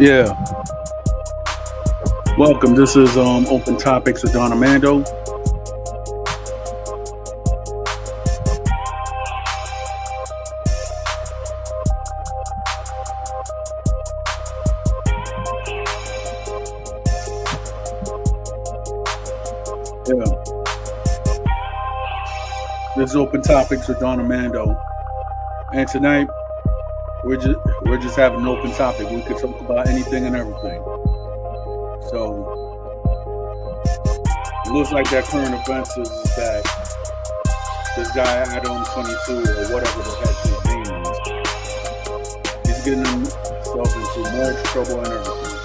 Yeah, welcome. This is Open Topics with Armando. Yeah, this is Open Topics with Armando, and tonight we're just having an open topic. We could talk about anything and everything. So it looks like that current events is that this guy Adam 22 or whatever the heck his name is, he's getting himself into more trouble and everything.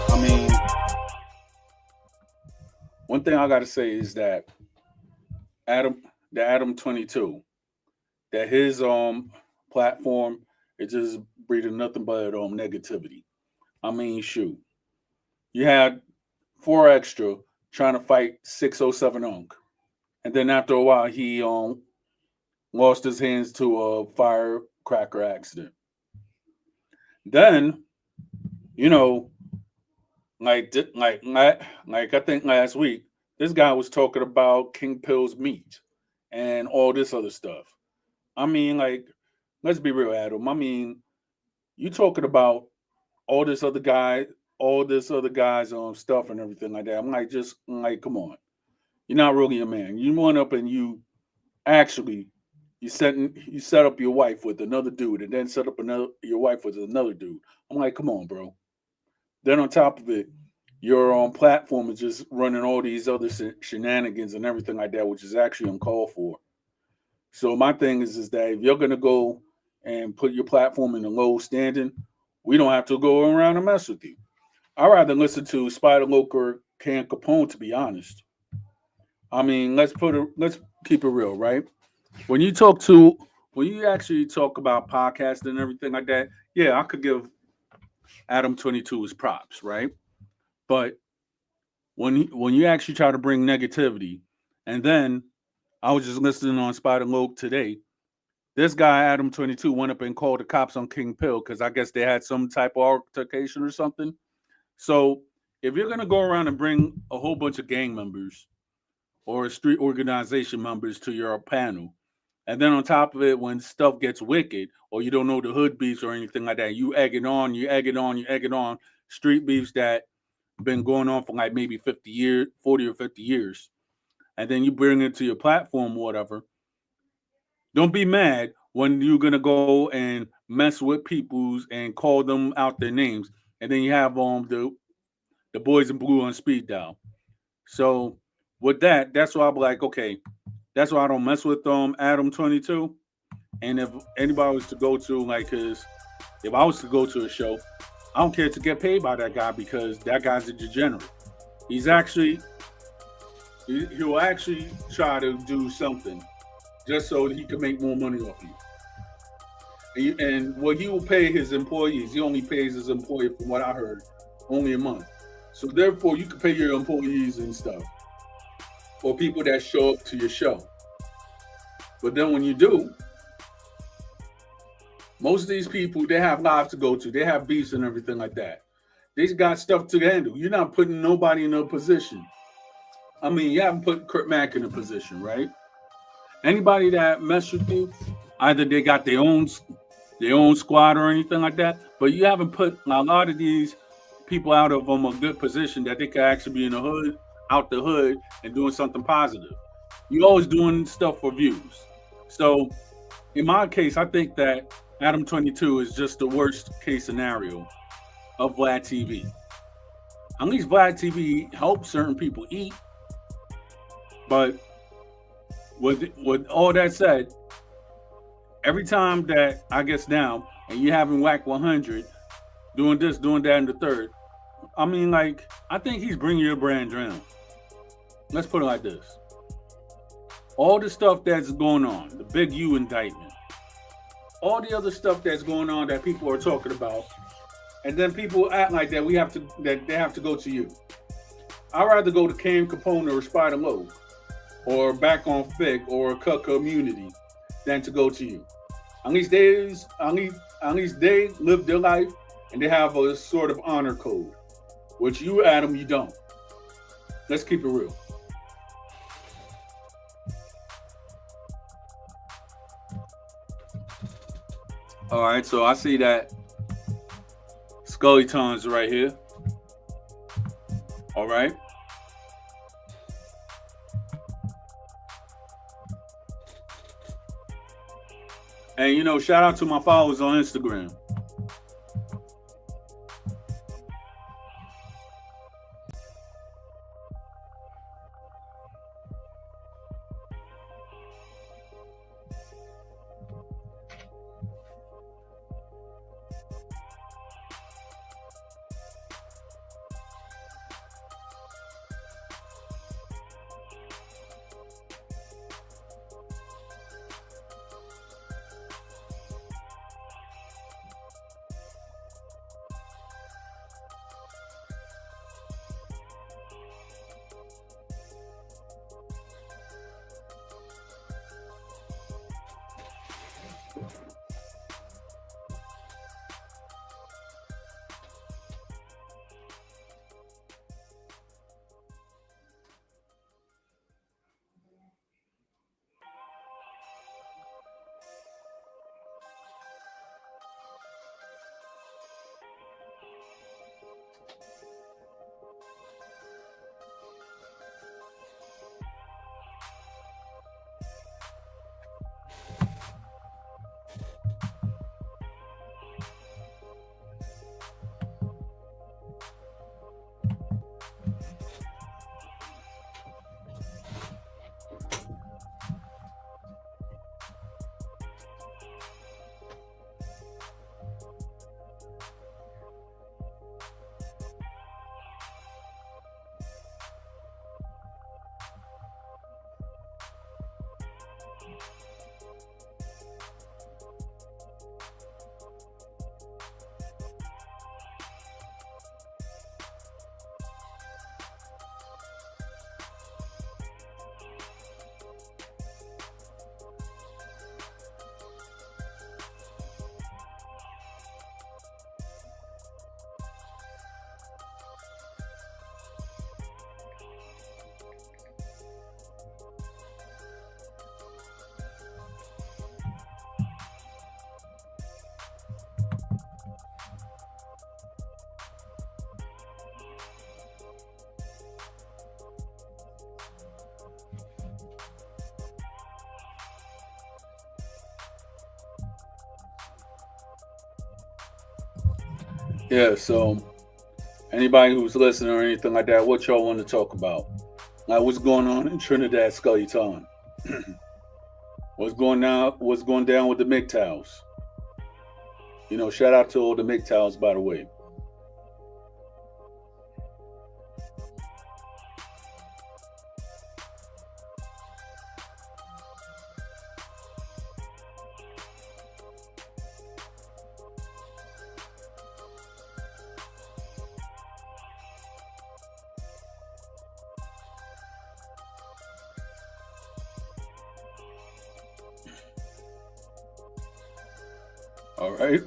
I mean, one thing I got to say is that Adam, the Adam 22, that his platform is just breeding nothing but negativity. I mean, shoot, you had four extra trying to fight 607 Unk, and then after a while he lost his hands to a firecracker accident. Then you know, like I think last week, this guy was talking about King Pill's meat and all this other stuff. I mean, like, let's be real, Adam. I mean, you talking about all this other guy, all this other guys stuff and everything like that. I'm like, just like, come on, you're not really a man. You went up and you actually you set up your wife with another dude, and then set up another your wife with another dude. I'm like, come on, bro. Then on top of it, your platform is just running all these other shenanigans and everything like that, which is actually uncalled for. So my thing is that if you're gonna go and put your platform in the low standing, we don't have to go around and mess with you. I'd rather listen to Spider Loke or Can Capone, to be honest. I mean, let's keep it real, right? When you talk to when you actually talk about podcasting and everything like that, yeah, I could give Adam 22 his props, right? But when you actually try to bring negativity, and then I was just listening on Spider Loke today. This guy Adam 22 went up and called the cops on King Pill because I guess they had some type of altercation or something. So if you're gonna go around and bring a whole bunch of gang members or street organization members to your panel, and then on top of it, when stuff gets wicked or you don't know the hood beefs or anything like that, you egg it on, you egg it on, you egg it on, street beefs that been going on for like maybe 50 years, 40 or 50 years, and then you bring it to your platform or whatever. Don't be mad when you're gonna go and mess with people's and call them out their names, and then you have the boys in blue on speed dial. So with that, that's why I'm like, okay, that's why I don't mess with Adam 22. And if anybody was to go to like his, if I was to go to a show, I don't care to get paid by that guy because that guy's a degenerate. He's actually he'll actually try to do something just so he can make more money off you. And what he will pay his employees, he only pays his employee, from what I heard, only a month. So therefore, you can pay your employees and stuff, or people that show up to your show. But then when you do, most of these people they have lives to go to, they have beefs and everything like that. They got stuff to handle. You're not putting nobody in a position. I mean, you haven't put Kurt Mack in a position, right? Anybody that mess with you, either they got their own squad or anything like that, but you haven't put a lot of these people out of a good position that they could actually be in the hood, out the hood, and doing something positive. You always doing stuff for views. So in my case, I think that Adam 22 is just the worst case scenario of Vlad TV. At least Vlad TV helps certain people eat, but with all that said, every time that I guess now, and you having whack 100, doing this, doing that, and the third, I mean, like, I think he's bringing your brand down. Let's put it like this. All the stuff that's going on, the big U indictment, all the other stuff that's going on that people are talking about, and then people act like that that they have to go to you. I'd rather go to Cam Capone or Spider Lowe or back on Fig or Cut Community than to go to you. At least they live their life and they have a sort of honor code, which you, Adam, you don't. Let's keep it real. All right, so I see that Scully Ton's right here. All right. And shout out to my followers on Instagram. Yeah, so anybody who's listening or anything like that, what y'all want to talk about? Like what's going on in Trinidad Scully Town? What's going down with the MGTOWs? Shout out to all the MGTOWs, by the way. All right.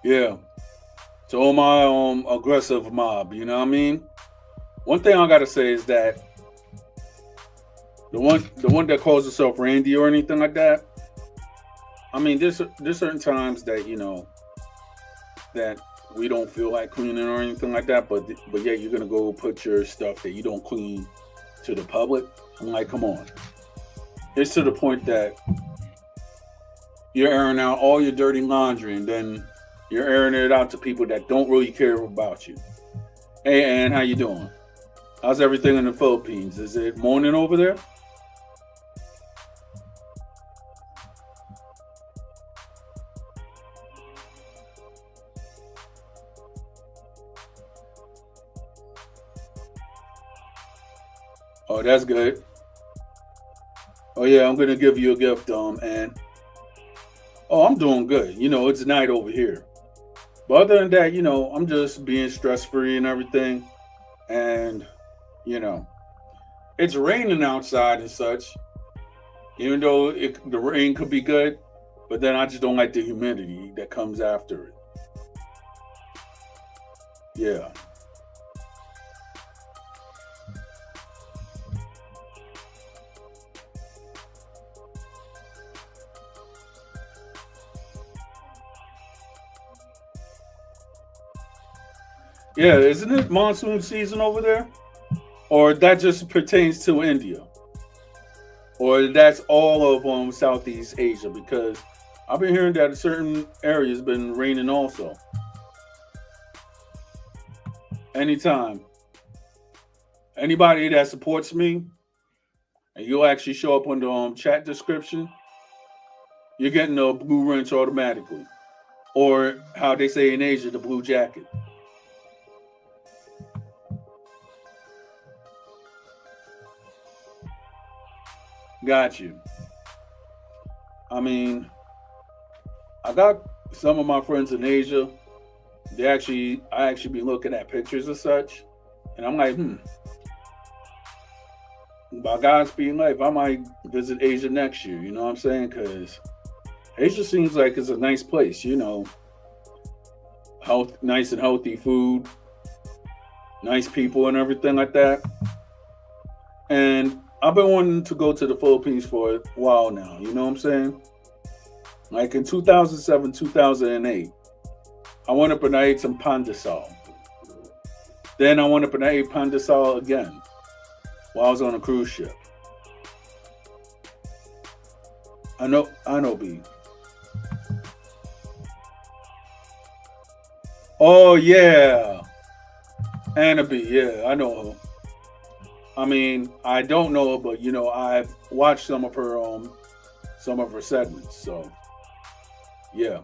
Yeah. To all my aggressive mob, you know what I mean? One thing I gotta say is that the one that calls herself Randy or anything like that. I mean, there's certain times that that we don't feel like cleaning or anything like that, but yeah, you're gonna go put your stuff that you don't clean to the public. I'm like, come on. It's to the point that you're airing out all your dirty laundry and then you're airing it out to people that don't really care about you. Hey, Ann, how you doing? How's everything in the Philippines? Is it morning over there? Oh, that's good. Oh yeah, I'm gonna give you a gift, and oh, I'm doing good. It's night over here. But other than that, I'm just being stress free and everything. And you know, it's raining outside and such. Even though the rain could be good, but then I just don't like the humidity that comes after it. Yeah, yeah. Isn't it monsoon season over there, or that just pertains to India, or that's all of Southeast Asia? Because I've been hearing that certain areas been raining also. Anytime, anybody that supports me, and you'll actually show up on the chat description, you're getting a blue wrench automatically, or how they say in Asia, the blue jacket. Got you. I mean, I got some of my friends in Asia. I actually be looking at pictures and such, and I'm like, by God's speed life, I might visit Asia next year. You know what I'm saying? Because Asia seems like it's a nice place. Nice and healthy food, nice people, and everything like that. And I've been wanting to go to the Philippines for a while now. You know what I'm saying? Like in 2007, 2008, I went up and I ate some pandesal. Then I went up and I ate pandesal again while I was on a cruise ship. I know, B. Oh yeah, Anna B. Yeah, I know her. I mean, I don't know her, but I've watched some of her segments. So yeah.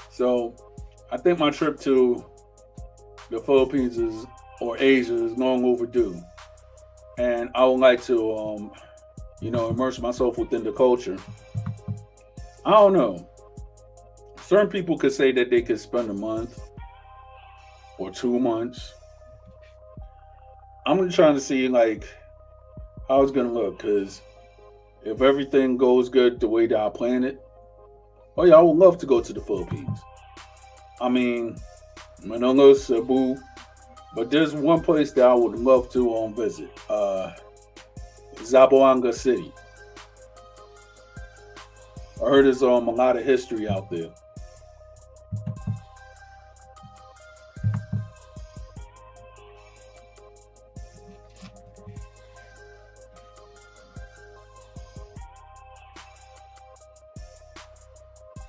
So I think my trip to the Philippines or Asia is long overdue, and I would like to immerse myself within the culture. I don't know. Certain people could say that they could spend a month or 2 months. I'm trying to see like how it's gonna look because if everything goes good the way that I plan it, oh yeah, I would love to go to the Philippines. I mean, Manila, Cebu, but there's one place that I would love to visit. Zamboanga City. I heard there's a lot of history out there.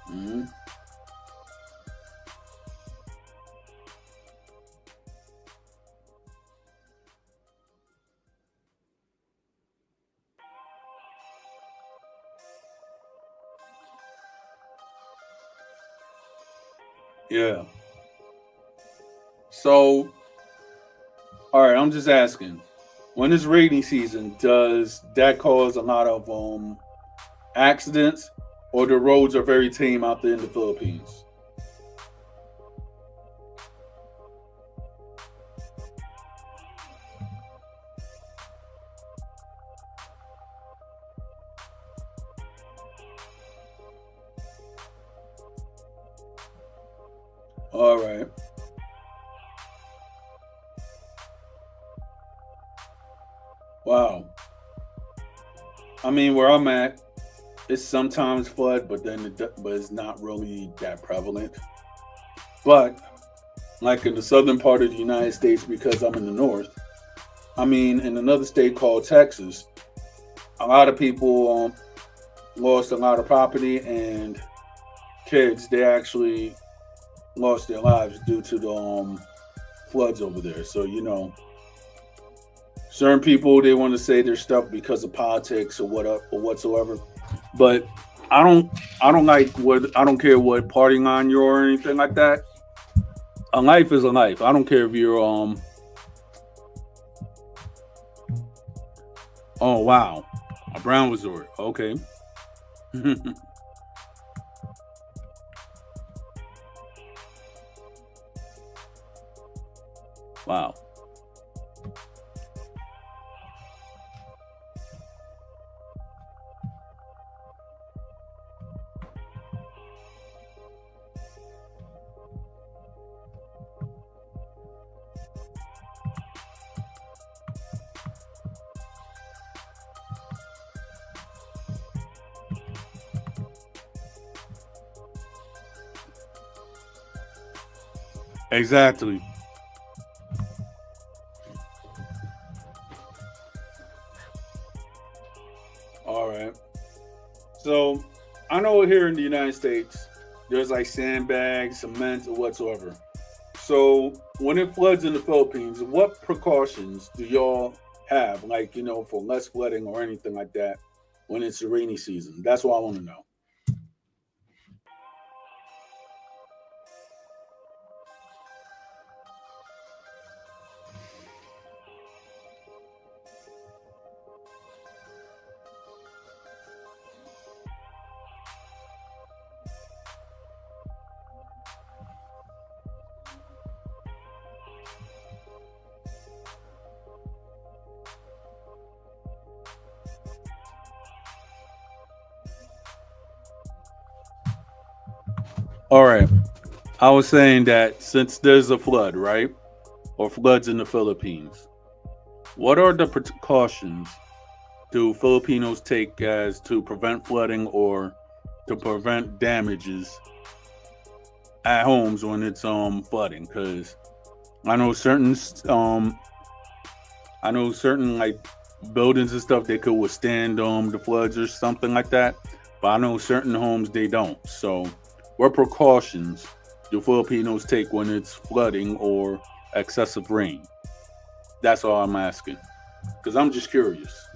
Mhm. Yeah. So, all right, I'm just asking. When it's rainy season, does that cause a lot of accidents, or the roads are very tame out there in the Philippines? All right. Wow. I mean, where I'm at, it's sometimes flood, but but it's not really that prevalent. But like in the southern part of the United States, because I'm in the north, I mean, in another state called Texas, a lot of people lost a lot of property and kids. They actually lost their lives due to the floods over there. So certain people they want to say their stuff because of politics or what or whatsoever. But I don't I don't like what I don't care what party line you're or anything like that. A life is a life. I don't care if you're oh wow. A brown resort. Okay. Wow. Exactly. All right. So I know here in the United States, there's like sandbags, cement, or whatsoever. So when it floods in the Philippines, what precautions do y'all have, like for less flooding or anything like that, when it's the rainy season? That's what I want to know. All right. I was saying that since there's a flood, right, or floods in the Philippines, what are the precautions do Filipinos take as to prevent flooding or to prevent damages at homes when it's flooding? Because I know certain um I know certain like buildings and stuff they could withstand the floods or something like that, but I know certain homes they don't. So, what precautions do Filipinos take when it's flooding or excessive rain? That's all I'm asking because I'm just curious.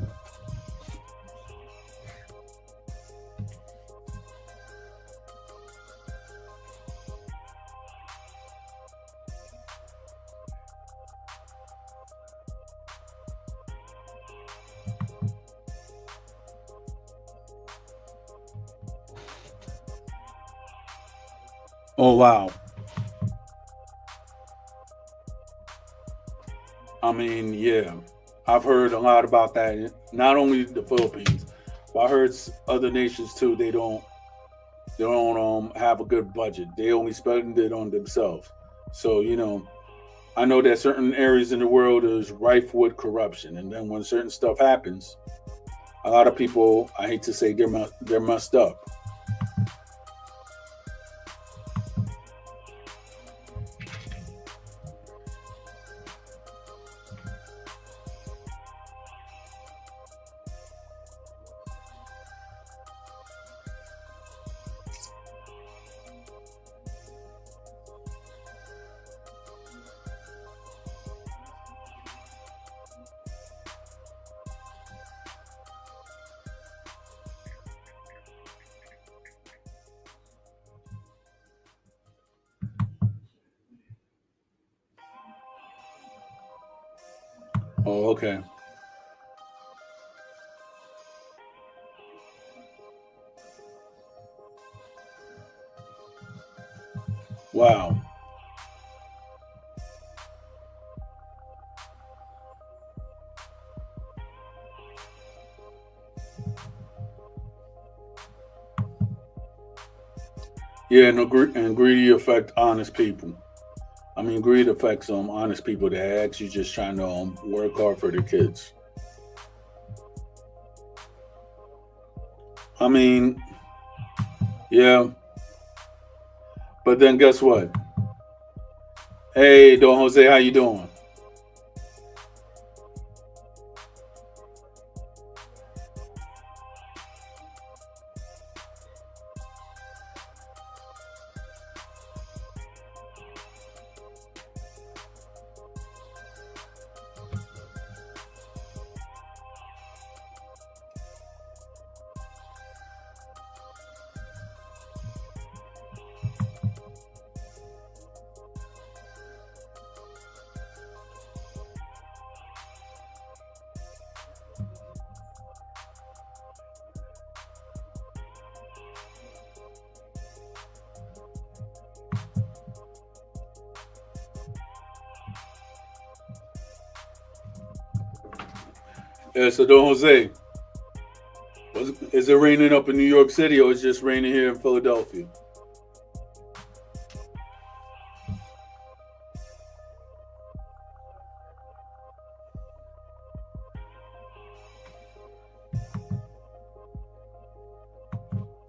Oh wow. I mean, yeah, I've heard a lot about that. Not only the Philippines, but I heard other nations too. They don't have a good budget. They only spend it on themselves. So I know that certain areas in the world is rife with corruption, and then when certain stuff happens, a lot of people, I hate to say, they're messed up. Oh, okay. Wow. Yeah, and greedy affect honest people. I mean, greed affects honest people that are actually just trying to work hard for their kids. I mean, yeah, but then guess what? Hey, Don Jose, how you doing? Yeah, so Don Jose, is it raining up in New York City or is it just raining here in Philadelphia?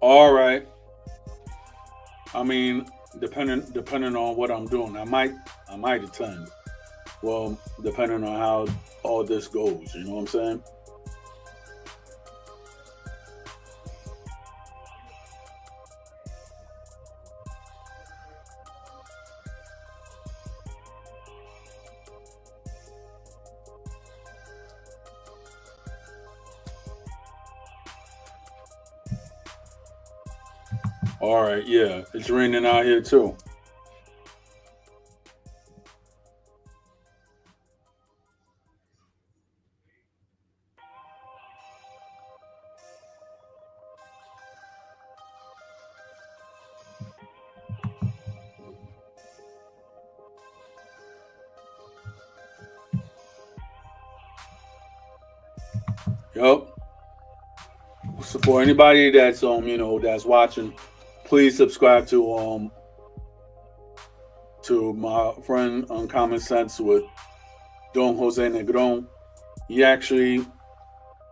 All right. I mean, depending on what I'm doing, I might attend. Well, depending on how all this goes, you know what I'm saying? All right, yeah, it's raining out here too. Yup. So for anybody that's that's watching, please subscribe to my friend Uncommon Sense with Don Jose Negron. He actually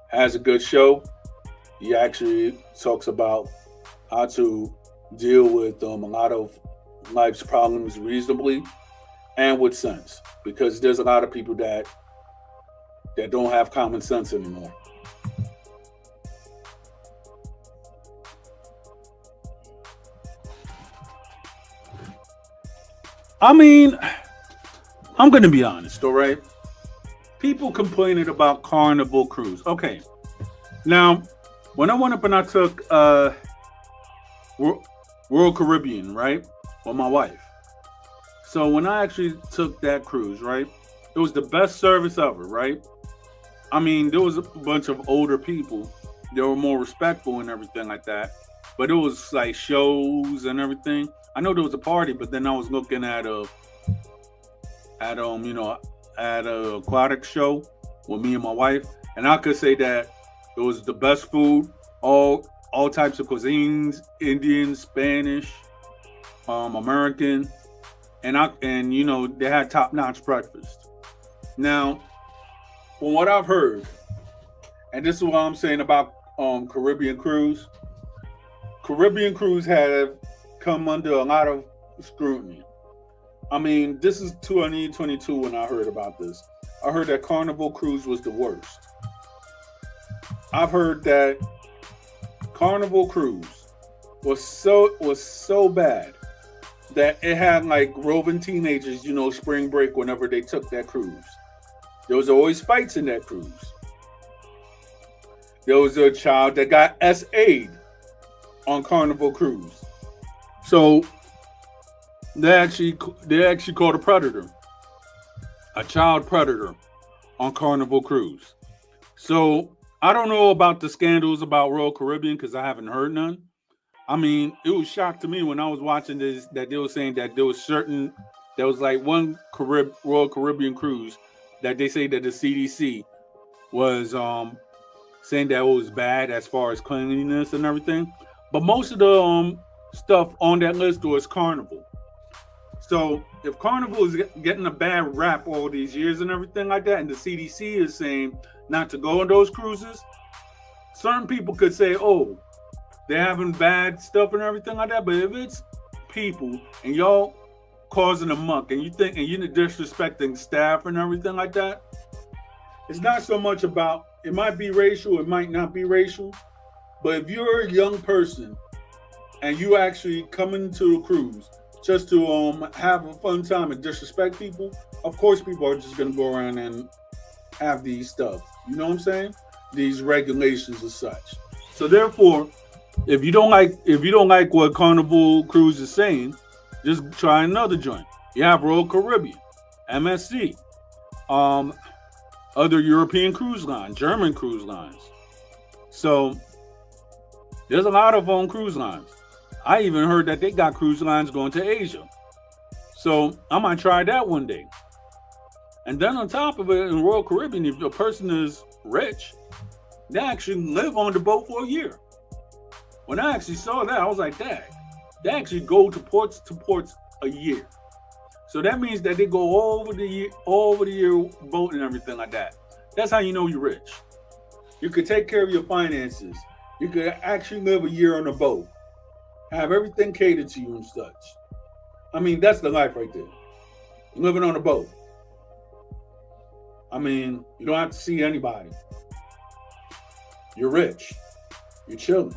has a good show. He actually talks about how to deal with a lot of life's problems reasonably and with sense, because there's a lot of people that don't have common sense anymore. I mean, I'm gonna be honest, all right? People complaining about Carnival Cruise. Okay, now when I went up and I took Royal Caribbean, right, with my wife. So when I actually took that cruise, right, it was the best service ever, right? I mean, there was a bunch of older people. They were more respectful and everything like that. But it was like shows and everything. I know there was a party, but then I was looking at at a aquatic show with me and my wife, and I could say that it was the best food, all types of cuisines, Indian, Spanish, American, and they had top notch breakfast. Now, from what I've heard, and this is what I'm saying about Caribbean cruise. Caribbean cruise have come under a lot of scrutiny. I mean, this is 2022 when I heard about this. I heard that Carnival Cruise was the worst. I've heard that Carnival Cruise was so bad that it had like roving teenagers, spring break whenever they took that cruise. There was always fights in that cruise. There was a child that got SA'd on Carnival Cruise. So they actually caught a predator, a child predator, on Carnival Cruise. So I don't know about the scandals about Royal Caribbean because I haven't heard none. I mean, it was shock to me when I was watching this that they were saying that there was like one Royal Caribbean cruise that they say that the CDC was saying that it was bad as far as cleanliness and everything. But most of the stuff on that list was Carnival. So if Carnival is getting a bad rap all these years and everything like that, and the CDC is saying not to go on those cruises, certain people could say, "Oh, they're having bad stuff and everything like that." But if it's people and y'all causing a muck, and you're disrespecting staff and everything like that, it's not so much about, it might be racial, it might not be racial, but if you're a young person and you actually come into a cruise just to have a fun time and disrespect people, of course people are just gonna go around and have these stuff. You know what I'm saying? These regulations and such. So therefore, if you don't like what Carnival Cruise is saying, just try another joint. You have Royal Caribbean, MSC, um, other European cruise lines, German cruise lines. So there's a lot of cruise lines. I even heard that they got cruise lines going to Asia. So I might try that one day. And then on top of it, in Royal Caribbean, if a person is rich, they actually live on the boat for a year. When I actually saw that, I was like, dang, they actually go to ports a year. So that means that they go all over the year boat and everything like that. That's how you know you're rich. You could take care of your finances. You could actually live a year on a boat, have everything catered to you and such. I mean, that's the life right there. You're living on a boat. I mean, you don't have to see anybody. You're rich. You're chilling.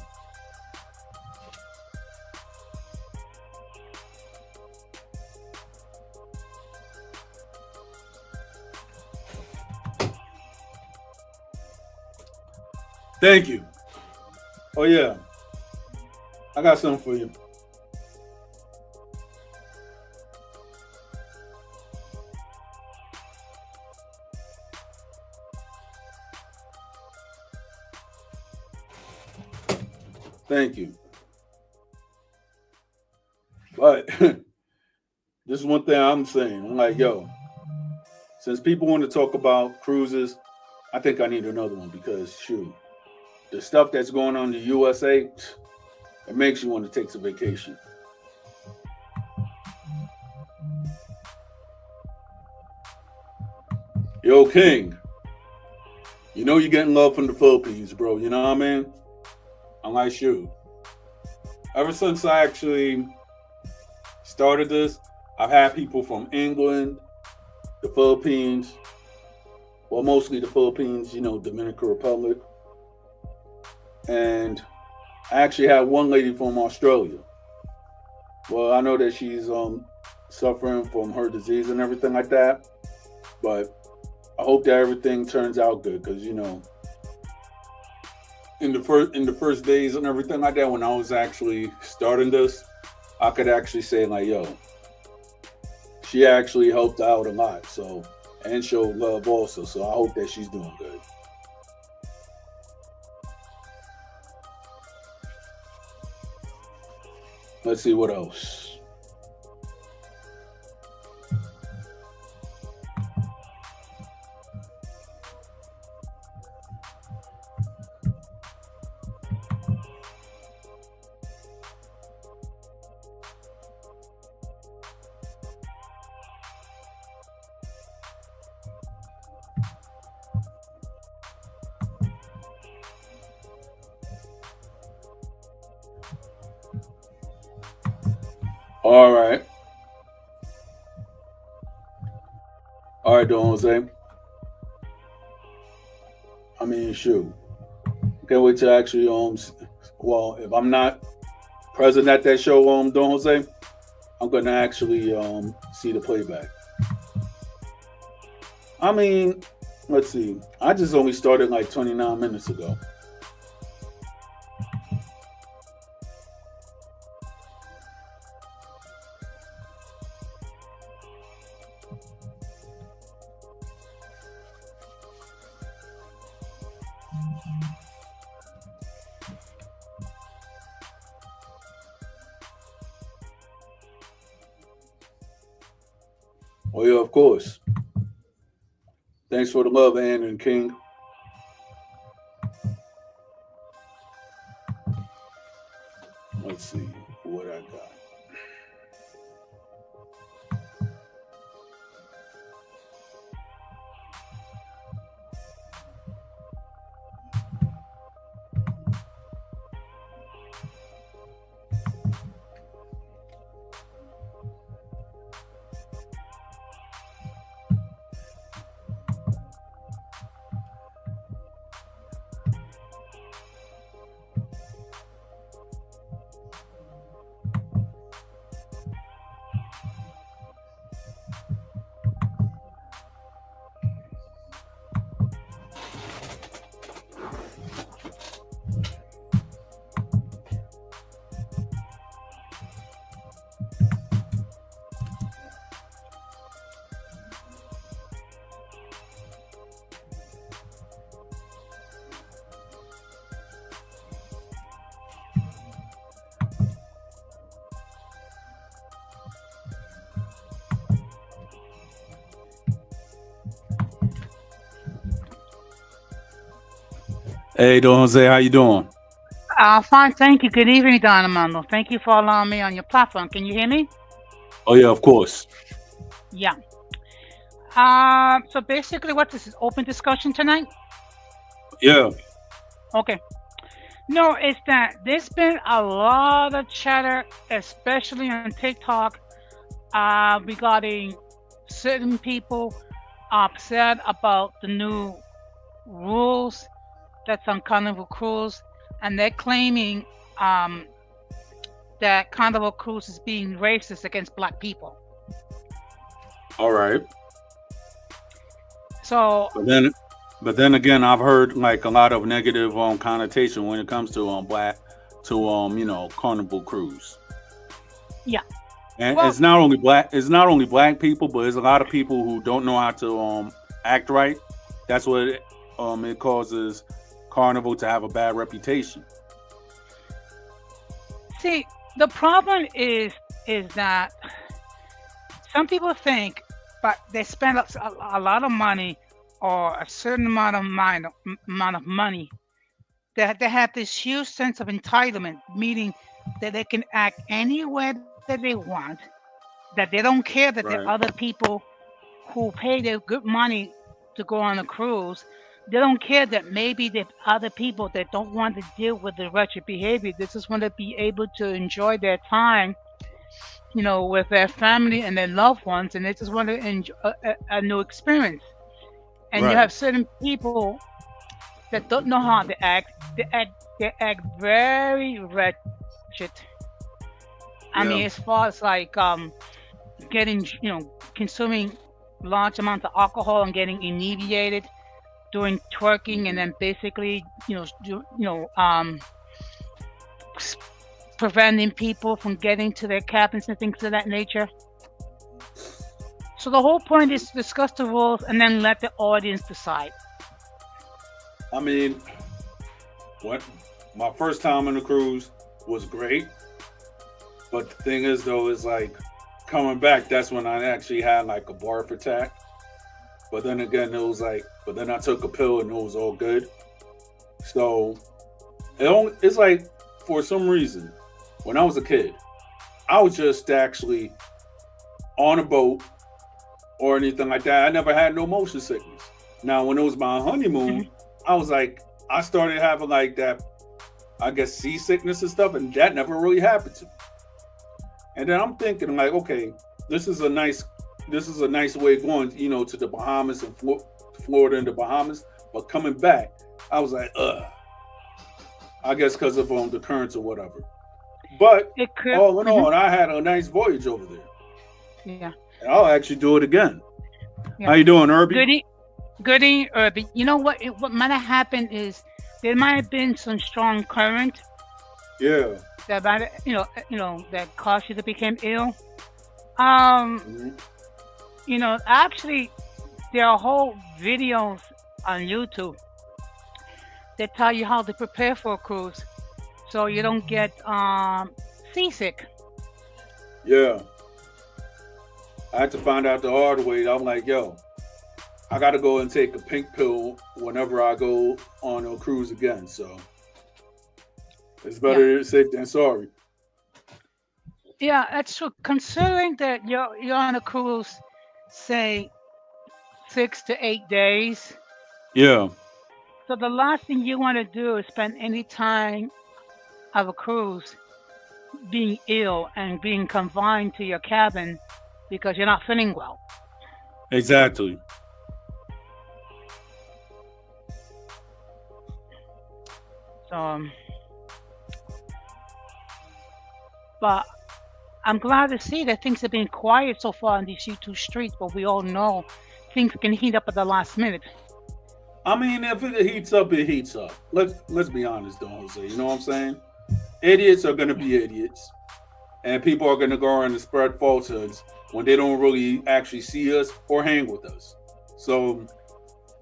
Thank you. Oh yeah, I got something for you. Thank you. But this is one thing I'm saying. I'm like, yo, since people want to talk about cruises, I think I need another one because shoot, the stuff that's going on in the USA, it makes you want to take some vacation. Yo, King, you know you're getting love from the Philippines, bro. You know what I mean? I'm like, shoot. Ever since I actually started this, I've had people from England, the Philippines, well, mostly the Philippines, Dominican Republic. And I actually had one lady from Australia. Well, I know that she's suffering from her disease and everything like that, but I hope that everything turns out good because in the first days and everything like that, when I was actually starting this, I could actually say like, yo, she actually helped out a lot. So and showed love also. So I hope that she's doing good. Let's see what else. All right. All right, Don Jose. I mean, shoot. Can't wait to actually well, if I'm not present at that show, Don Jose, I'm gonna actually see the playback. I mean, let's see. I just only started like 29 minutes ago. Oh yeah, of course. Thanks for the love, Ann and King. Let's see what I got. Hey, Don Jose, how you doing? Fine, thank you. Good evening, Don Armando. Thank you for allowing me on your platform. Can you hear me? Oh yeah, of course. Yeah. So basically, what this is open discussion tonight? Yeah. Okay. No, it's that there's been a lot of chatter, especially on TikTok, regarding certain people upset about the new rules that's on Carnival Cruise, and they're claiming um, that Carnival Cruise is being racist against black people. All right. So But then again, I've heard like a lot of negative connotation when it comes to black to Carnival Cruise. yeah, And well, it's not only black people, but there's a lot of people who don't know how to act right. That's what it causes Carnival to have a bad reputation. see, the problem is that some people think, but they spend a lot of money or a certain amount of money that they have this huge sense of entitlement, meaning that they can act anywhere that they want, that they don't care that there are Right. other people who pay their good money to go on a cruise. They don't care that maybe there are other people that don't want to deal with the wretched behavior. They just want to be able to enjoy their time, with their family and their loved ones, and they just want to enjoy a new experience. And you Right. have certain people that don't know how to act. They act very wretched. I mean, Yeah. as far as like getting, consuming large amounts of alcohol and getting inebriated, doing twerking, and Mhm. then basically, preventing people from getting to their cabins and things of that nature. So the whole point is to discuss the rules and then let the audience decide. I mean, what my first time on the cruise was great, but the thing is though, is like coming back. That's when I actually had like a barf attack. But then again, it was like, but then I took a pill and it was all good. So it's like for some reason, when I was a kid, I was just actually on a boat or anything like that. I never had no motion sickness. Now, when it was my honeymoon, Mhm. I was like, I started having like that, I guess, seasickness and stuff, and that never really happened to me. And then I'm thinking like, okay, this is a nice, this is a nice way of going, to the Bahamas and Florida and the Bahamas. But coming back, I was like, ugh. I guess because of the currents or whatever. But It could. all in all, I had a nice voyage over there. Yeah. And I'll actually do it again. Yeah. How you doing, Irby? Goody, goody, Urban. You know what? What might have happened is there might have been some strong current Yeah. that might, that caused you to become ill. Um, Mhm. actually, there are whole videos on YouTube that tell you how to prepare for a cruise, so you don't get seasick. Yeah. I had to find out the hard way. I'm like, yo, I got to go and take a pink pill whenever I go on a cruise again. So it's Yeah, better safe than sorry. yeah, that's true. Considering that you're on a cruise, say 6 to 8 days, Yeah. so the last thing you want to do is spend any time of a cruise being ill and being confined to your cabin because you're not feeling well. Exactly. So, but I'm glad to see that things have been quiet so far on these two streets, but we all know things can heat up at the last minute. I mean, if it heats up, it heats up. Let's be honest, though, Jose. You know what I'm saying? Idiots are gonna Yeah. be idiots, and people are gonna go around and spread falsehoods when they don't really actually see us or hang with us. So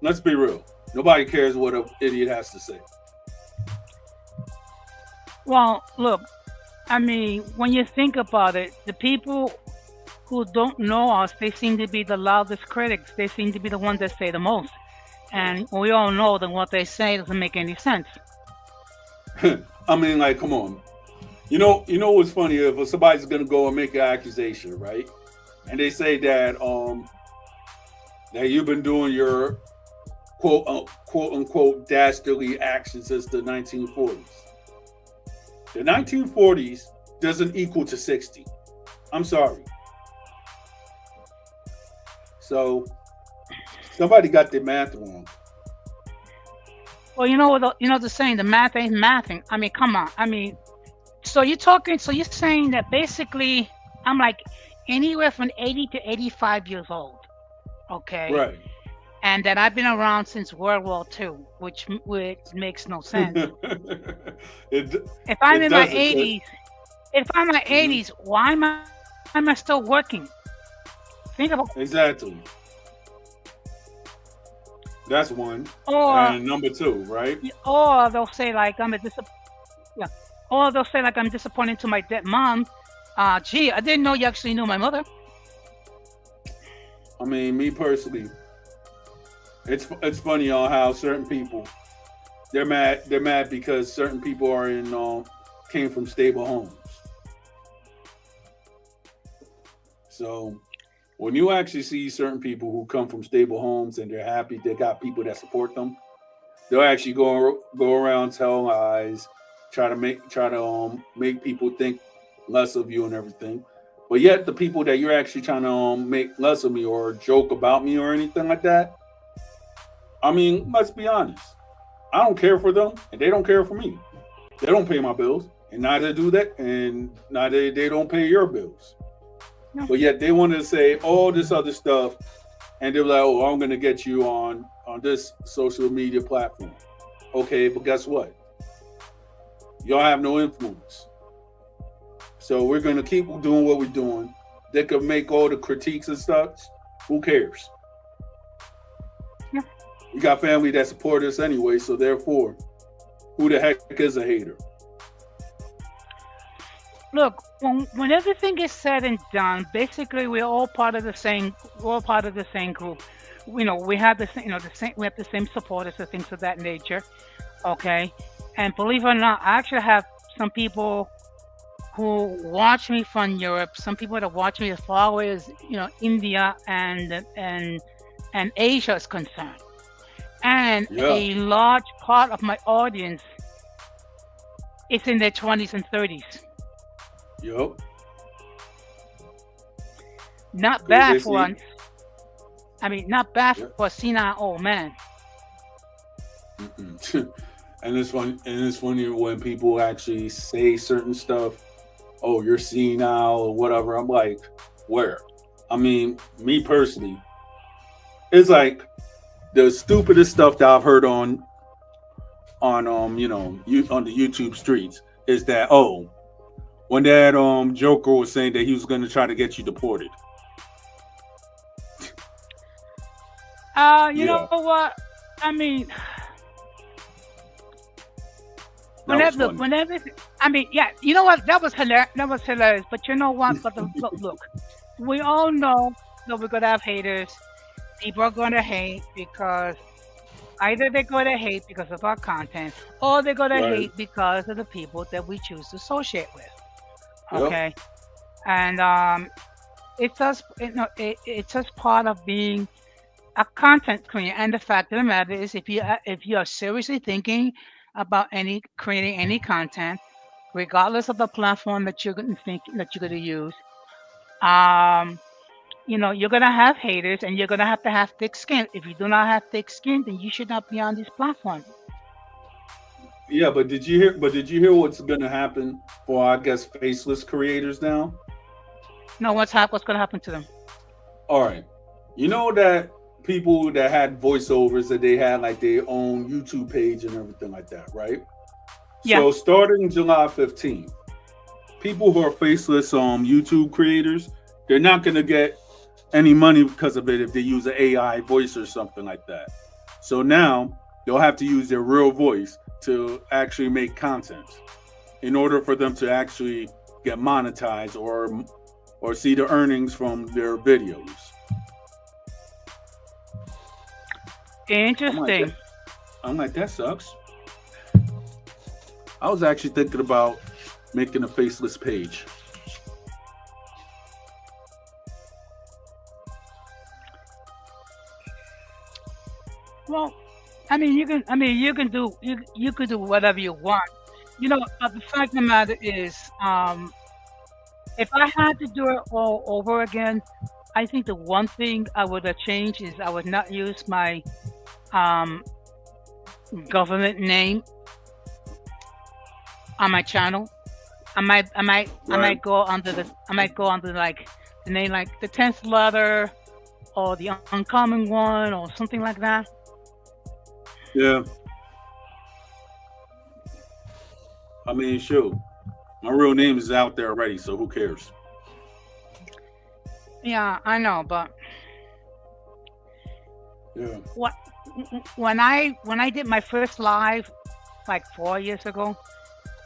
let's be real. Nobody cares what an idiot has to say. Well, look, I mean, when you think about it, the people who don't know us, they seem to be the loudest critics. They seem to be the ones that say the most. And we all know that what they say doesn't make any sense. I mean, like, come on. You know what's funny? If somebody's gonna go and make an accusation, right? And they say that you've been doing your quote unquote dastardly actions since the 1940s. The 1940s doesn't equal to 60. I'm sorry. So somebody got their math wrong. Well, you know what? You know the saying, the math ain't mathing. I mean, come on. I mean, so you're talking. So you're saying that basically, I'm like anywhere from 80 to 85 years old. Okay, Right. and that I've been around since World War II, which makes no sense. it If I'm it in my doesn't. 'Cause- 80s, if I'm in my mhm. 80s, why am I still working? Think about, Exactly. That's one. or And number two, right? or they'll say like yeah, or they'll say like I'm disappointing to my dead mom. Gee, I didn't know you actually knew my mother. I mean, me personally, it's funny on how certain people they're mad because certain people are in came from stable homes. So when you actually see certain people who come from stable homes and they're happy, they got people that support them. They'll actually go around tell lies, try to make people think less of you and everything. But yet the people that you're actually trying to make less of me or joke about me or anything like that, I mean, let's be honest. I don't care for them, and they don't care for me. They don't pay my bills, and neither do that, and neither they don't pay your bills. No, But yet they want to say all this other stuff, and they're like, "Oh, I'm going to get you on this social media platform." Okay, but guess what? Y'all have no influence, so we're going to keep doing what we're doing. They could make all the critiques and stuff. Who cares? no. We got family that support us anyway, so therefore, who the heck is a hater? Look, when everything is said and done, basically we're all part of the same. We're all part of the same group. We have the same. The same. We have the same supporters and things of that nature. Okay, and believe it or not, I actually have some people who watch me from Europe. Some people that watch me as far away as India and Asia is concerned. And Yeah. a large part of my audience is in their 20s and 30s. Yup. Not Because they bad for see. one. I mean, not bad Yeah. for a senile old man. Mm-mm. And it's funny when people actually say certain stuff. Oh, you're senile or whatever. I'm like, where? I mean, me personally, it's like the stupidest stuff that I've heard on you on the YouTube streets is that when that Joker was saying that he was going to try to get you deported. You Yeah, know what? I mean, that was funny. whenever, I mean, yeah, you know what? That was hilarious. That was hilarious. But you know what? But look, we all know that we're gonna have haters. People are gonna hate because either they're gonna hate because of our content, or they're gonna Right. hate because of the people that we choose to associate with. Yep. Okay, and it's just part of being a content creator. And the fact of the matter is, if you are seriously thinking about any creating any content, regardless of the platform that you're going to think that you're going to use, um, you're going to have haters, and you're going to have thick skin. If you do not have thick skin, then you should not be on this platform. Yeah, but did you hear? But did you hear what's going to happen for I guess faceless creators now? No, what's going to happen to them? All right, you know that people that had voiceovers that they had like their own YouTube page and everything like that, right? Yeah. So starting July 15th, people who are faceless YouTube creators, they're not going to get any money because of it if they use an AI voice or something like that. So now they'll have to use their real voice to actually make content in order for them to actually get monetized or see the earnings from their videos. I'm like that. Interesting. I'm like that sucks. I was actually thinking about making a faceless page. Well, you can do you could do whatever you want. The fact of the matter is, if I had to do it all over again, I think the one thing I would have changed is I would not use my um government name on my channel. Right. I might go under like the name like the 10th letter or the uncommon one or something like that. Yeah. I mean, shoot. My real name is out there already, so who cares? Yeah, I know, but Yeah. what when I did my first live like 4 years ago,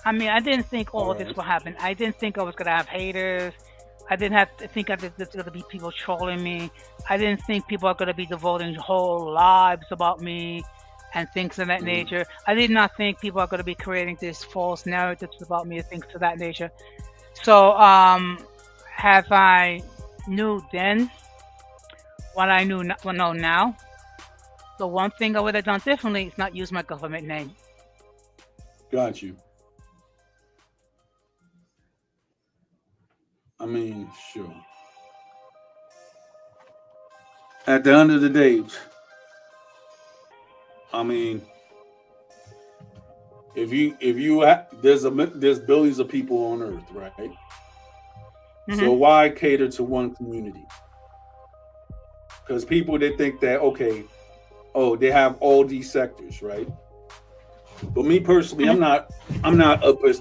I didn't think All all this right. would happen. I didn't think I was gonna have haters. I didn't have to think there's gonna be people trolling me. I didn't think people are gonna be devoting whole lives about me and things of that Mm. nature. I did not think people are gonna be creating these false narratives about me and things of that nature. So, have I knew then what I knew well, know now? The one thing I would have done differently is not use my government name. Got you. I mean, sure. At the end of the day, I mean, there's billions of people on Earth, right? So Hmm. why cater to one community? Because people they think that okay, oh, they have all these sectors, right? But me personally, Hmm. I'm not up as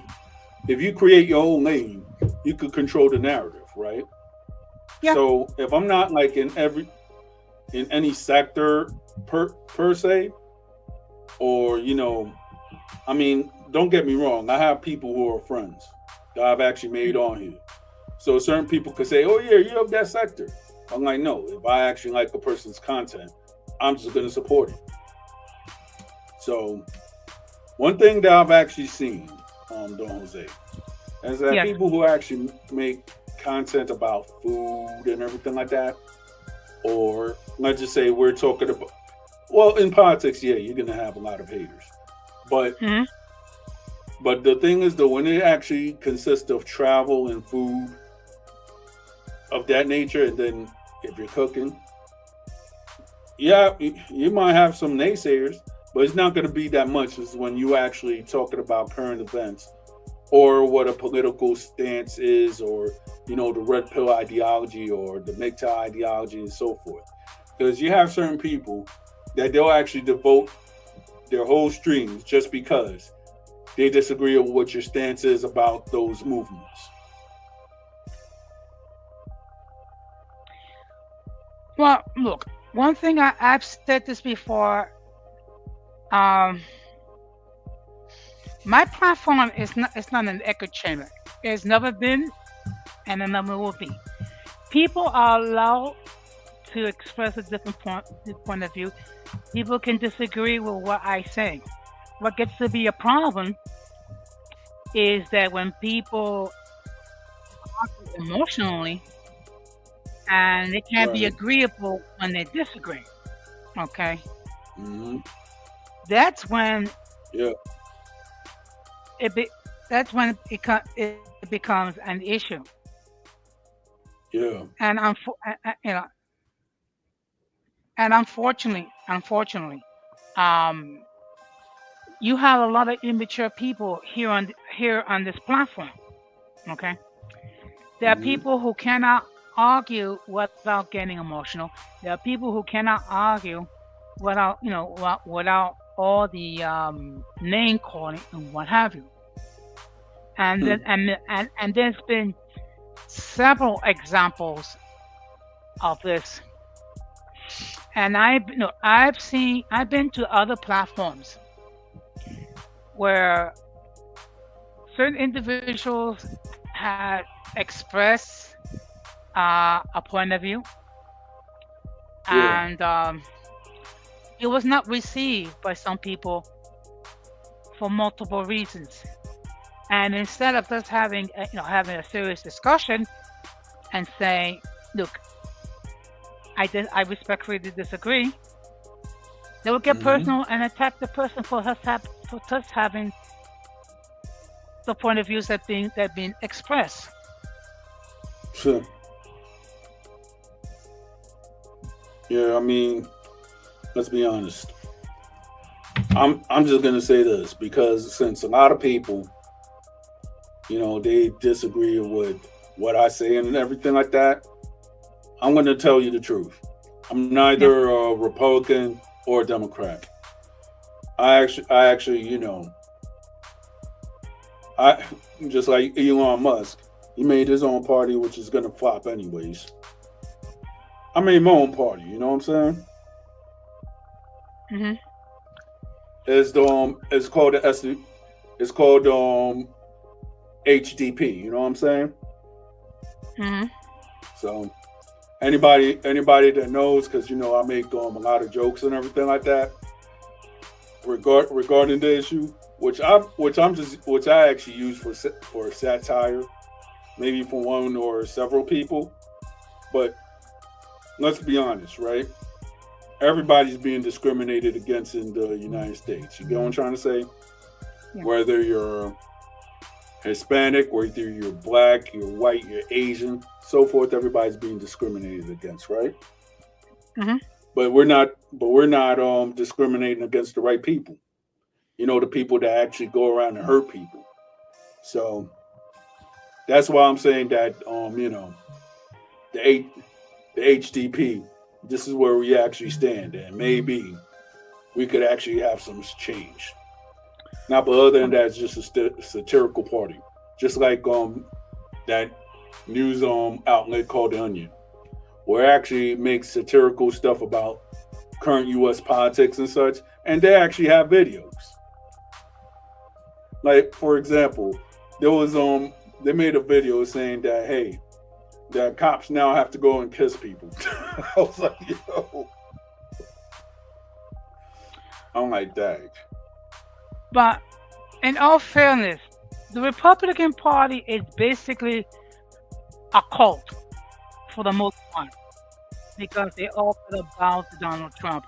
if you create your own lane, you could control the narrative, right? Yeah. So if I'm not like in any sector per se, or I mean, don't get me wrong, I have people who are friends that I've actually made on here. So certain people could say, "Oh yeah, you're of that sector." I'm like, no. If I actually like a person's content, I'm just gonna support it. So one thing that I've actually seen, Don Jose, is that Yes. people who actually make content about food and everything like that, or let's just say we're talking about, well, in politics, yeah, you're gonna have a lot of haters, but Hmm. the thing is though, when it actually consists of travel and food of that nature, and then if you're cooking, yeah, you might have some naysayers, but it's not going to be that much as when you actually talking about current events or what a political stance is, or the red pill ideology or the MGTOW ideology and so forth. Because you have certain people that they'll actually devote their whole streams just because they disagree with what your stance is about those movements. Well, look, one thing I've said this before. Um, my platform is not. It's not an echo chamber. It's never been, and it never will be. People are allowed to express a point of view. People can disagree with what I say. What gets to be a problem is that when people argue emotionally and they can't be Right. agreeable when they disagree. Okay, Mm-hmm. that's when Yeah. it be, that's when it becomes an issue. Yeah. You know, and unfortunately, um, you have a lot of immature people here on this platform. Okay, there are Mm-hmm. people who cannot argue without getting emotional. There are people who cannot argue without all the name calling and what have you. And then and there's been several examples of this. And I've been to other platforms where certain individuals had expressed a point of view, Yeah. and it was not received by some people for multiple reasons. And instead of us having having a serious discussion and saying, "Look, I respectfully disagree," they would get Hmm. personal and attack the person for us having the point of views that being expressed. Sure. Yeah, I mean, let's be honest. I'm just gonna say this because since a lot of people, they disagree with what I say and everything like that, I'm gonna tell you the truth. I'm Yeah. neither a Republican or a Democrat. I actually, I just like Elon Musk. He made his own party, which is gonna flop anyways. I made my own party. You know what I'm saying? Mhm. It's called the it's called HDP. You know what I'm saying? Mhm. So anybody that knows, because I make a lot of jokes and everything like that regarding the issue, which I actually use for satire, maybe for one or several people. But let's be honest, right? Everybody's being discriminated against in the United States. You get what I'm trying to say? Yeah. Whether you're Hispanic, whether you're black, you're white, you're Asian, so forth, everybody's being discriminated against, right? Mhm. But we're not discriminating against the right people. The people that actually go around and hurt people. So that's why I'm saying that the H, the HDP, this is where we actually stand, and maybe we could actually have some change. Not, but other than that, it's just a satirical party, just like that news outlet called The Onion, where it actually makes satirical stuff about current U.S. politics and such, and they actually have videos. Like, for example, there was they made a video saying that, hey, that cops now have to go and kiss people. I was like, yo, I'm like, dang. But in all fairness, the Republican Party is basically a cult for the most part because they all put a bow to Donald Trump.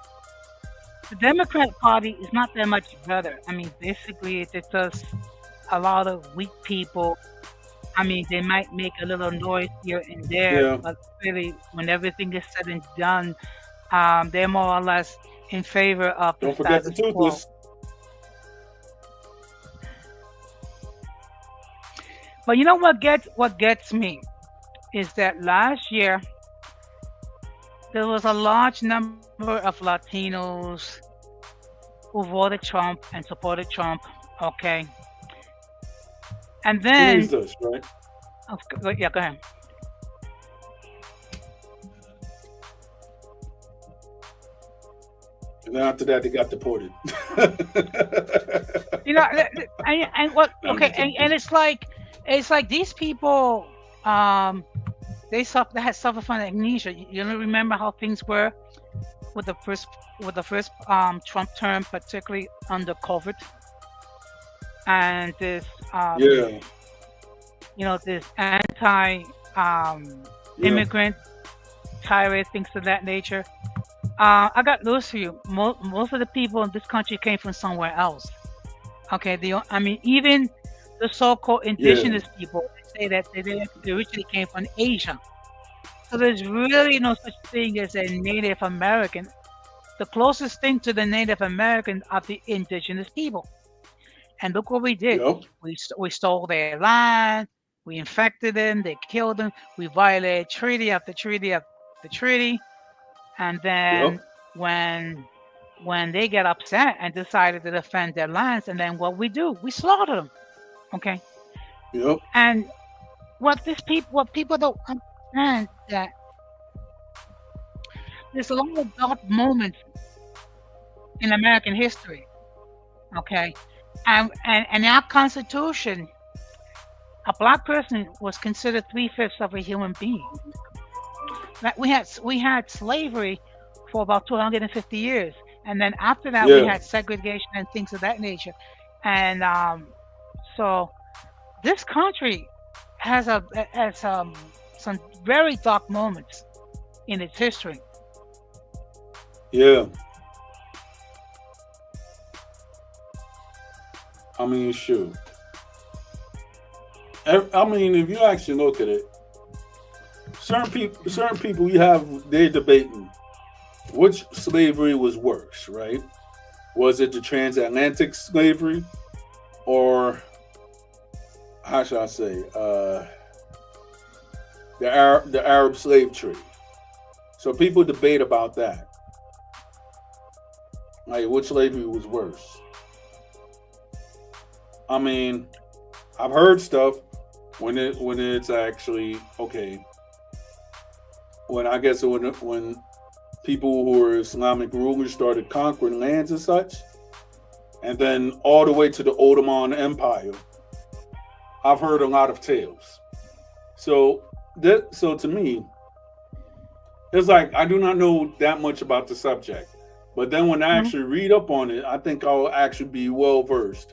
The Democrat Party is not that much better. I mean, basically, it's just a lot of weak people. I mean, they might make a little noise here and there, Yeah, but really, when everything is said and done, they're more or less in favor of the don't forget the status quo. toothless. But you know what gets me is that last year there was a large number of Latinos who voted Trump and supported Trump. Okay, and He then raised us, right? yeah, go ahead. And then after that, they got deported. And what? No, I'm Okay, just and joking. it's like these people, um, they had suffered from amnesia. You don't remember how things were with the first Trump term, particularly under COVID, and this um, Yeah, this anti yeah, immigrant tirade, things of that nature. I got news for you. Most of the people in this country came from somewhere else. Okay, I mean, even the so-called yeah. indigenous people say that they originally came from Asia. So there's really no such thing as a Native American. The closest thing to the Native American are the indigenous people. And look what we did. Yep, We stole their land. We infected them. They killed them. We violated treaty after treaty after treaty. And then yep, when they get upset and decided to defend their lands, and then what we do, we slaughter them. Okay. yep. And what people don't understand that there's a lot of dark moments in American history. Okay. And in our Constitution, a black person was considered three-fifths of a human being. That we had slavery for about 250 years, and then after that we Yeah, had segregation and things of that nature. And so this country has some very dark moments in its history. yeah. I mean, shoot. I mean, if you actually look at it, certain people, you have they're debating which slavery was worse, right? Was it the transatlantic slavery, or how should I say, the Arab slave trade? So people debate about that, like which slavery was worse. I mean, I've heard stuff when it's actually okay. When I guess when people who were Islamic rulers started conquering lands and such, and then all the way to the Ottoman Empire, I've heard a lot of tales. So so to me, it's like I do not know that much about the subject, but then when I Mhm. actually read up on it, I think I'll actually be well versed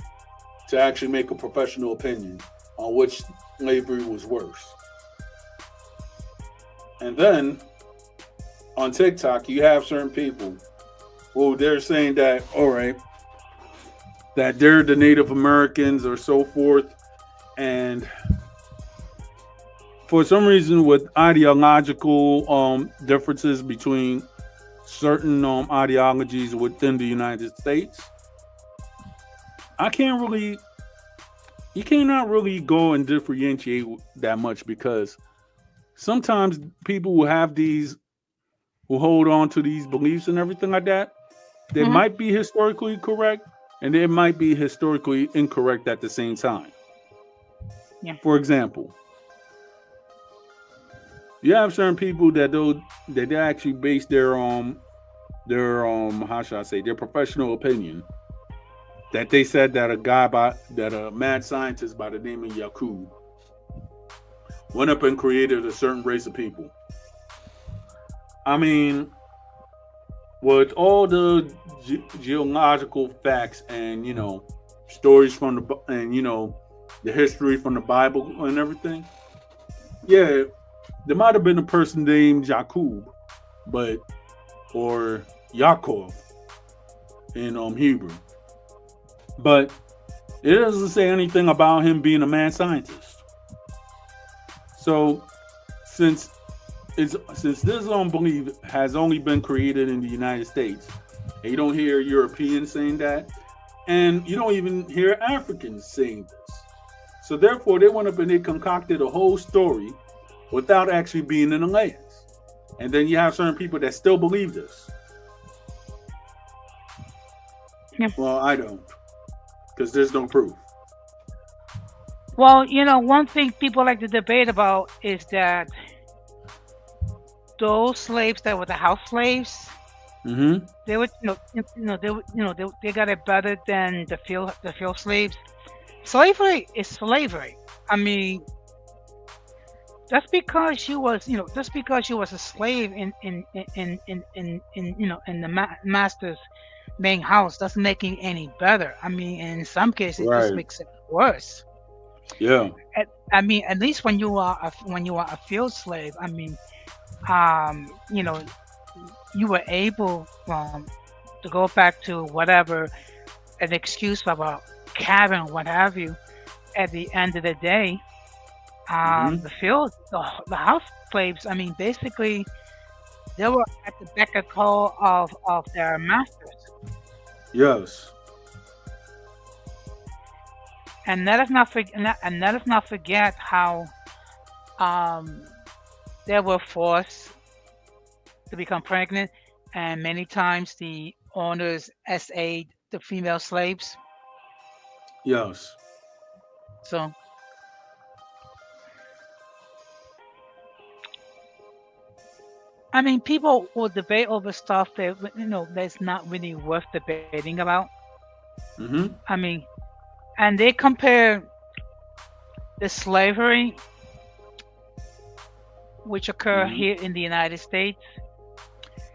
to actually make a professional opinion on which slavery was worse. And then on TikTok, you have certain people who they're saying that, all right, that they're the Native Americans or so forth. And for some reason, with ideological differences between certain ideologies within the United States, I can't really, you cannot really go and differentiate that much because sometimes people will have these, who hold on to these beliefs and everything like that. They Mhm. might be historically correct and they might be historically incorrect at the same time. Yeah. For example, you have certain people that they actually base their how should I say, their professional opinion, that they said that a mad scientist by the name of Yakub went up and created a certain race of people. I mean, with all the geological facts and stories from the history from the Bible and everything, yeah, there might have been a person named Jakub, but or Yaakov in Hebrew, but it doesn't say anything about him being a mad scientist. So since since this belief has only been created in the United States, and you don't hear Europeans saying that, and you don't even hear Africans saying this. So therefore, they went up and they concocted a whole story without actually being in the lands. And then you have certain people that still believe this. Yeah. Well, I don't, because there's no proof. Well, one thing people like to debate about is that those slaves that were the house slaves, Mm-hmm. they were, they, they got it better than the field slaves. Slavery is slavery. I mean, just because you was a slave in the master's main house doesn't make it any better. I mean, in some cases, it just Right. makes it worse. Yeah. I mean, at least when you are a field slave, I mean, um, you know, you were able to go back to whatever an excuse of a cabin, what have you. At the end of the day, Mm-hmm. the house slaves. I mean, basically, they were at the beck and call of their masters. Yes. And let us not forget how um, they were forced to become pregnant, and many times the owners SA'd the female slaves. Yes. So, I mean, people will debate over stuff that's not really worth debating about. Mm-hmm. I mean, and they compare the slavery which occur Mm-hmm. here in the United States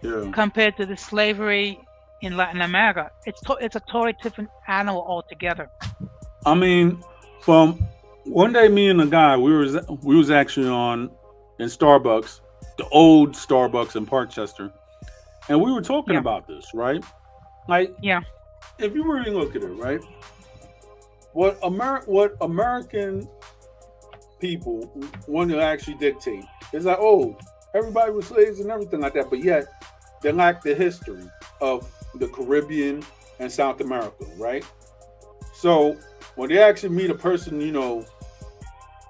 Yeah. compared to the slavery in Latin America. It's a totally different animal altogether. I mean, from one day, me and the guy, we was actually on in Starbucks, the old Starbucks in Parkchester, and we were talking Yeah, about this, right? Like, yeah, if you really look at it, right, what American people want to actually dictate is like, oh, everybody was slaves and everything like that, but yet they lack the history of the Caribbean and South America, right? So when they actually meet a person,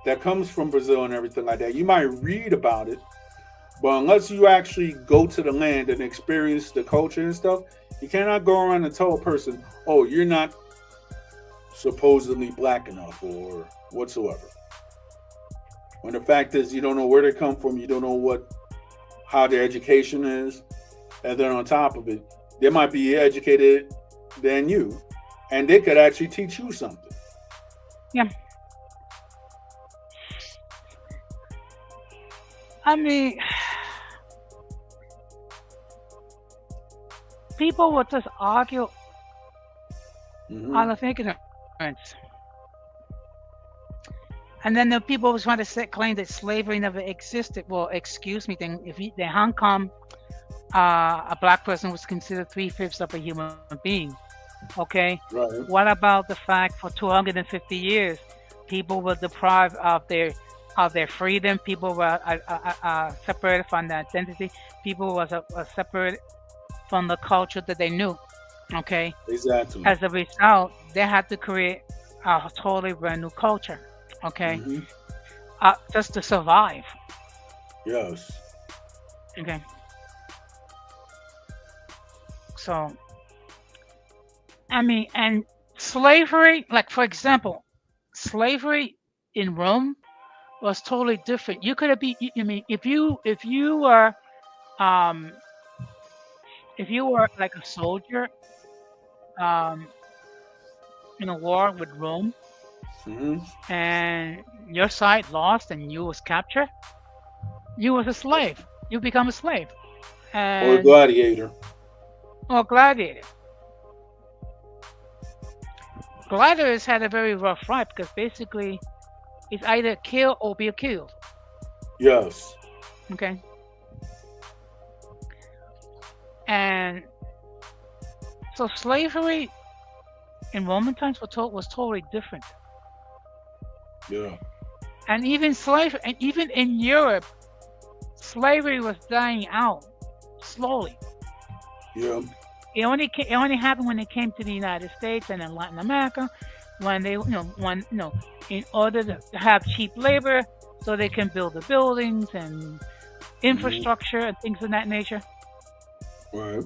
that comes from Brazil and everything like that, you might read about it, but unless you actually go to the land and experience the culture and stuff, you cannot go around and tell a person, oh, you're not supposedly black enough or whatsoever. When the fact is, you don't know where they come from, you don't know how their education is, and then on top of it, they might be educated than you, and they could actually teach you something. yeah. I mean, people would just argue Hmm. out of ignorance, and then the people who trying to claim that slavery never existed. Well, excuse me. Then if you, in Hong Kong, a black person was considered three-fifths of a human being. Okay, Right. what about the fact for 250 years people were deprived of their freedom? People were separated from their identity. People were separated from the culture that they knew. Okay, Exactly. as a result, they had to create a totally brand new culture. Okay, Hmm. just to survive. Yes. Okay, so I mean, and slavery, like for example, slavery in Rome was totally different. You could have been. I mean, um if you were like a soldier um in a war with Rome, Hmm. and your side lost and you was captured, you was a slave. You become a slave, Or a and gladiator. or gladiator. Gladiators had a very rough life because basically it's either kill or be killed. Yes. Okay, and so slavery in Roman times was totally different. Yeah. And even in Europe, slavery was dying out slowly. Yeah. It only happened when it came to the United States and in Latin America, when in order to have cheap labor, so they can build the buildings and Hmm. infrastructure and things of that nature. Right.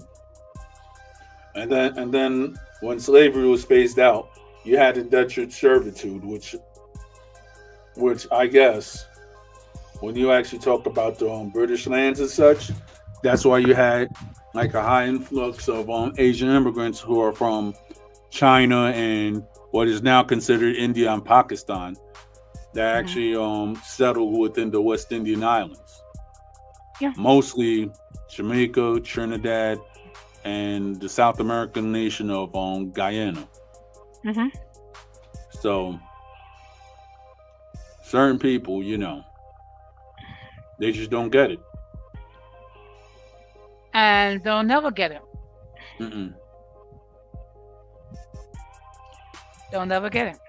And then when slavery was phased out, you had indentured servitude, which I guess when you actually talk about the British lands and such, that's why you had like a high influx of Asian immigrants who are from China and what is now considered India and Pakistan that Hmm. actually settled within the West Indian Islands, Yeah. mostly Jamaica, Trinidad, and the South American nation of Guyana. Hmm. So certain people, they just don't get it. And they'll never get it. Mm-mm. They'll never get it.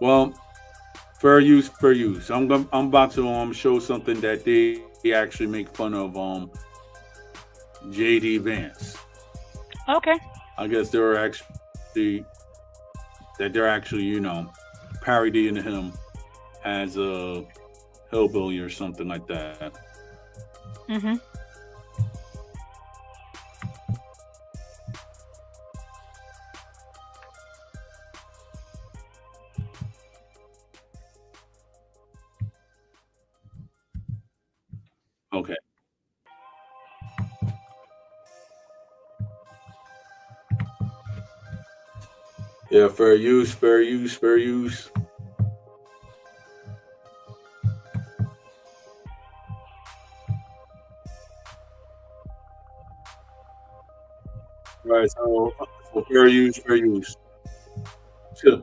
Well, fair use, fair use. I'm about to show something that they actually make fun of JD Vance. Okay. I guess they're actually parodying him as a hillbilly or something like that. Hmm. Okay. Yeah, fair use, fair use, fair use. All right, so fair use, fair use. Sure.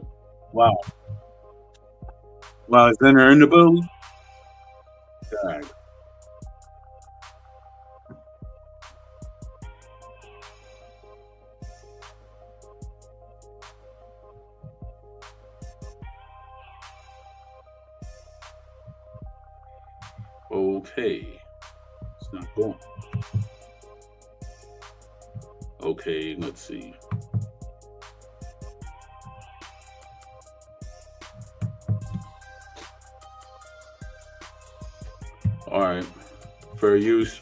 Wow. Wow, is dinner in the building? God. Okay. It's not going. Okay, let's see. All right. Fair use.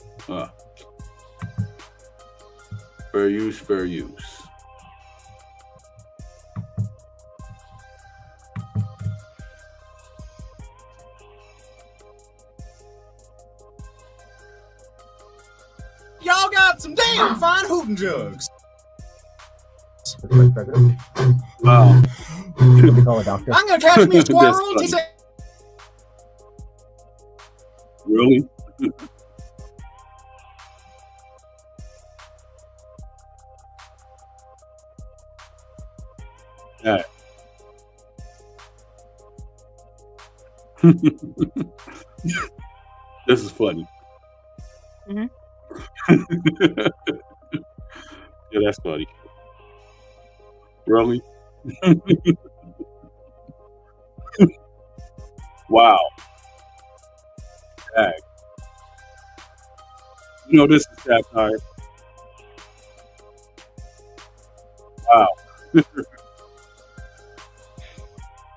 Fair use, fair use. Y'all got some damn fine hootin' jugs. Wow. Should we call a doctor? I'm gonna catch me a That's squirrel. funny. Really? Yeah. This is funny. Hmm. Yeah, that's funny. Really? Wow. Dang. You know this is satire. Wow.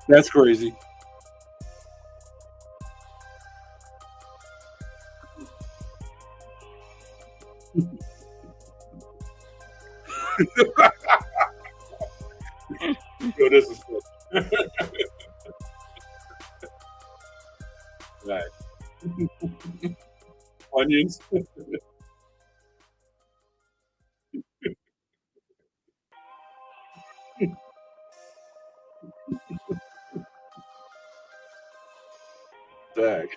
That's crazy. Yo, this is funny. Right. Onions. Dang.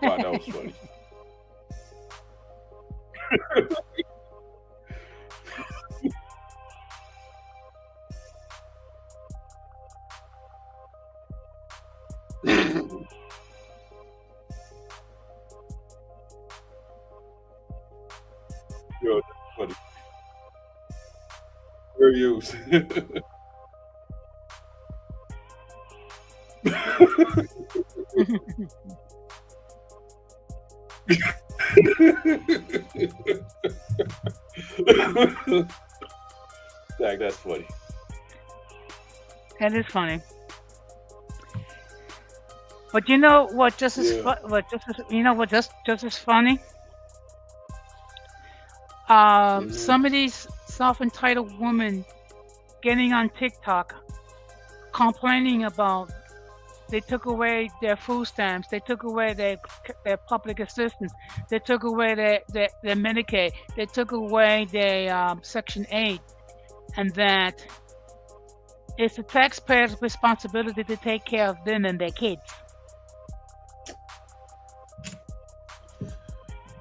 Wow, that was funny. Yo, that's funny. Fair use. Dang, that's funny. That is funny. But you know what? Just as Yeah. you know what? Just as funny. Hmm. Some of these self-entitled women getting on TikTok complaining about they took away their food stamps, they took away their public assistance, they took away their Medicaid, they took away their Section 8, and that it's the taxpayers' responsibility to take care of them and their kids.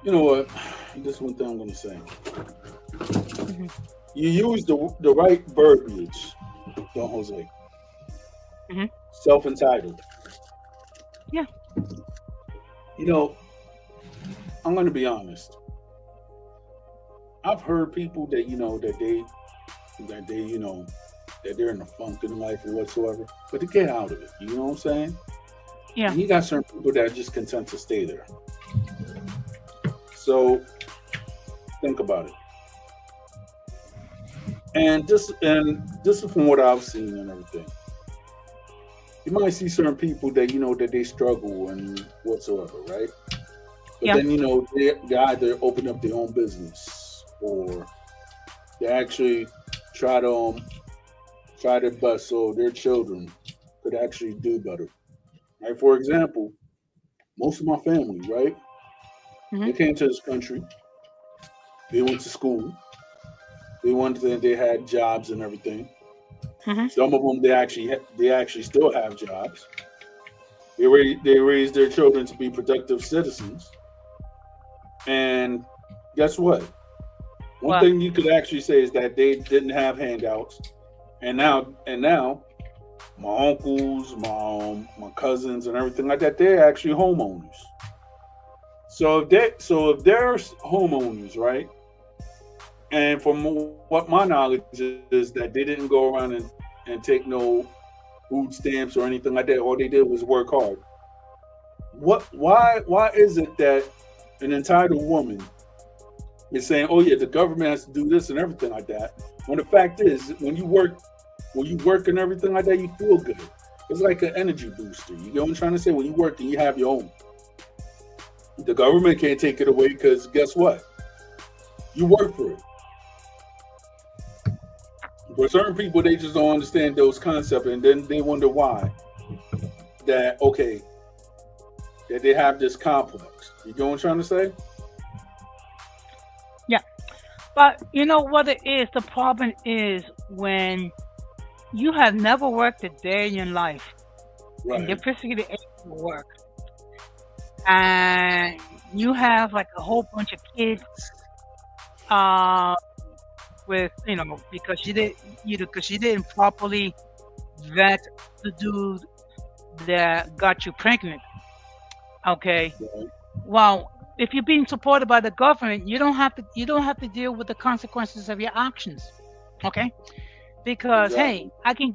You know what? This one thing I'm gonna say. Hmm. You use the right verbiage, Don Jose. Hmm. Self entitled. Yeah. You know, I'm gonna be honest. I've heard people that that they're in a funk in life or whatsoever, but to get out of it. You know what I'm saying? Yeah. And you got certain people that are just content to stay there. So think about it. And this is from what I've seen and everything. You might see certain people that that they struggle and whatsoever, right? But Yeah. then they either open up their own business or they actually try to try their best so their children could actually do better. Like for example, most of my family, right? Hmm. They came to this country, they went to school, they had jobs and everything. Hmm. Some of them they actually still have jobs. They raise their children to be productive citizens. And guess what? One What? thing you could actually say is that they didn't have handouts, and now my uncles, my cousins, and everything like that, they're actually homeowners. So if they're homeowners, right? And from what my knowledge is that they didn't go around and take no food stamps or anything like that. All they did was work hard. Why is it that an entitled woman is saying, "Oh yeah, the government has to do this and everything like that"? When the fact is, when you work and everything like that, you feel good. It's like an energy booster. You know what I'm trying to say? When you work and you have your own, the government can't take it away because guess what? You work for it. But certain people, they just don't understand those concepts, and then they wonder why that okay that they have this complex. You know what I'm trying to say? Yeah. But you know what it is? The problem is when you have never worked a day in your life and you're Right. physically able to work and you have like a whole bunch of kids uh, with because you didn't properly vet the dude that got you pregnant. Okay. Right. Well, if you're being supported by the government, you don't have to deal with the consequences of your actions. Okay? Because hey, Exactly. I can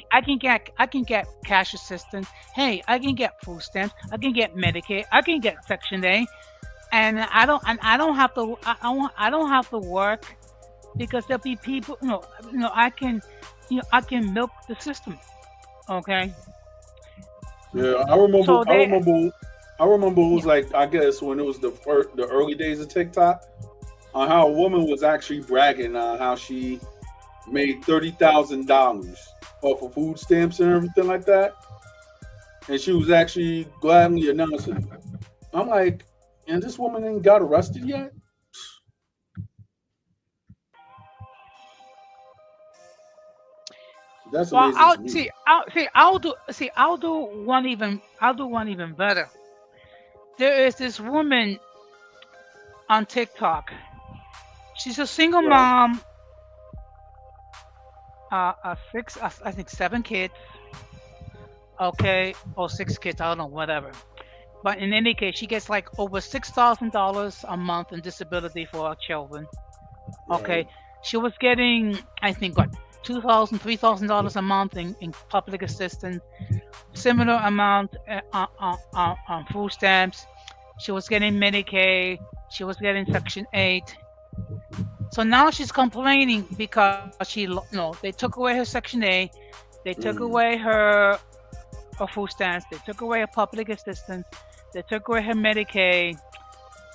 get cash assistance. Hey, I can get food stamps. I can get Medicaid. I can get Section A, and I don't have to I don't have to work because there'll be people. I can milk the system. Okay, Yeah, I remember. so I they remember. I remember it was yeah. like I guess when it was the early days of TikTok on how a woman was actually bragging on how she made $30,000 off of food stamps and everything like that, and she was actually gladly announcing it. I'm like, and this woman ain't got arrested yet. That's Well, amazing to me. I'll do one even better. There is this woman on TikTok. She's a single Right. mom, I think 7 kids, okay, or 6 kids, I don't know, whatever. But in any case, she gets like over $6,000 a month in disability for her children. Right. Okay, she was getting, I think, what, $2,000, $3,000 a month in public assistance, similar amount on food stamps. She was getting Medicaid. She was getting Section 8. So now she's complaining because they took away her Section A, they took Mm. away her food stamps, they took away her public assistance, they took away her Medicaid,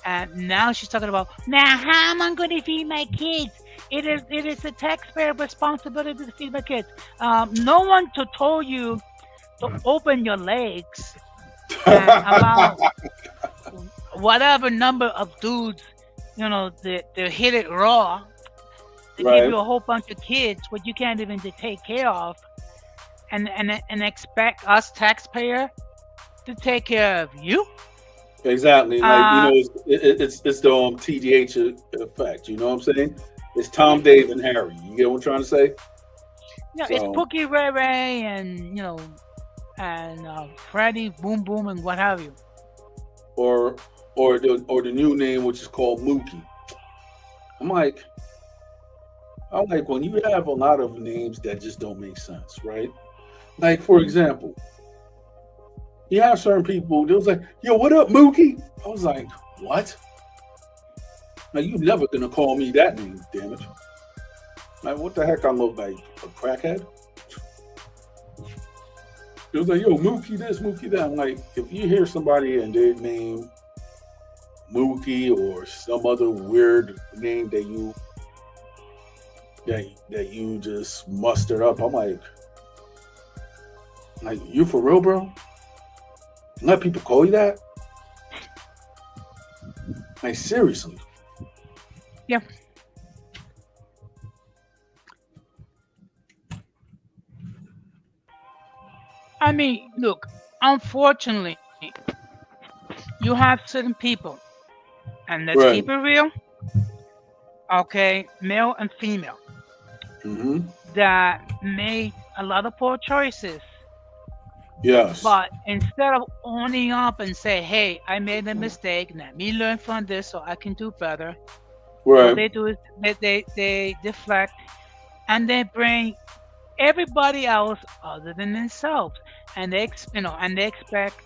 and now she's talking about now how am I going to feed my kids? It is the taxpayer responsibility to feed my kids. No one to told you to open your legs and allow whatever number of dudes, they hit it raw. They give Right. you a whole bunch of kids, what you can't even take care of, and expect us taxpayer to take care of you. Exactly. Like Uh, it's the TDH effect. You know what I'm saying? It's Tom, Dave, and Harry. You get what I'm trying to say? it's So, Pookie Ray Ray and Freddie Boom Boom and what have you. or or the new name which is called Mookie. I'm like, I'm like when you have a lot of names that just don't make sense, right? Like for example, you have certain people. They was like, "Yo, what up, Mookie?" I was like, "What? Now you never gonna call me that name, damn it! Like, what the heck? I look like a crackhead?" It was like, "Yo, Mookie this, Mookie that." I'm like, if you hear somebody and their name Mookie or some other weird name that you just mustered up, I'm like you for real, bro? Let people call you that? Like seriously? Yeah. I mean, look, unfortunately, you have certain people, and let's keep Right. it real, okay, male and female, Hmm. that made a lot of poor choices. Yes. But instead of owning up and say, "Hey, I made a mistake. Let me learn from this so I can do better," what Right. they do is they deflect and they bring everybody else other than themselves, and and they expect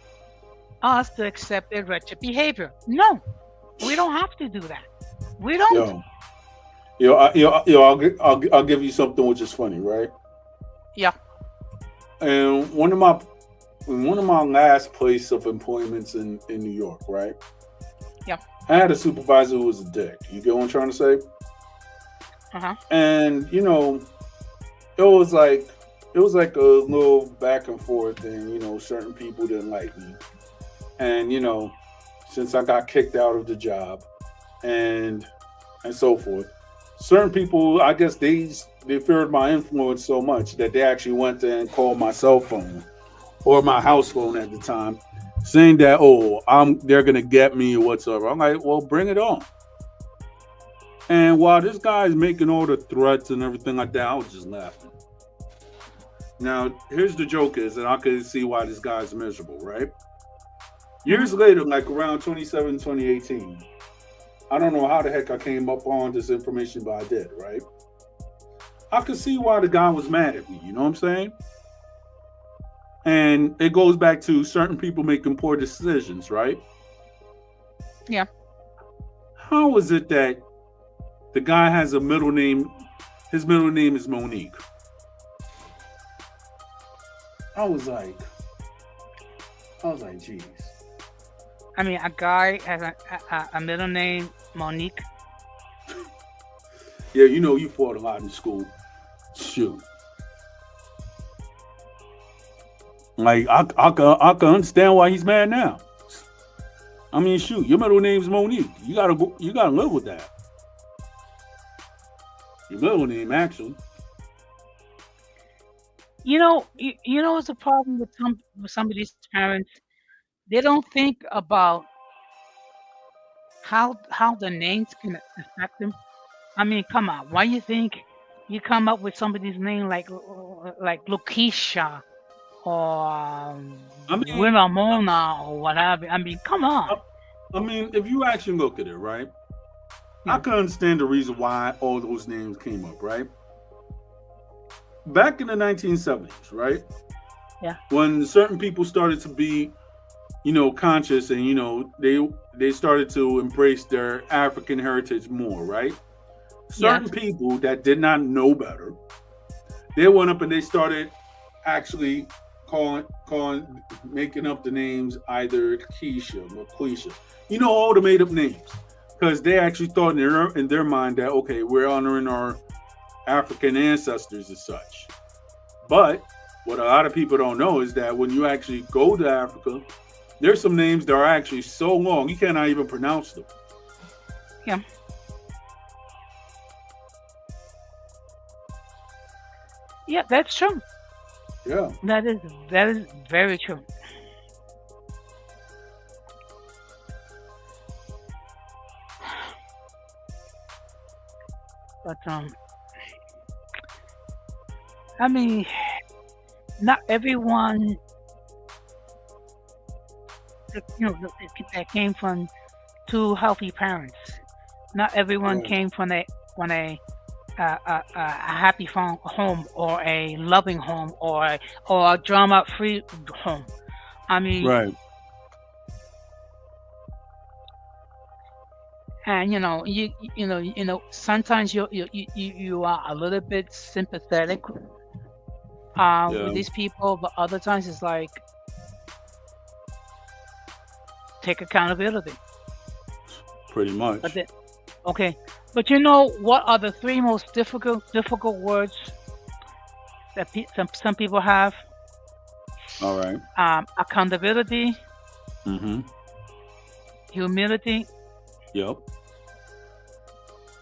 us to accept their wretched behavior. No, we don't have to do that. We don't. Yo. I'll give you something which is funny, right? Yeah. And one of my last place of employments in New York, right? Yeah. I had a supervisor who was a dick. You get what I'm trying to say? Uh huh. And it was like it was like a little back and forth, and certain people didn't like me, and since I got kicked out of the job, and so forth, certain people, I guess they feared my influence so much that they actually went and called my cell phone or my house phone at the time, saying that, oh, they're gonna get me or whatsoever. I'm like, well, bring it on. And while this guy is making all the threats and everything like that, I was just laughing. Now, here's the joke is, and I can see why this guy's miserable, right? Hmm. Years later, like around 2018, I don't know how the heck I came up on this information, but I did, right? I could see why the guy was mad at me, you know what I'm saying? And it goes back to certain people making poor decisions, right? Yeah. How is it that the guy has a middle name? His middle name is Monique. I was like, geez. I mean, a guy has a middle name, Monique. Yeah, you fought a lot in school. Shoot. Like, I can understand why he's mad now. I mean, shoot, your middle name's Monique. You gotta live with that. Your middle name, actually. You know what's the problem with some of these parents? They don't think about how the names can affect them. I mean, come on. Why you think you come up with somebody's name like Lucretia or I mean, Willamona or whatever? I mean, come on. I, I mean, if you actually look at it, right? I Yeah. can understand the reason why all those names came up, right? Back in the 1970s, right? Yeah. When certain people started to be, conscious, and they started to embrace their African heritage more, right? Certain Yes. people that did not know better, they went up and they started actually making up the names, either Keisha, Laquisha, all the made up names, because they actually thought in their mind that, okay, we're honoring our African ancestors as such. But what a lot of people don't know is that when you actually go to Africa, there's some names that are actually so long you cannot even pronounce them. Yeah. Yeah, that's true. Yeah. That is very true. But I mean, not everyone that came from two healthy parents. Not everyone Right. came from a happy home or a loving home or a drama free home. I mean, Right. and sometimes you are a little bit sympathetic with Yeah. these people, but other times it's like take accountability. Pretty But much. then, okay, but you know what are the three most difficult words that some people have? All right. Accountability, Mm-hmm. humility, Yep.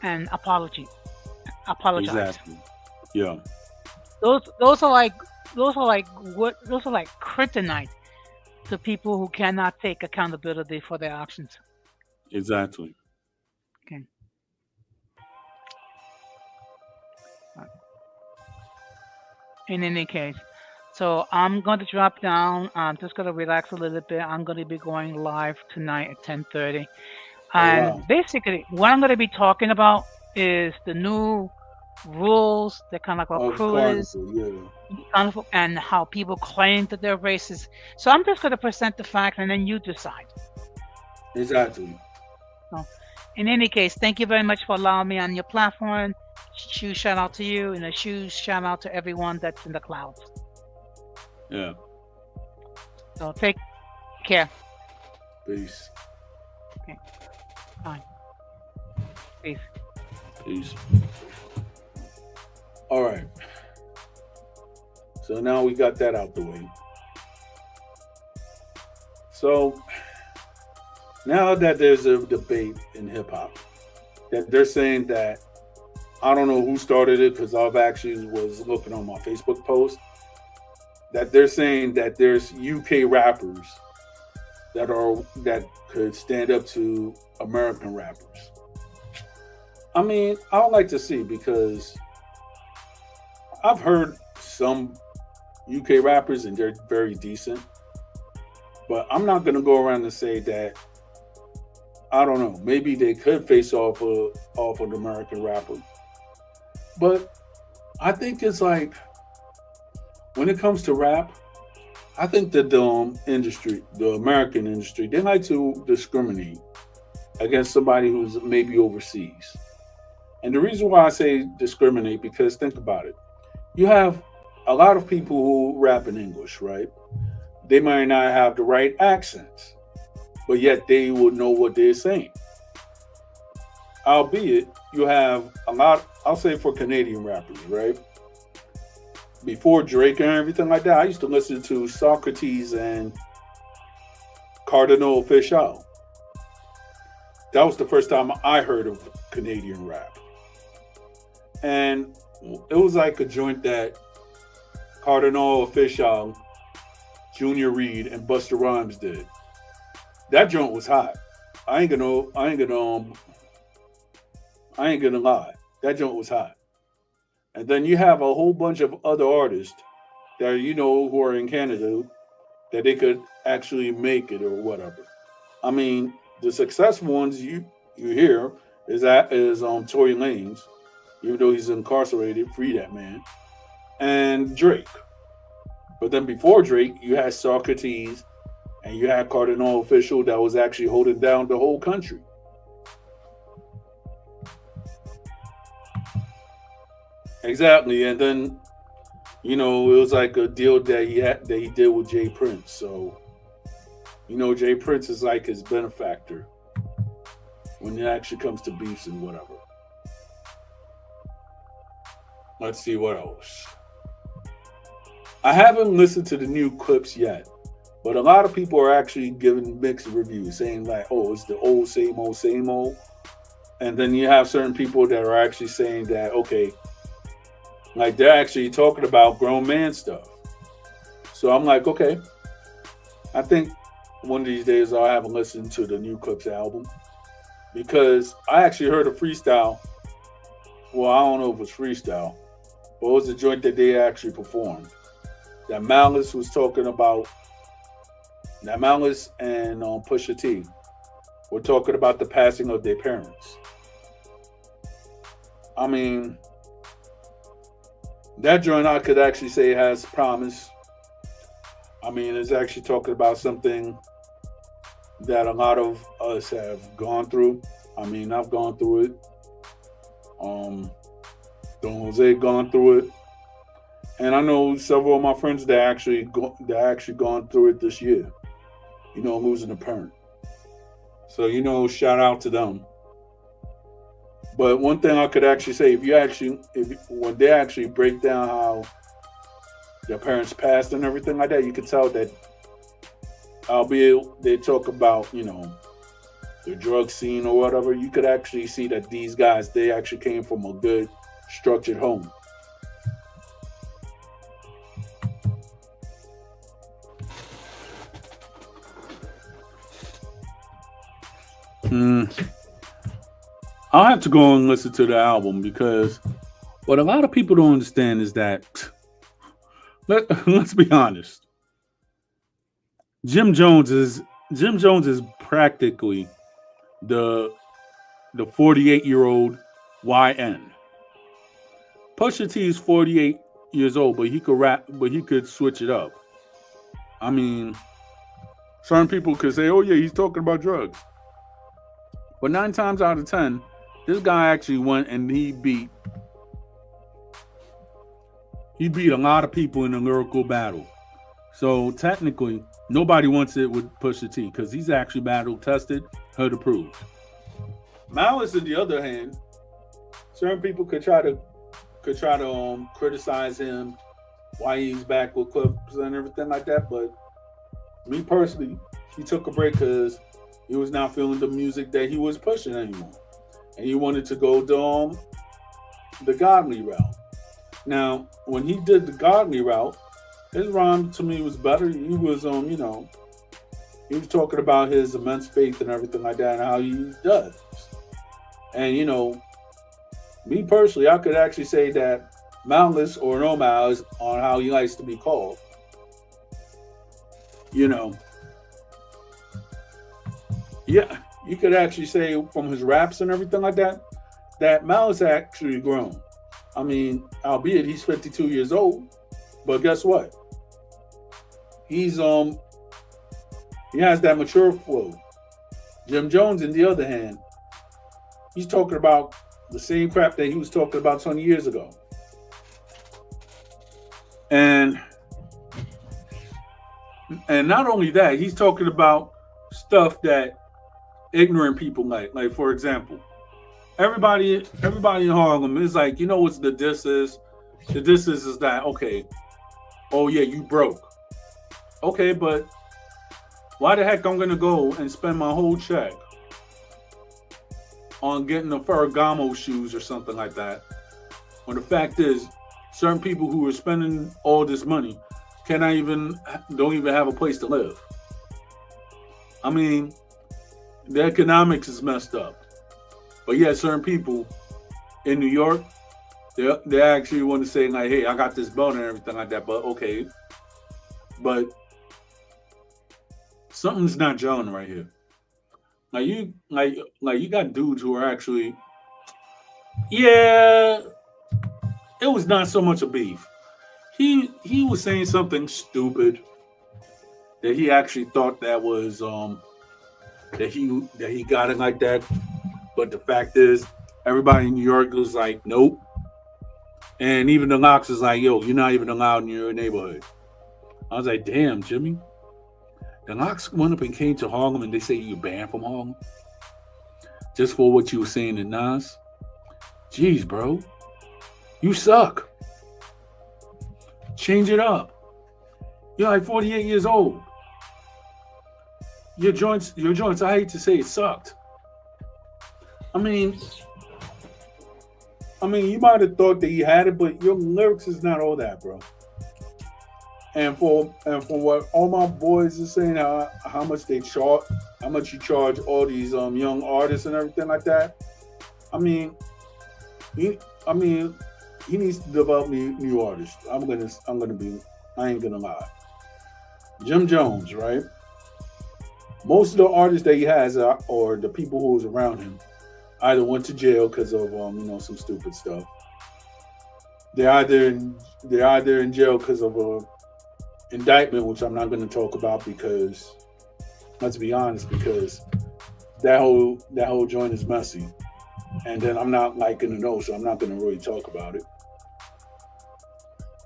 and apologize. Exactly. Yeah. Those are like those are like what those are like kryptonite to people who cannot take accountability for their actions. Exactly. Okay. Uh, In any case, so I'm going to drop down. I'm just going to relax a little bit. I'm going to be going live tonight at 10:30. Oh And wow. basically, what I'm going to be talking about is the new rules that kind of like Of cruise Carnival, yeah. and how people claim that they're racist. So I'm just going to present the fact, and then you decide. Exactly. So, in any case, thank you very much for allowing me on your platform. Shoes shout out to you, and a shoes shout out to everyone that's in the clouds. Yeah. So take care. Peace. Okay, bye. Peace. Peace. All right. So now we got that out the way. So now that there's a debate in hip hop, that they're saying that I don't know who started it because I've actually was looking on my Facebook post that they're saying that there's UK rappers that could stand up to American rappers. I mean, I would like to see because I've heard some UK rappers and they're very decent, but I'm not gonna go around and say that I don't know. Maybe they could face off an American rapper, but I think it's like when it comes to rap, I think that the American industry, they like to discriminate against somebody who's maybe overseas. And the reason why I say discriminate, because think about it. You have a lot of people who rap in English, right? They might not have the right accents, but yet they would know what they're saying. Albeit, you have a lot, I'll say for Canadian rappers, right? Before Drake and everything like that, I used to listen to Socrates and Cardinal Official. That was the first time I heard of Canadian rap. And it was like a joint that Cardinal Official, Junior Reed, and Busta Rhymes did. That joint was hot. I ain't gonna lie. That joint was hot. And then you have a whole bunch of other artists that who are in Canada that they could actually make it or whatever. I mean, the successful ones you hear is Tory Lanez, even though he's incarcerated, free that man, and Drake. But then before Drake, you had Socrates and you had Cardinal Official that was actually holding down the whole country. Exactly, and then it was like a deal that he did with Jay Prince. So Jay Prince is like his benefactor when it actually comes to beefs and whatever. Let's see what else. I haven't listened to the new clips yet, but a lot of people are actually giving mixed reviews, saying like, "Oh, it's the old, same old, same old." And then you have certain people that are actually saying that, okay, like they're actually talking about grown man stuff. So I'm like, okay, I think one of these days I'll have a listen to the new Clips album because I actually heard a freestyle. Well, I don't know if it was freestyle, but it was a joint that they actually performed. That Malice was talking about. That Malice and Pusha T were talking about the passing of their parents. I mean, that joint I could actually say has promise. I mean, it's actually talking about something that a lot of us have gone through. I mean, I've gone through it. Don Jose gone through it, and I know several of my friends that actually gone through it this year. Losing a parent. So shout out to them. But one thing I could actually say, when they actually break down how their parents passed and everything like that, you could tell that, albeit they talk about, the drug scene or whatever, you could actually see that these guys, they actually came from a good, structured home. Mm, I'll have to go and listen to the album because what a lot of people don't understand is that let's be honest. Jim Jones is Jim Jones is practically the 48-year-old YN. Pusha T is 48 years old, but he could rap, but he could switch it up. I mean, certain people could say, "Oh yeah, he's talking about drugs," but 9 times out of 10, this guy actually went and he beat a lot of people in a lyrical battle. So technically, nobody wants it with Pusha T because he's actually battle tested, heard approved. Malice, on the other hand, certain people could try to criticize him why he's back with clips and everything like that. But me personally, he took a break because he was not feeling the music that he was pushing anymore, and he wanted to go down the godly route. Now, when he did the godly route, his rhyme to me was better. He was he was talking about his immense faith and everything like that and how he does. And me personally, I could actually say that Malice or no malice on how he likes to be called. You know, yeah, you could actually say from his raps and everything like that, that Malice actually grown. I mean, albeit he's 52 years old, but guess what? He's he has that mature flow. Jim Jones, on the other hand, he's talking about the same crap that he was talking about 20 years ago. And not only that, he's talking about stuff that ignorant people like. Like, for example, everybody in Harlem is like, what's the diss is? The diss is that, okay, oh yeah, you broke. Okay, but why the heck I'm gonna go and spend my whole check on getting the Ferragamo shoes or something like that? When the fact is, certain people who are spending all this money don't even have a place to live. I mean, the economics is messed up. But yeah, certain people in New York, they actually want to say like, hey, I got this belt and everything like that. But okay, but something's not gelling right here. Like you got dudes who are actually, yeah, it was not so much a beef. He was saying something stupid that he actually thought that was that he got it like that. But the fact is, everybody in New York was like, nope. And even the Locks is like, yo, you're not even allowed in your neighborhood. I was like, damn, Jimmy. The Locks went up and came to Harlem and they say you banned from Harlem just for what you were saying to Nas. Jeez, bro. You suck. Change it up. You're like 48 years old. Your joints, I hate to say it, sucked. I mean, you might have thought that you had it, but your lyrics is not all that, bro. And for what all my boys are saying, how much they charge, how much you charge all these young artists and everything like that. I mean, he needs to develop new artists. I ain't gonna lie. Jim Jones, right? Most of the artists that he has or the people who was around him either went to jail because of some stupid stuff. They're either in jail because of a indictment, which I'm not going to talk about because, let's be honest, because that whole joint is messy, and then I'm not liking to know, so I'm not going to really talk about it.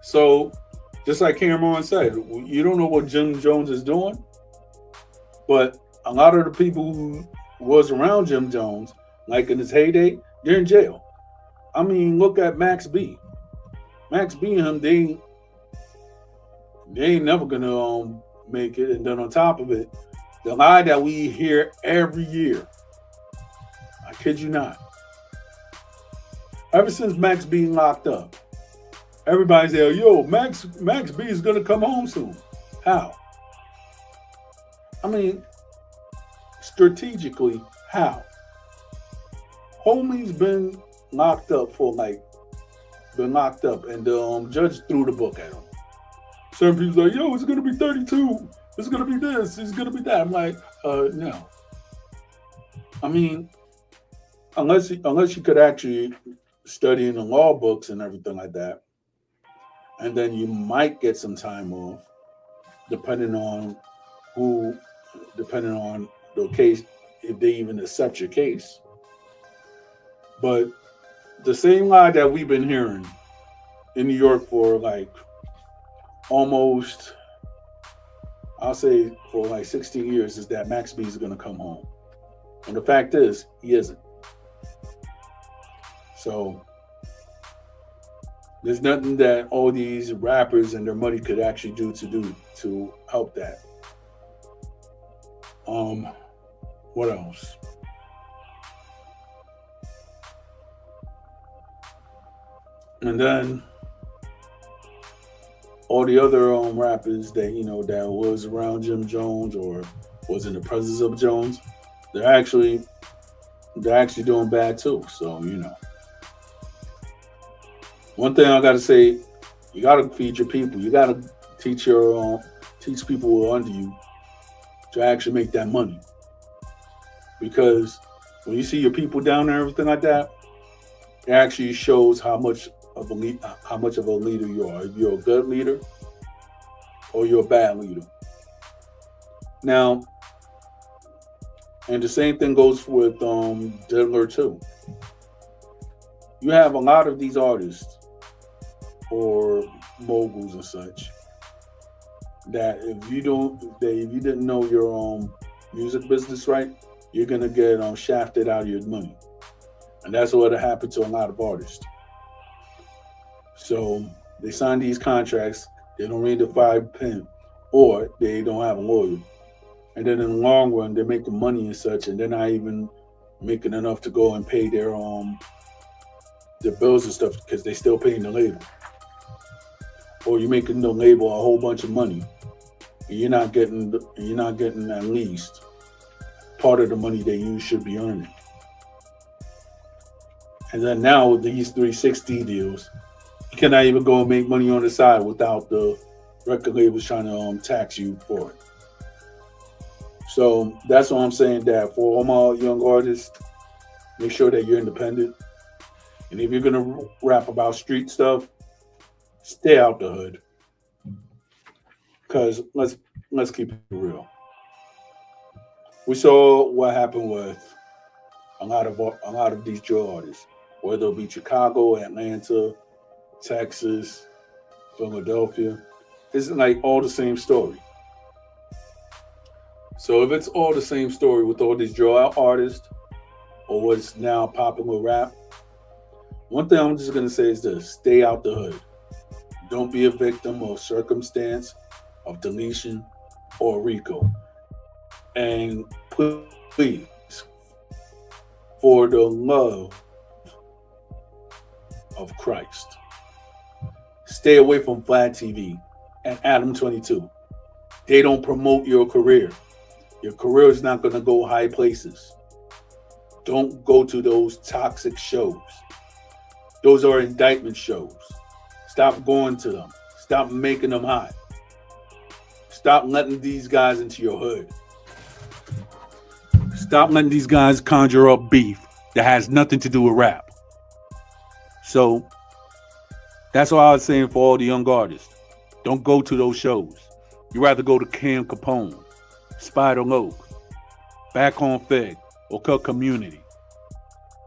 So, just like Cameron said, you don't know what Jim Jones is doing, but a lot of the people who was around Jim Jones, like in his heyday, they're in jail. I mean, look at Max B. Max B and him, they ain't never gonna make it. And then on top of it, the lie that we hear every year, I kid you not, ever since Max being locked up, everybody's there, yo, Max B is gonna come home soon. How? I mean, strategically, How? Homie's been locked up for like been locked up, and the judge threw the book at him. Certain people's like, "Yo, it's gonna be 32. It's gonna be this. It's gonna be that." I'm like, no. I mean, unless you could actually study in the law books and everything like that, and then you might get some time off, depending on who, depending on the case, if they even accept your case. But the same lie that we've been hearing in New York for like almost, I'll say for like 16 years, is that Max B is going to come home. And the fact is, he isn't. So there's nothing that all these rappers and their money could actually do to help that. What else? And then all the other rappers that that was around Jim Jones or was in the presence of Jones, they're actually doing bad too. So one thing I gotta say, you gotta feed your people. You gotta teach teach people who are under you to actually make that money. Because when you see your people down there and everything like that, it actually shows how much of a leader you are. If you're a good leader or you're a bad leader. Now, and the same thing goes with Diddler too. You have a lot of these artists or moguls and such that if you didn't know your music business right, you're gonna get shafted out of your money, and that's what happened to a lot of artists. So they sign these contracts, they don't read the fine print, or they don't have a lawyer, and then in the long run they're making money and such, and they're not even making enough to go and pay their bills and stuff because they still paying the label. Or you're making the label a whole bunch of money, and you're not getting at least part of the money that you should be earning. And then now with these 360 deals, you cannot even go and make money on the side without the record labels trying to tax you for it. So that's why I'm saying that for all my young artists, make sure that you're independent. And if you're gonna rap about street stuff, stay out the hood. Because let's keep it real. We saw what happened with a lot of these drill artists, whether it be Chicago, Atlanta, Texas, Philadelphia. It's like all the same story. So if it's all the same story with all these drill artists or what's now popular rap, one thing I'm just gonna say is this: stay out the hood. Don't be a victim of circumstance, of deletion, or RICO. And please, for the love of Christ, stay away from Vlad TV and Adam 22. They don't promote your career. Your career is not going to go high places. Don't go to those toxic shows. Those are indictment shows. Stop going to them. Stop making them hot. Stop letting these guys into your hood. Stop letting these guys conjure up beef that has nothing to do with rap. So that's what I was saying for all the young artists. Don't go to those shows. You rather go to Cam Capone, Spider Loke, Back Home Fed, or Cut Community.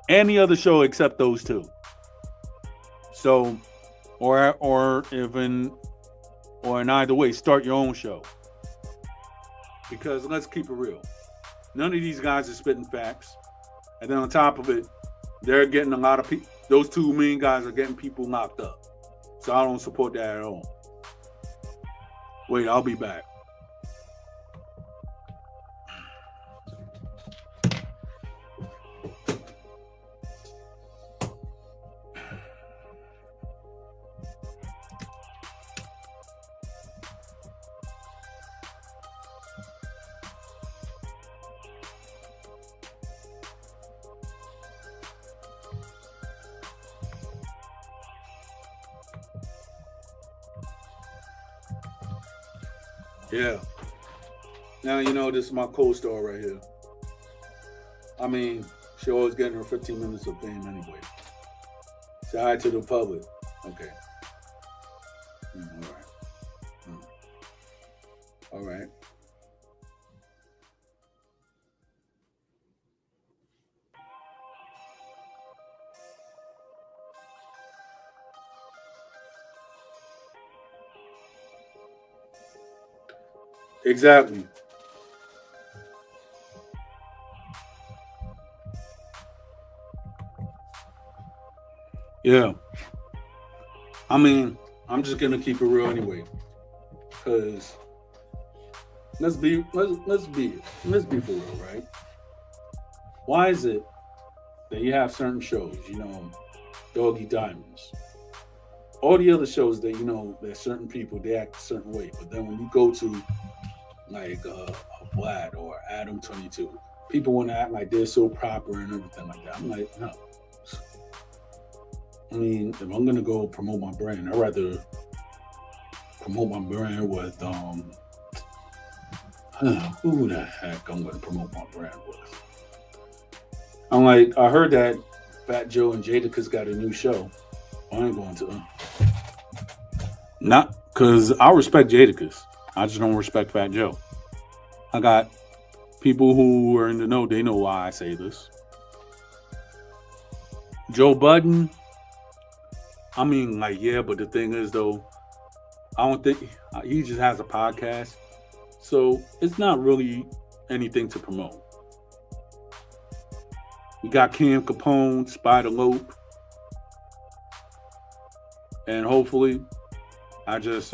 Any other show except those two. So, or in either way, start your own show. Because let's keep it real. None of these guys are spitting facts. And then on top of it, they're getting a lot of people. Those two main guys are getting people locked up. So I don't support that at all. Wait, I'll be back. Yeah. Now you know this is my co-star right here. I mean, she always getting her 15 minutes of fame anyway. Say hi to the public. Okay. All right. All right. Exactly. Yeah. I mean, I'm just gonna keep it real anyway, because let's be for real, right? Why is it that you have certain shows, Doggy Diamonds, all the other shows that that certain people they act a certain way, but then when you go to like Vlad or Adam 22, people want to act like they're so proper and everything like that. I'm like, no. I mean, if I'm gonna go promote my brand, I'd rather promote my brand with who the heck I'm gonna promote my brand with. I'm like, I heard that Fat Joe and Jadakiss got a new show. I ain't going to them. Not because I respect Jadakiss. I just don't respect Fat Joe. I got people who are in the know, they know why I say this. Joe Budden, I mean, like, yeah, but the thing is, though, I don't think he just has a podcast. So it's not really anything to promote. We got Cam Capone, Spider Lope, and hopefully I just,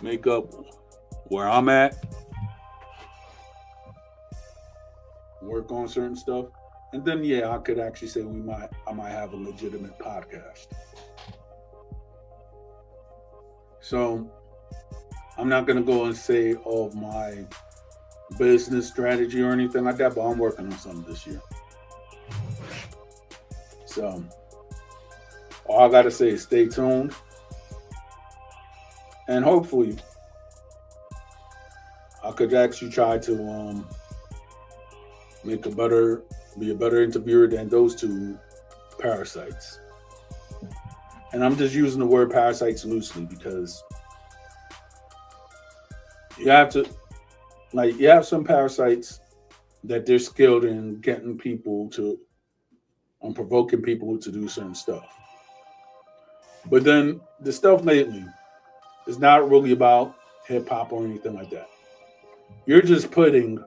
make up where I'm at, work on certain stuff. And then, yeah, I could actually say I might have a legitimate podcast. So I'm not going to go and say all of my business strategy or anything like that, but I'm working on something this year. So all I got to say is stay tuned. And hopefully I could actually try to be a better interviewer than those two parasites. And I'm just using the word parasites loosely because you have some parasites that they're skilled in getting people provoking people to do certain stuff. But then the stuff lately is not really about hip hop or anything like that. You're just putting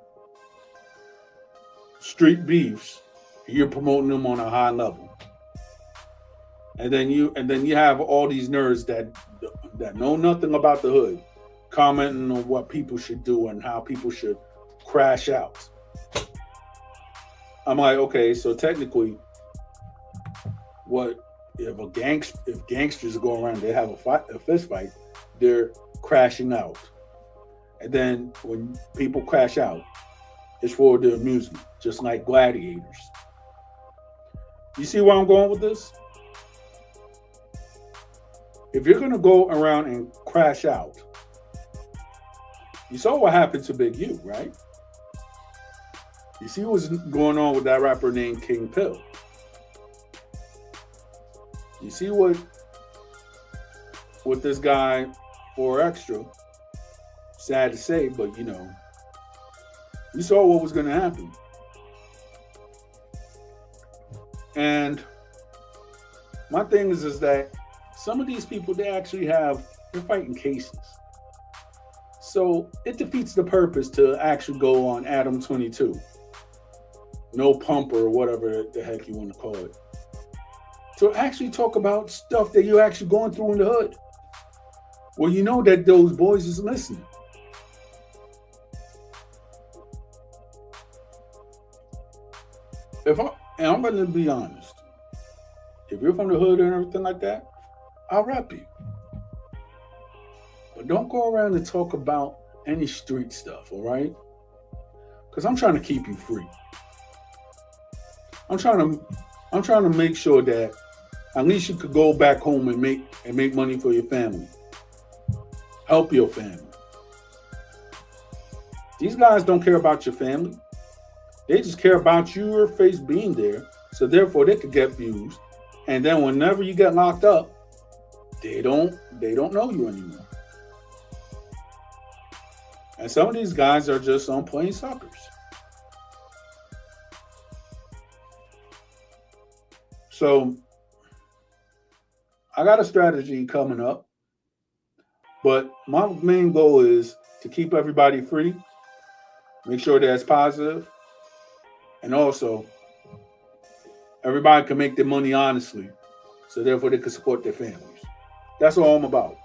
street beefs, you're promoting them on a high level. And then you have all these nerds that know nothing about the hood commenting on what people should do and how people should crash out. I'm like, okay, so technically, if gangsters go around, they have a fist fight, they're crashing out. And then when people crash out, it's for their amusement, just like gladiators. You see where I'm going with this? If you're gonna go around and crash out, you saw what happened to Big U, right? You see what's going on with that rapper named King Pill. You see what this guy, for extra, sad to say, but you saw what was going to happen. And my thing is that some of these people, they're fighting cases. So it defeats the purpose to actually go on Adam 22. No pumper or whatever the heck you want to call it. To actually talk about stuff that you're actually going through in the hood. Well, you know that those boys is listening. And I'm going to be honest. If you're from the hood and everything like that, I'll rap you. But don't go around and talk about any street stuff, all right? Because I'm trying to keep you free. I'm trying to make sure that at least you could go back home and make money for your family. Help your family. These guys don't care about your family. They just care about your face being there. So therefore they could get views. And then whenever you get locked up, they don't know you anymore. And some of these guys are just on plain suckers. So I got a strategy coming up, but my main goal is to keep everybody free, make sure that's positive, and also everybody can make their money honestly, so therefore they can support their families. That's all I'm about.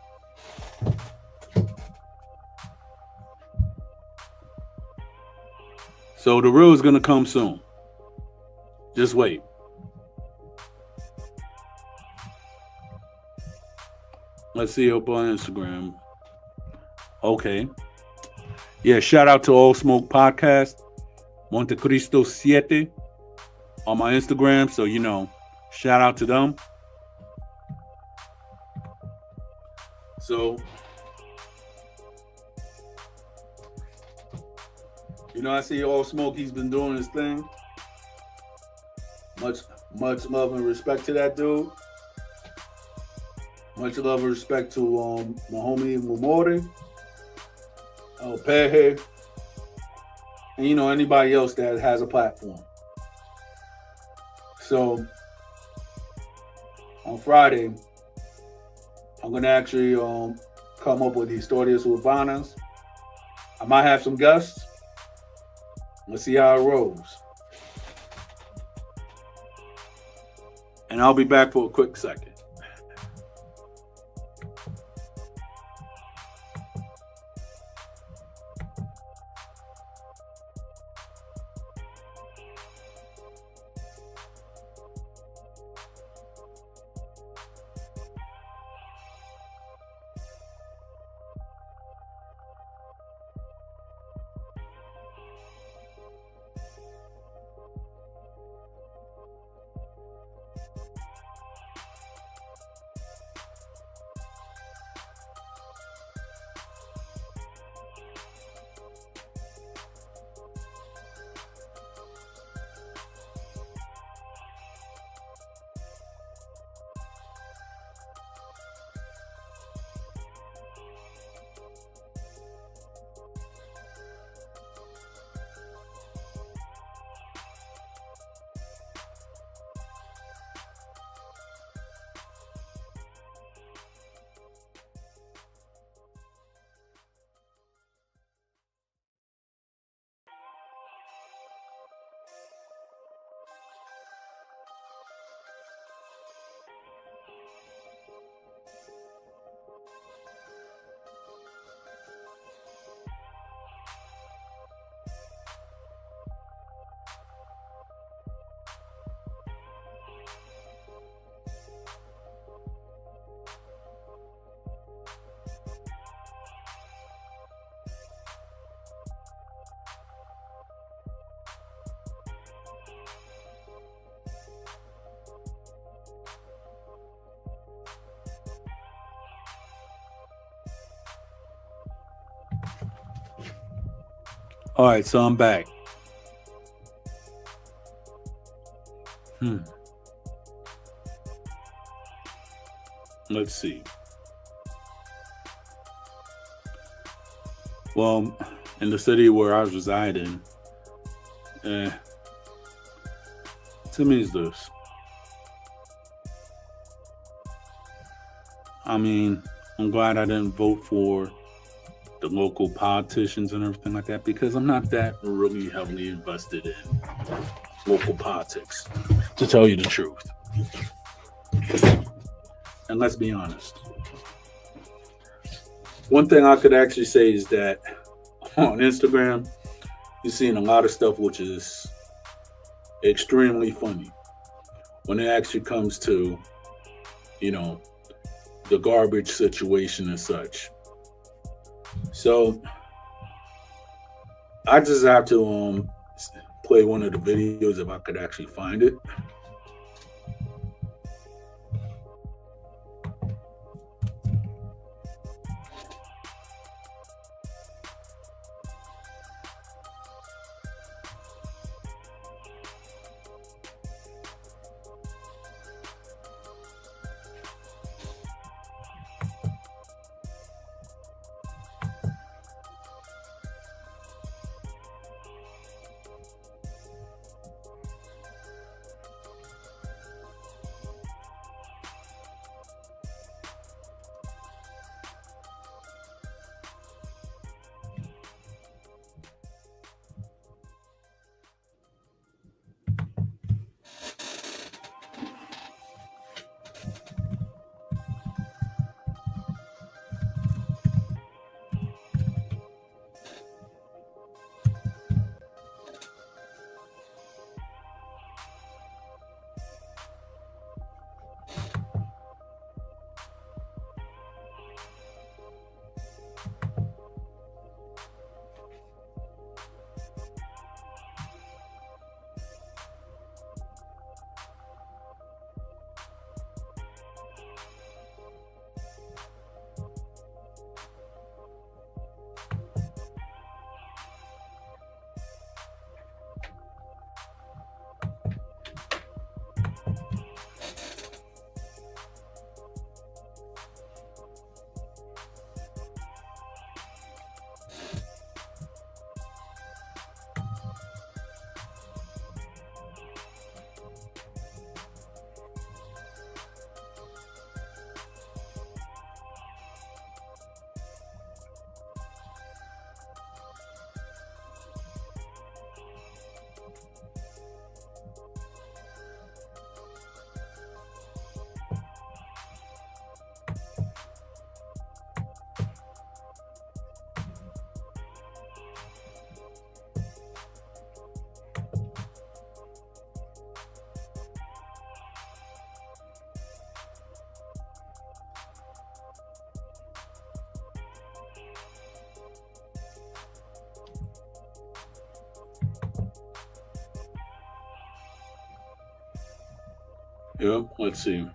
So the real is gonna come soon. Just wait. Let's see up on Instagram. Okay. Yeah, shout out to All Smoke Podcast, Montecristo 7 on my Instagram. So, shout out to them. So, I see All Smoke, he's been doing his thing. Much love and respect to that dude. Much love and respect to my homie Mumore, El Peje, and anybody else that has a platform. So on Friday, I'm gonna actually come up with Historias Urbanas. I might have some guests. Let's see how it rolls. And I'll be back for a quick second. All right, so I'm back. Let's see. Well, in the city where I reside in, to me is this. I mean, I'm glad I didn't vote for the local politicians and everything like that, because I'm not that really heavily invested in local politics, to tell you the truth. And let's be honest. One thing I could actually say is that on Instagram, you're seeing a lot of stuff which is extremely funny when it actually comes to, the garbage situation and such. So I just have to play one of the videos if I could actually find it. Yep. Let's see.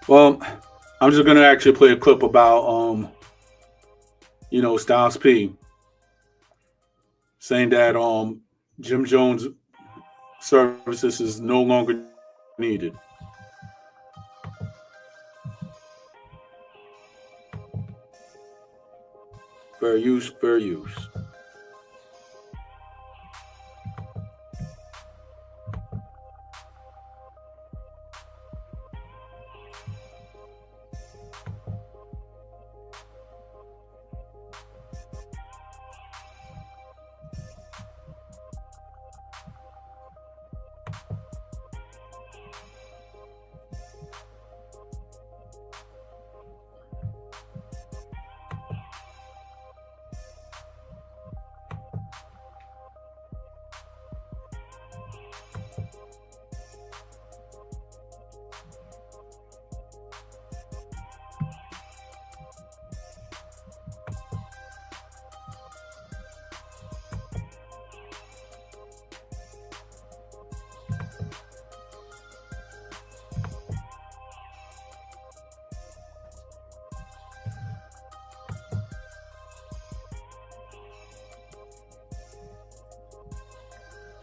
Well, I'm just gonna actually play a clip about Styles P saying that Jim Jones services is no longer needed. Fair use, fair use.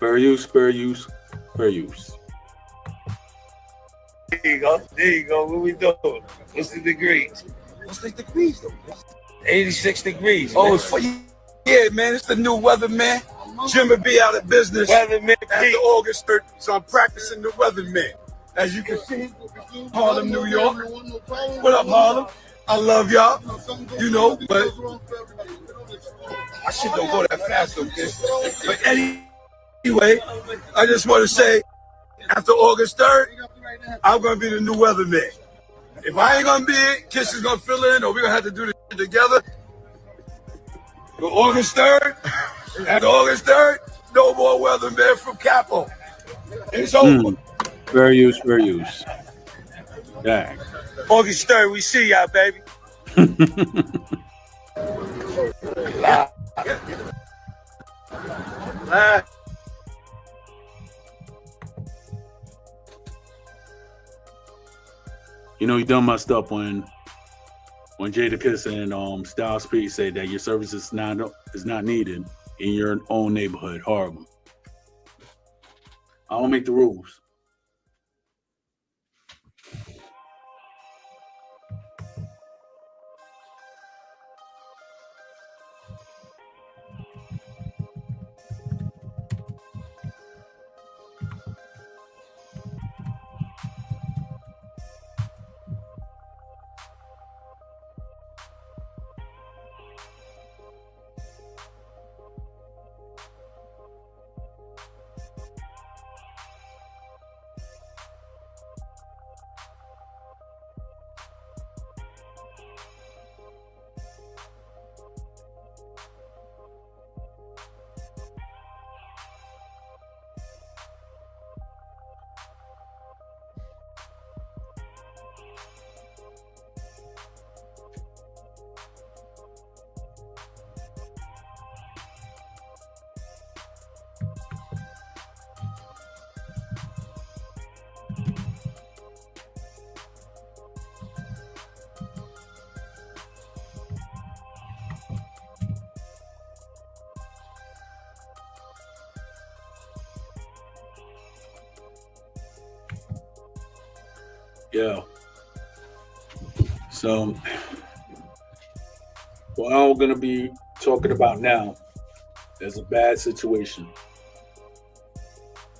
Fair use, fair use, fair use. There you go. There you go. What we doing? What's the degrees? What's the degrees though? 86 degrees. Oh, Man. it's for you. Yeah, man, it's the new weatherman. Jim will be out of business Weatherman after Pete. August 3rd, so I'm practicing the weatherman. As you can see, Harlem, New York. What up, Harlem? I love y'all, but I shit don't go that fast, okay? But anyway, I just want to say, after August 3rd, I'm going to be the new weatherman. If I ain't going to be it, Kiss is going to fill in, or we're going to have to do this shit together. But August 3rd, after August 3rd, no more weatherman from Capo. It's over. Fair use, fair use. Dang. August 3rd, we see y'all, baby. Live. Live. You done messed up when Jada Kiss and Styles P say that your service is not needed in your own neighborhood. Horrible. I don't make the rules. Yeah. So, what I'm going to be talking about now is a bad situation.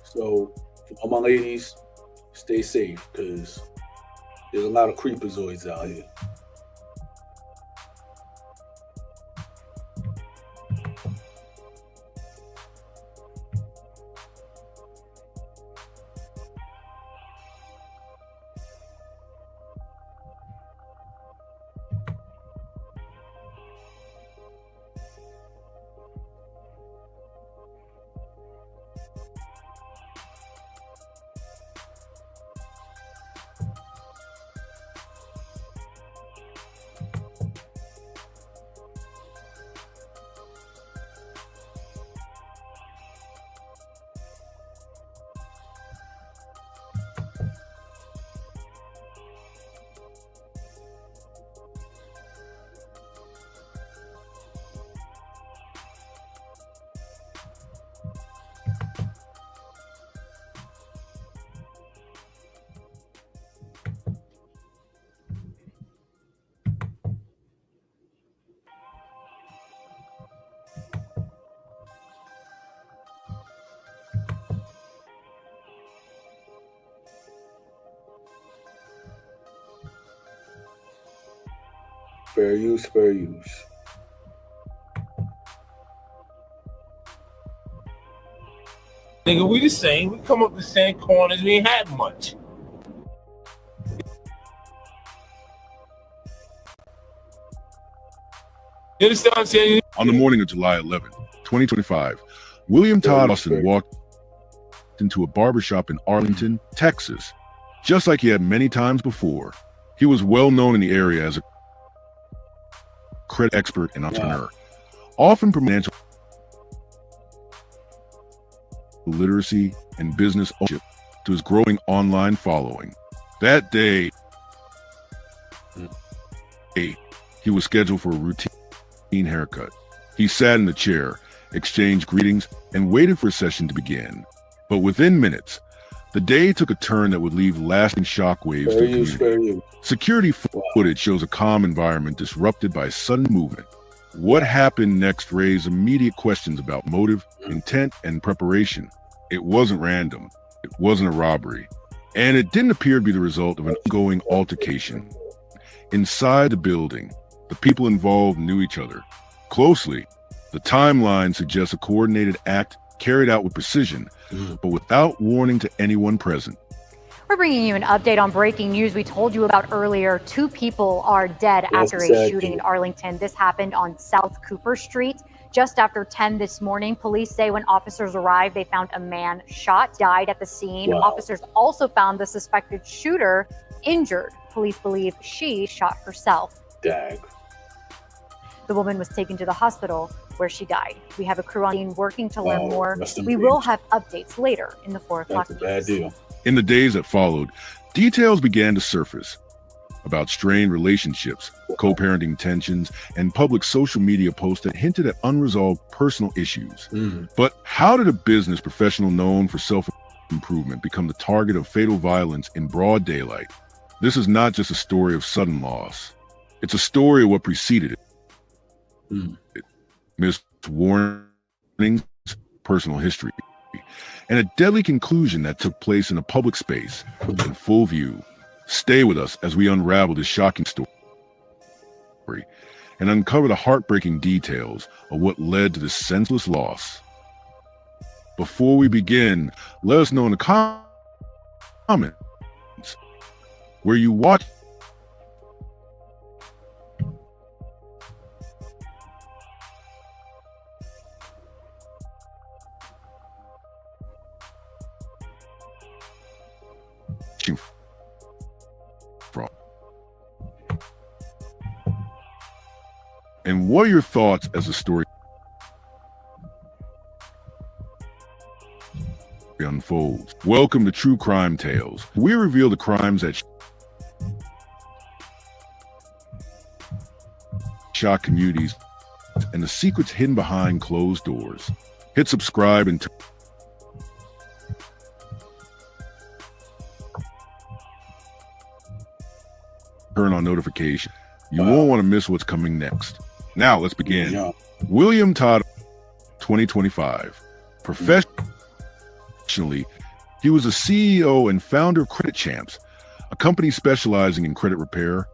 So, for all my ladies, stay safe because there's a lot of creepazoids out here. Fair use, fair use. Nigga, we the same. We come up the same corners. We ain't had much. You understand what I'm saying? On the morning of July 11, 2025, William Todd Austin walked into a barbershop in Arlington, Texas. Just like he had many times before, he was well known in the area as a credit expert and entrepreneur, often from financial literacy and business ownership to his growing online following. That day, he was scheduled for a routine haircut. He sat in the chair, exchanged greetings, and waited for a session to begin. But within minutes, the day took a turn that would leave lasting shockwaves to the community. Security footage shows a calm environment disrupted by sudden movement. What happened next raised immediate questions about motive, intent, and preparation. It wasn't random. It wasn't a robbery. And it didn't appear to be the result of an ongoing altercation. Inside the building, the people involved knew each other closely. The timeline suggests a coordinated act carried out with precision, but without warning to anyone present. We're bringing you an update on breaking news we told you about earlier. 2 people are dead after a shooting in Arlington. This happened on South Cooper Street just after 10 this morning. Police say when officers arrived, they found a man shot, died at the scene. Officers also found the suspected shooter injured. Police believe she shot herself. Dag. The woman was taken to the hospital where she died. We have a crew on scene working to learn more. We peace. will have updates later in the 4 o'clock That's a bad deal. In the days that followed, details began to surface about strained relationships, co-parenting tensions, and public social media posts that hinted at unresolved personal issues. But how did a business professional known for self-improvement become the target of fatal violence in broad daylight? This is not just a story of sudden loss. It's a story of what preceded it. Missed warnings, personal history, and a deadly conclusion that took place in a public space in full view. Stay with us as we unravel this shocking story and uncover the heartbreaking details of what led to this senseless loss. Before we begin, let us know in the comments where you watch from. And what are your thoughts as the story unfolds? Welcome to True Crime Tales. We reveal the crimes that shock communities and the secrets hidden behind closed doors. Hit subscribe and turn on notification. You won't want to miss what's coming next. Now let's begin. William Todd, 2025. Professionally, he was a CEO and founder of Credit Champs, a company specializing in credit repair,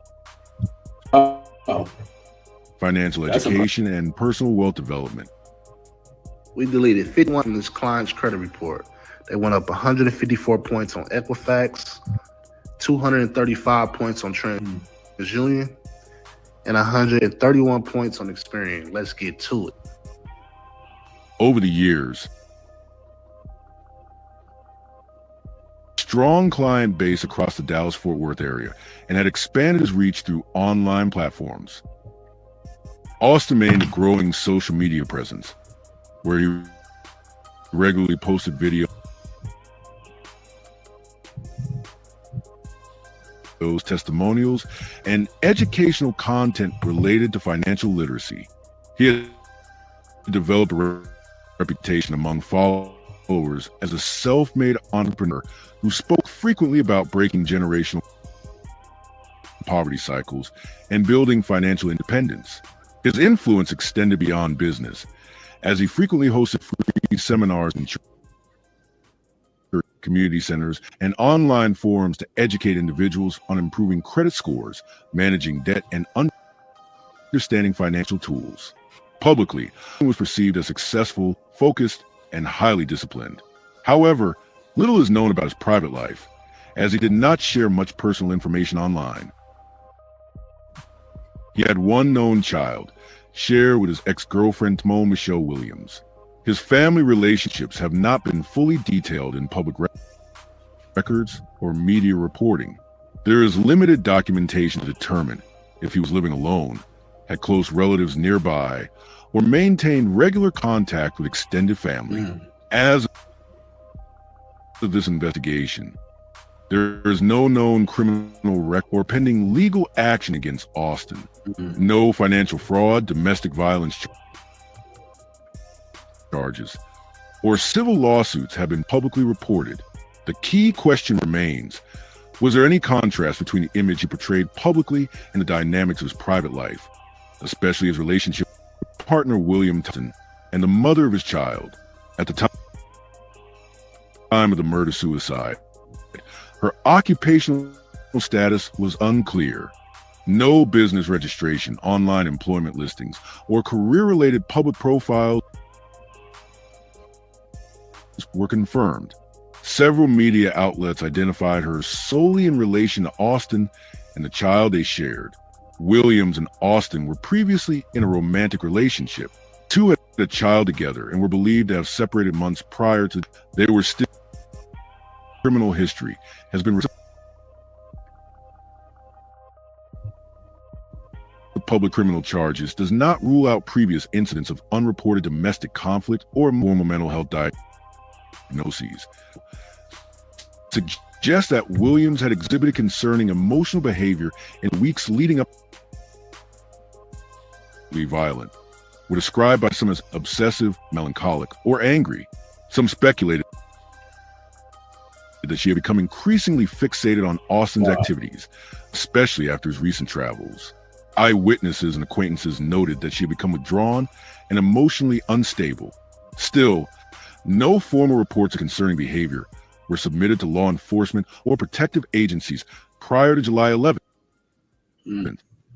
financial education, and personal wealth development. We deleted 51 from this client's credit report. They went up 154 points on Equifax, 235 points on TransUnion, and 131 points on Experian. Let's get to it. Over the years, strong client base across the Dallas-Fort Worth area and had expanded his reach through online platforms. Austin maintained a growing social media presence where he regularly posted videos, testimonials, and educational content related to financial literacy. He had developed a reputation among followers as a self-made entrepreneur who spoke frequently about breaking generational poverty cycles and building financial independence. His influence extended beyond business, as he frequently hosted free seminars in community centers and online forums to educate individuals on improving credit scores, managing debt, and understanding financial tools. Publicly, he was perceived as successful, focused, and highly disciplined. However, little is known about his private life, as he did not share much personal information online. He had one known child, shared with his ex-girlfriend Timon Michelle Williams. His family relationships have not been fully detailed in public records or media reporting. There is limited documentation to determine if he was living alone, had close relatives nearby, or maintained regular contact with extended family. As of this investigation, there is no known criminal record or pending legal action against Austin. No financial fraud, domestic violence charges, or civil lawsuits have been publicly reported. The key question remains, was there any contrast between the image he portrayed publicly and the dynamics of his private life, especially his relationship with partner William Thompson and the mother of his child? At the time of the murder-suicide, her occupational status was unclear. No business registration, online employment listings, or career-related public profiles were confirmed. Several media outlets identified her solely in relation to Austin and the child they shared. Williams and Austin were previously in a romantic relationship. Two had a child together and were believed to have separated months prior to. They were still. Criminal history has been. The public criminal charges does not rule out previous incidents of unreported domestic conflict or normal mental health diagnoses. Suggests that Williams had exhibited concerning emotional behavior in weeks leading up to being violent, were described by some as obsessive, melancholic, or angry. Some speculated that she had become increasingly fixated on Austin's activities, especially after his recent travels. Eyewitnesses and acquaintances noted that she had become withdrawn and emotionally unstable. Still, no formal reports of concerning behavior were submitted to law enforcement or protective agencies prior to July 11th.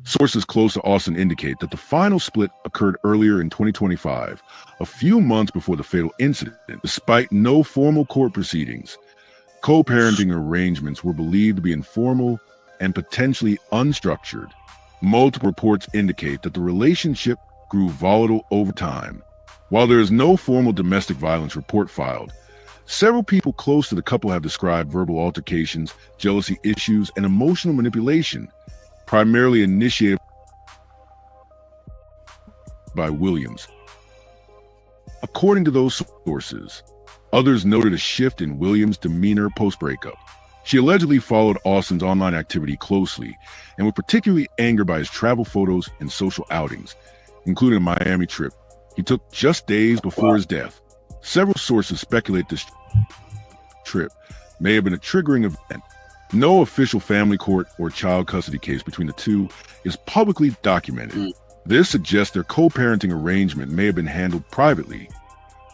Sources close to Austin indicate that the final split occurred earlier in 2025, a few months before the fatal incident. Despite no formal court proceedings, co-parenting arrangements were believed to be informal and potentially unstructured. Multiple reports indicate that the relationship grew volatile over time. While there is no formal domestic violence report filed, several people close to the couple have described verbal altercations, jealousy issues, and emotional manipulation, primarily initiated by Williams. According to those sources, others noted a shift in Williams' demeanor post-breakup. She allegedly followed Austin's online activity closely and was particularly angered by his travel photos and social outings, including a Miami trip he took just days before his death. Several sources speculate this trip may have been a triggering event. No official family court or child custody case between the two is publicly documented. This suggests their co-parenting arrangement may have been handled privately,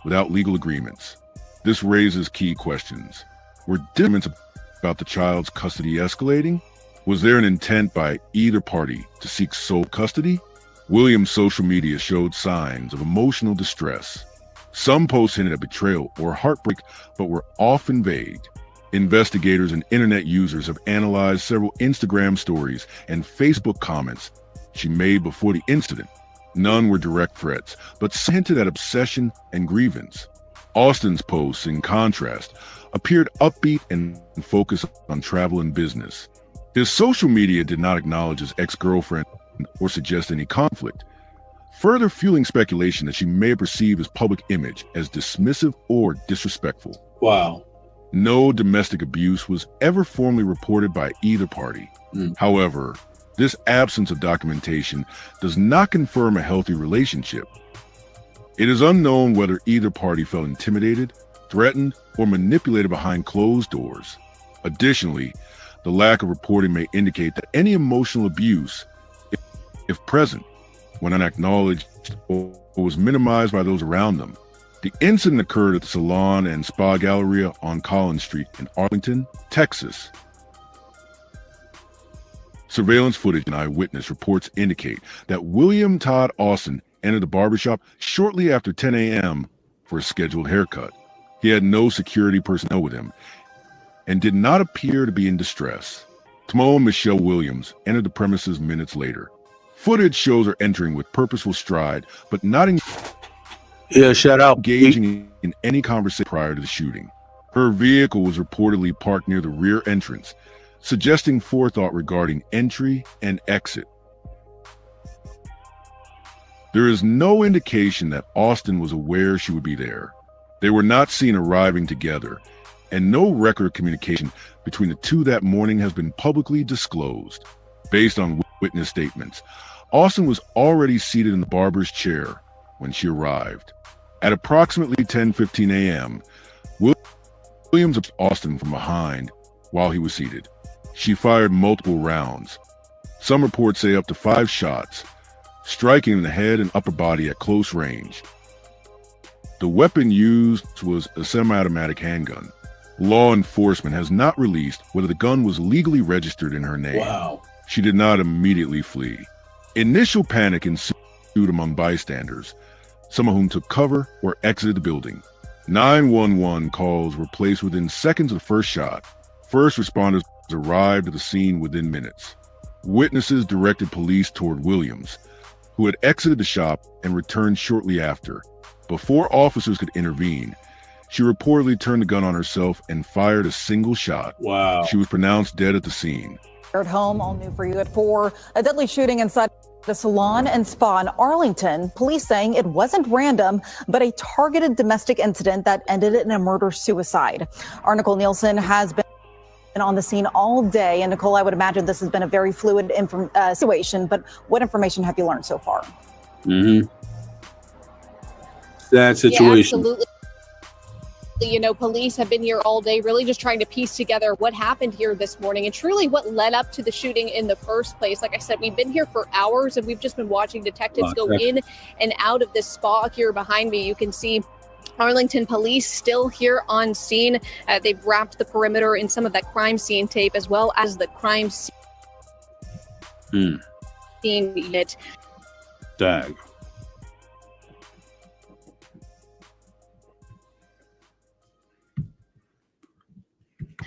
without legal agreements. This raises key questions. Were disagreements about the child's custody escalating? Was there an intent by either party to seek sole custody? Williams' social media showed signs of emotional distress. Some posts hinted at betrayal or heartbreak, but were often vague. Investigators and internet users have analyzed several Instagram stories and Facebook comments she made before the incident. None were direct threats, but hinted at obsession and grievance. Austin's posts, in contrast, appeared upbeat and focused on travel and business. His social media did not acknowledge his ex-girlfriend or suggest any conflict, further fueling speculation that she may have perceived his public image as dismissive or disrespectful. Wow. No domestic abuse was ever formally reported by either party. However, this absence of documentation does not confirm a healthy relationship. It is unknown whether either party felt intimidated, threatened, or manipulated behind closed doors. Additionally, the lack of reporting may indicate that any emotional abuse, if present, went unacknowledged or was minimized by those around them. The incident occurred at the Salon and Spa Galleria on Collins Street in Arlington, Texas. Surveillance footage and eyewitness reports indicate that William Todd Austin entered the barbershop shortly after 10 a.m. for a scheduled haircut. He had no security personnel with him and did not appear to be in distress. Timon Michelle Williams entered the premises minutes later. Footage shows her entering with purposeful stride, but not Shout out. engaging in any conversation prior to the shooting. Her vehicle was reportedly parked near the rear entrance, suggesting forethought regarding entry and exit. There is no indication that Austin was aware she would be there. They were not seen arriving together, and no record of communication between the two that morning has been publicly disclosed. Based on witness statements, Austin was already seated in the barber's chair when she arrived. At approximately 10:15 a.m., Williams approached Austin from behind while he was seated. She fired multiple rounds. Some reports say up to 5 shots, striking in the head and upper body at close range. The weapon used was a semi-automatic handgun. Law enforcement has not released whether the gun was legally registered in her name. Wow. She did not immediately flee. Initial panic ensued among bystanders, some of whom took cover or exited the building. 911 calls were placed within seconds of the first shot. First responders arrived at the scene within minutes. Witnesses directed police toward Williams, who had exited the shop and returned shortly after. Before officers could intervene, she reportedly turned the gun on herself and fired a single shot. Wow. She was pronounced dead at the scene. At home, all new for you at 4. A deadly shooting inside the salon and spa in Arlington. Police saying it wasn't random, but a targeted domestic incident that ended in a murder-suicide. Our Nicole Nielsen has been on the scene all day. And Nicole, I would imagine this has been a very fluid situation, but what information have you learned so far? Sad situation. Yeah, absolutely. You know, police have been here all day, really just trying to piece together what happened here this morning and truly what led up to the shooting in the first place. Like I said, we've been here for hours and we've just been watching detectives go in and out of this spa here behind me. You can see Arlington police still here on scene. They've wrapped the perimeter in some of that crime scene tape as well as the crime scene unit. Dag.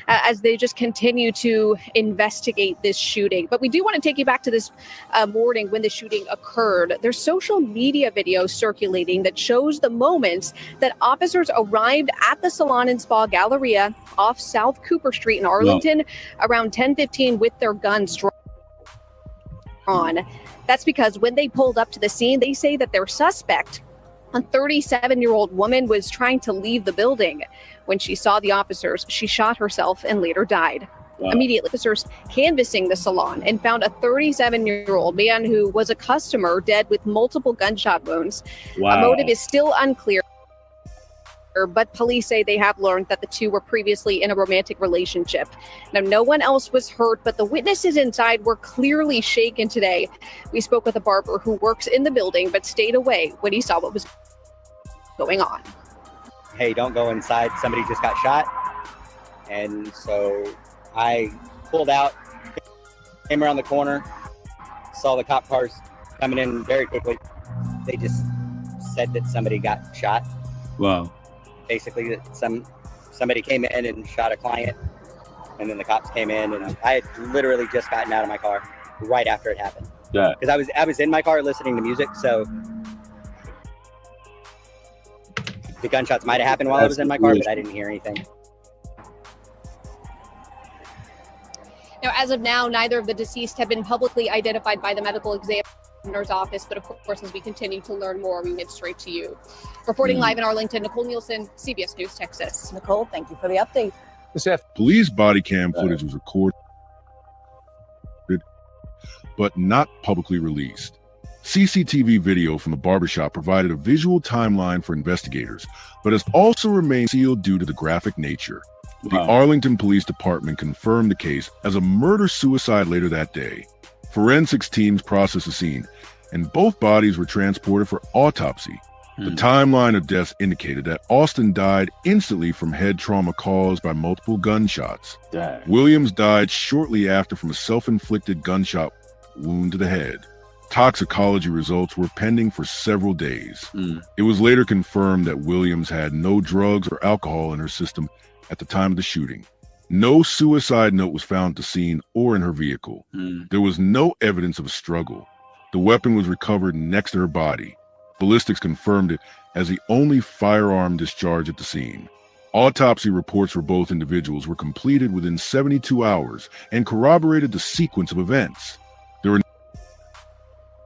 As they just continue to investigate this shooting. But we do want to take you back to this morning when the shooting occurred. There's social media video circulating that shows the moments that officers arrived at the Salon and Spa Galleria off South Cooper Street in Arlington around 10:15 with their guns drawn. That's because when they pulled up to the scene, they say that their suspect, a 37-year-old woman, was trying to leave the building. When she saw the officers, she shot herself and later died. Immediately, officers canvassing the salon and found a 37-year-old man who was a customer dead with multiple gunshot wounds. A motive is still unclear, but police say they have learned that the two were previously in a romantic relationship. Now, no one else was hurt, but the witnesses inside were clearly shaken today. We spoke with a barber who works in the building but stayed away when he saw what was going on. Hey, don't go inside, somebody just got shot. And so I pulled out, came around the corner, saw the cop cars coming in very quickly. They just said that somebody got shot. Wow. Basically, that somebody came in and shot a client, and then the cops came in, and I had literally just gotten out of my car right after it happened. Yeah. Because I was in my car listening to music, so the gunshots might have happened while I was in my car, but I didn't hear anything. Now, as of now, neither of the deceased have been publicly identified by the medical examiner's office, but of course, as we continue to learn more, we get straight to you. Reporting live in Arlington, Nicole Nielsen, CBS News, Texas. Nicole, thank you for the update. Police body cam footage was recorded, but not publicly released. CCTV video from the barbershop provided a visual timeline for investigators, but has also remained sealed due to the graphic nature. The Arlington Police Department confirmed the case as a murder-suicide later that day. Forensics teams processed the scene, and both bodies were transported for autopsy. The timeline of deaths indicated that Austin died instantly from head trauma caused by multiple gunshots. Dang. Williams died shortly after from a self-inflicted gunshot wound to the head. Toxicology results were pending for several days. It was later confirmed that Williams had no drugs or alcohol in her system at the time of the shooting. No suicide note was found at the scene or in her vehicle. There was no evidence of a struggle. The weapon was recovered next to her body. Ballistics confirmed it as the only firearm discharge at the scene. Autopsy reports for both individuals were completed within 72 hours and corroborated the sequence of events. There were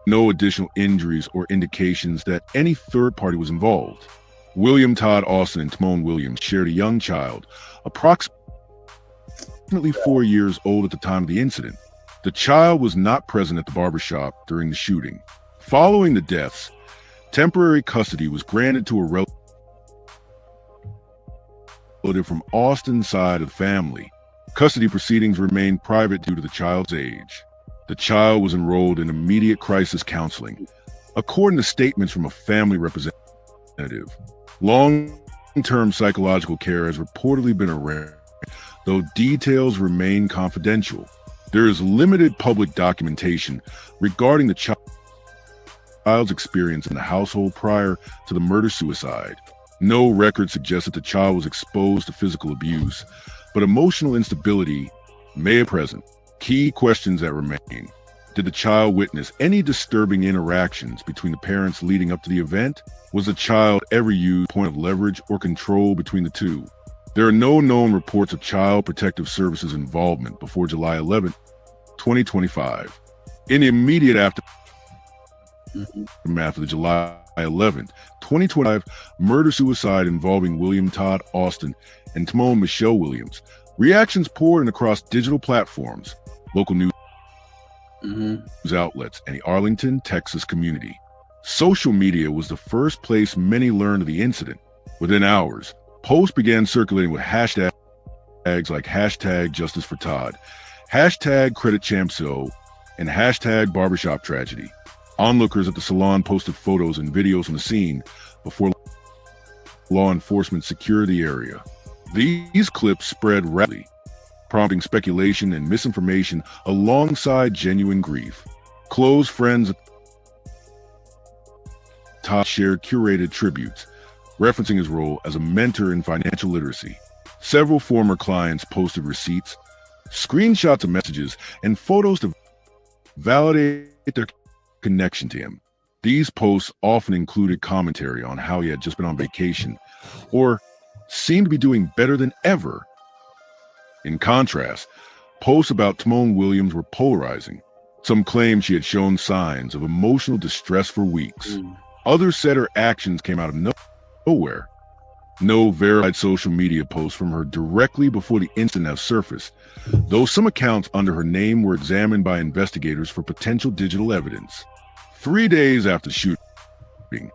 no additional injuries or indications that any third party was involved. William Todd Austin and Timone Williams shared a young child, approximately 4 years old at the time of the incident. The child was not present at the barbershop during the shooting. Following the deaths, temporary custody was granted to a relative from Austin's side of the family. Custody proceedings remained private due to the child's age. The child was enrolled in immediate crisis counseling. According to statements from a family representative, long-term psychological care has reportedly been arranged, though details remain confidential. There is limited public documentation regarding the child's experience in the household prior to the murder-suicide. No record suggests that the child was exposed to physical abuse, but emotional instability may be present. Key questions that remain. Did the child witness any disturbing interactions between the parents leading up to the event? Was the child ever used as a point of leverage or control between the two? There are no known reports of Child Protective Services involvement before July 11, 2025. In the immediate aftermath of the July 11, 2025 murder-suicide involving William Todd Austin and Timone Michelle Williams, reactions poured in across digital platforms, local news outlets, and the Arlington, Texas community. Social media was the first place many learned of the incident. Within hours, posts began circulating with hashtags like hashtag Justice for Todd, hashtag Credit Champso, and hashtag Barbershop Tragedy. Onlookers at the salon posted photos and videos from the scene before law enforcement secured the area. These clips spread rapidly, prompting speculation and misinformation alongside genuine grief. Close friends of Todd shared curated tributes, referencing his role as a mentor in financial literacy. Several former clients posted receipts, screenshots of messages, and photos to validate their connection to him. These posts often included commentary on how he had just been on vacation or seemed to be doing better than ever. In contrast, posts about Timone Williams were polarizing. Some claimed she had shown signs of emotional distress for weeks. Others said her actions came out of nowhere. No verified social media posts from her directly before the incident have surfaced, though some accounts under her name were examined by investigators for potential digital evidence. 3 days after the shooting,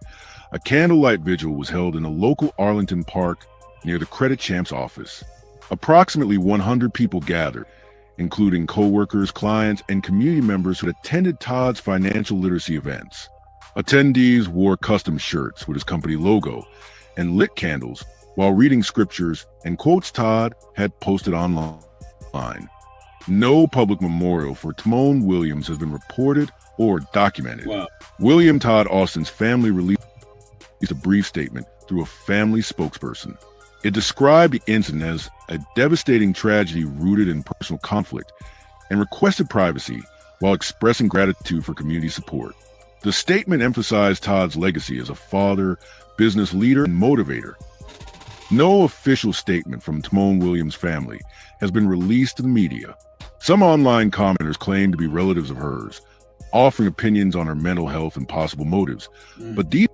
a candlelight vigil was held in a local Arlington park near the Credit Champ's office. Approximately 100 people gathered, including co-workers, clients, and community members who attended Todd's financial literacy events. Attendees wore custom shirts with his company logo and lit candles while reading scriptures and quotes Todd had posted online. No public memorial for Timone Williams has been reported or documented. Wow. William Todd Austin's family released a brief statement through a family spokesperson. It described the incident as a devastating tragedy rooted in personal conflict and requested privacy while expressing gratitude for community support. The statement emphasized Todd's legacy as a father, business leader, and motivator. No official statement from Timone Williams' family has been released to the media. Some online commenters claim to be relatives of hers, offering opinions on her mental health and possible motives. But these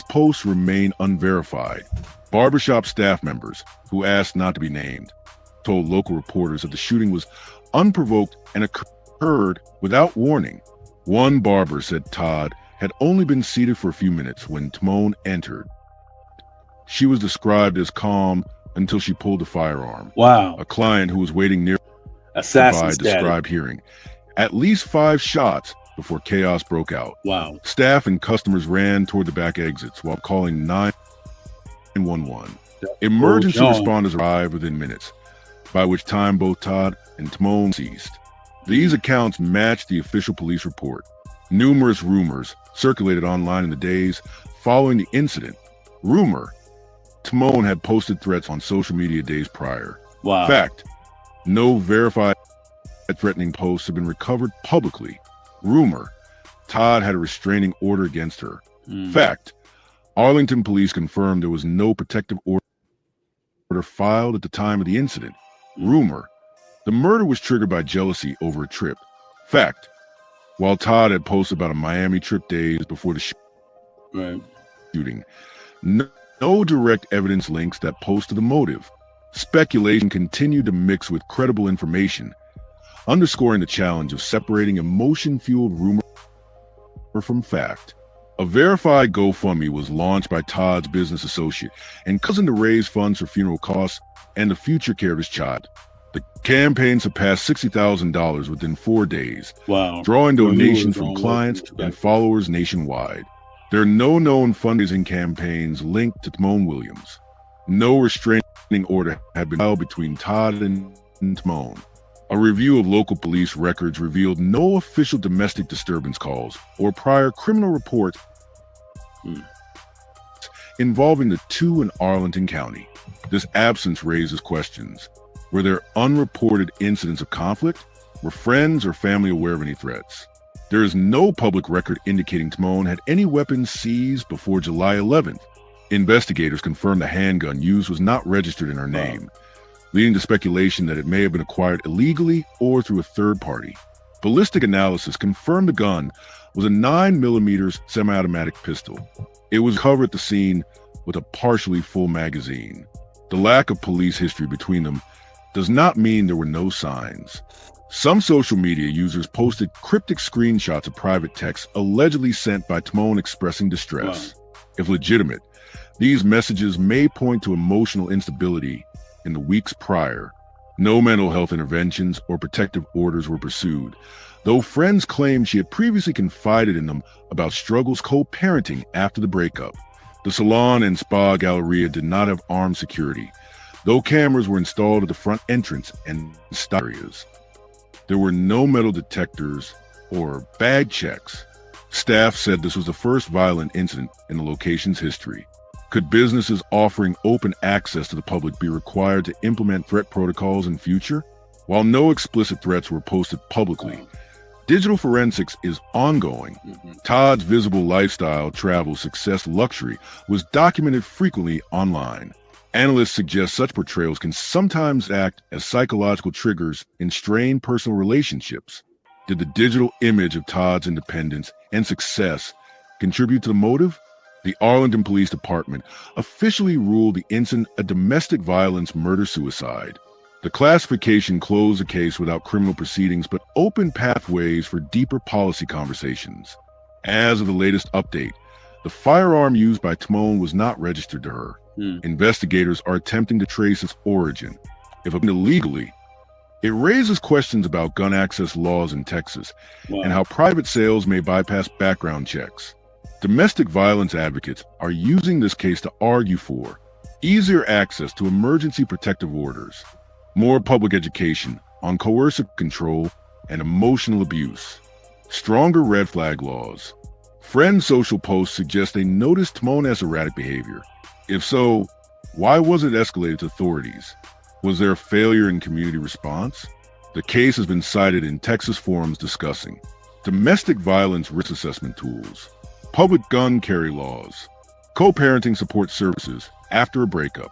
posts remain unverified. Barbershop staff members, who asked not to be named, told local reporters that the shooting was unprovoked and occurred without warning. One barber said Todd had only been seated for a few minutes when Timone entered. She was described as calm until she pulled the firearm. Wow. A client who was waiting nearby Assassin described hearing at least 5 shots before chaos broke out. Wow. Staff and customers ran toward the back exits while calling 911. Emergency responders arrived within minutes, by which time both Todd and Timon ceased. These accounts matched the official police report. Numerous rumors circulated online in the days following the incident. Rumor: Timon had posted threats on social media days prior. Wow. Fact: no verified threatening posts have been recovered publicly. Rumor: Todd had a restraining order against her. Fact: Arlington police confirmed there was no protective order filed at the time of the incident. Rumor: the murder was triggered by jealousy over a trip. Fact: while Todd had posted about a Miami trip days before the shooting, no direct evidence links that post to the motive. Speculation continued to mix with credible information, underscoring the challenge of separating emotion-fueled rumor from fact. A verified GoFundMe was launched by Todd's business associate and cousin to raise funds for funeral costs and the future care of his child. The campaign surpassed $60,000 within 4 days, drawing donations from clients and followers nationwide. There are no known fundraising campaigns linked to Timon Williams. No restraining order had been filed between Todd and Timon. A review of local police records revealed no official domestic disturbance calls or prior criminal reports involving the two in Arlington County. This absence raises questions. Were there unreported incidents of conflict? Were friends or family aware of any threats? There is no public record indicating Timon had any weapons seized before July 11th. Investigators confirmed the handgun used was not registered in her name, leading to speculation that it may have been acquired illegally or through a third party. Ballistic analysis confirmed the gun was a 9mm semi-automatic pistol. It was covered at the scene with a partially full magazine. The lack of police history between them does not mean there were no signs. Some social media users posted cryptic screenshots of private texts allegedly sent by Timon expressing distress. If legitimate, these messages may point to emotional instability in the weeks prior. No mental health interventions or protective orders were pursued, though friends claimed she had previously confided in them about struggles co-parenting after the breakup. The salon and spa galleria did not have armed security, though cameras were installed at the front entrance and stop areas. There were no metal detectors or bag checks. Staff said this was the first violent incident in the location's history. Could businesses offering open access to the public be required to implement threat protocols in future? While no explicit threats were posted publicly, digital forensics is ongoing. Todd's visible lifestyle, travel, success, luxury was documented frequently online. Analysts suggest such portrayals can sometimes act as psychological triggers in strained personal relationships. Did the digital image of Todd's independence and success contribute to the motive? The Arlington Police Department officially ruled the incident a domestic violence murder-suicide. The classification closed the case without criminal proceedings but opened pathways for deeper policy conversations. As of the latest update, the firearm used by Timon was not registered to her. Investigators are attempting to trace its origin. If obtained illegally, it raises questions about gun access laws in Texas and how private sales may bypass background checks. Domestic violence advocates are using this case to argue for easier access to emergency protective orders, more public education on coercive control and emotional abuse, stronger red flag laws. Friend social posts suggest they noticed Timon has erratic behavior. If so, why was it escalated to authorities? Was there a failure in community response? The case has been cited in Texas forums discussing domestic violence risk assessment tools, public gun carry laws, co-parenting support services after a breakup.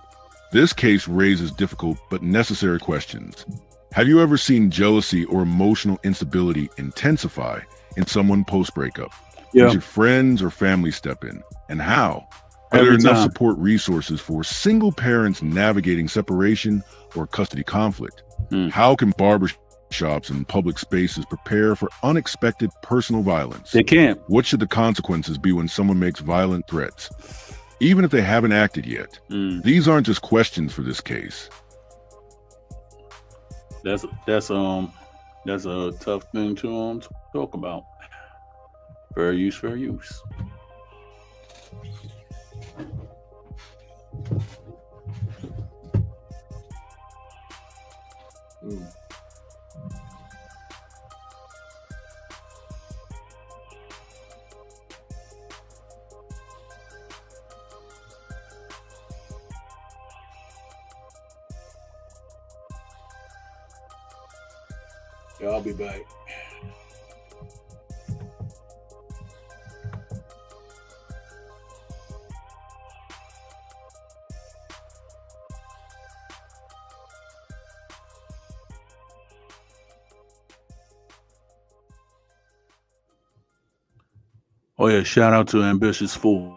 This case raises difficult but necessary questions. Have you ever seen jealousy or emotional instability intensify in someone post-breakup? Should friends or family step in? And how? Are there enough support resources for single parents navigating separation or custody conflict? How can barbershops and public spaces prepare for unexpected personal violence? They can't. What should the consequences be when someone makes violent threats, even if they haven't acted yet? These aren't just questions for this case. That's a tough thing to talk about. Fair use, fair use. Yeah, I'll be back. Oh yeah, shout out to Ambitious Fool.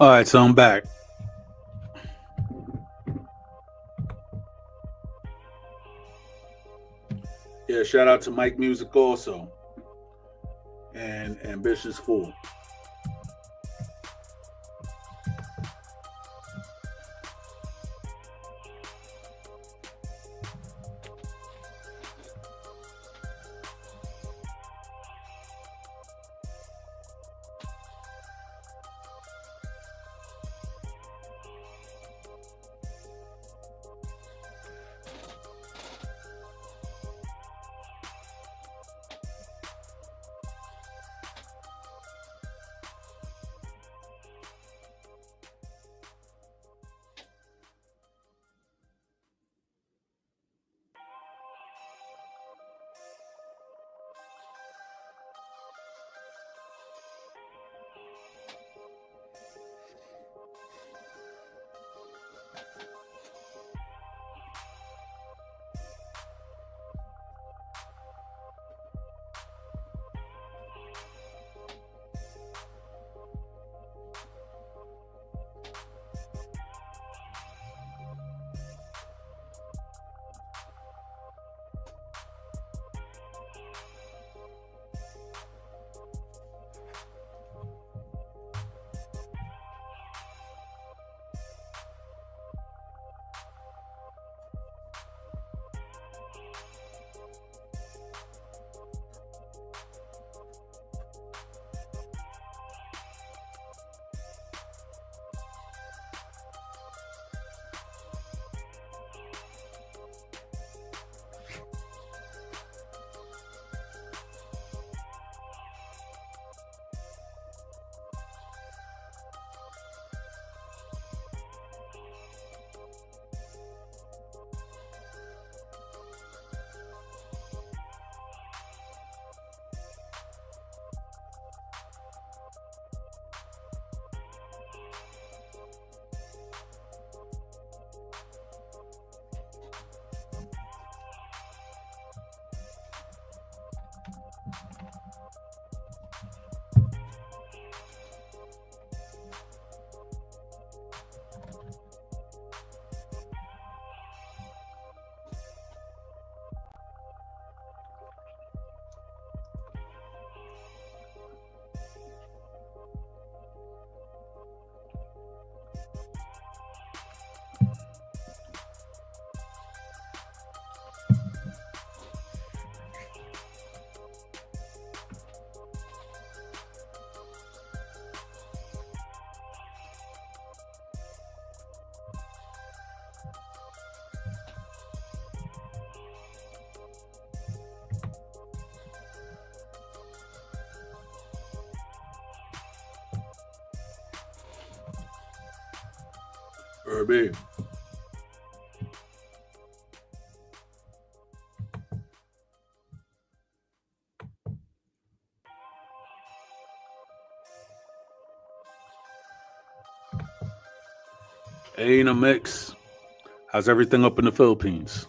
All right, so I'm back. Yeah, shout out to Mike Music also, and Ambitious Fool. Herbie. Hey, in a mix. How's everything up in the Philippines?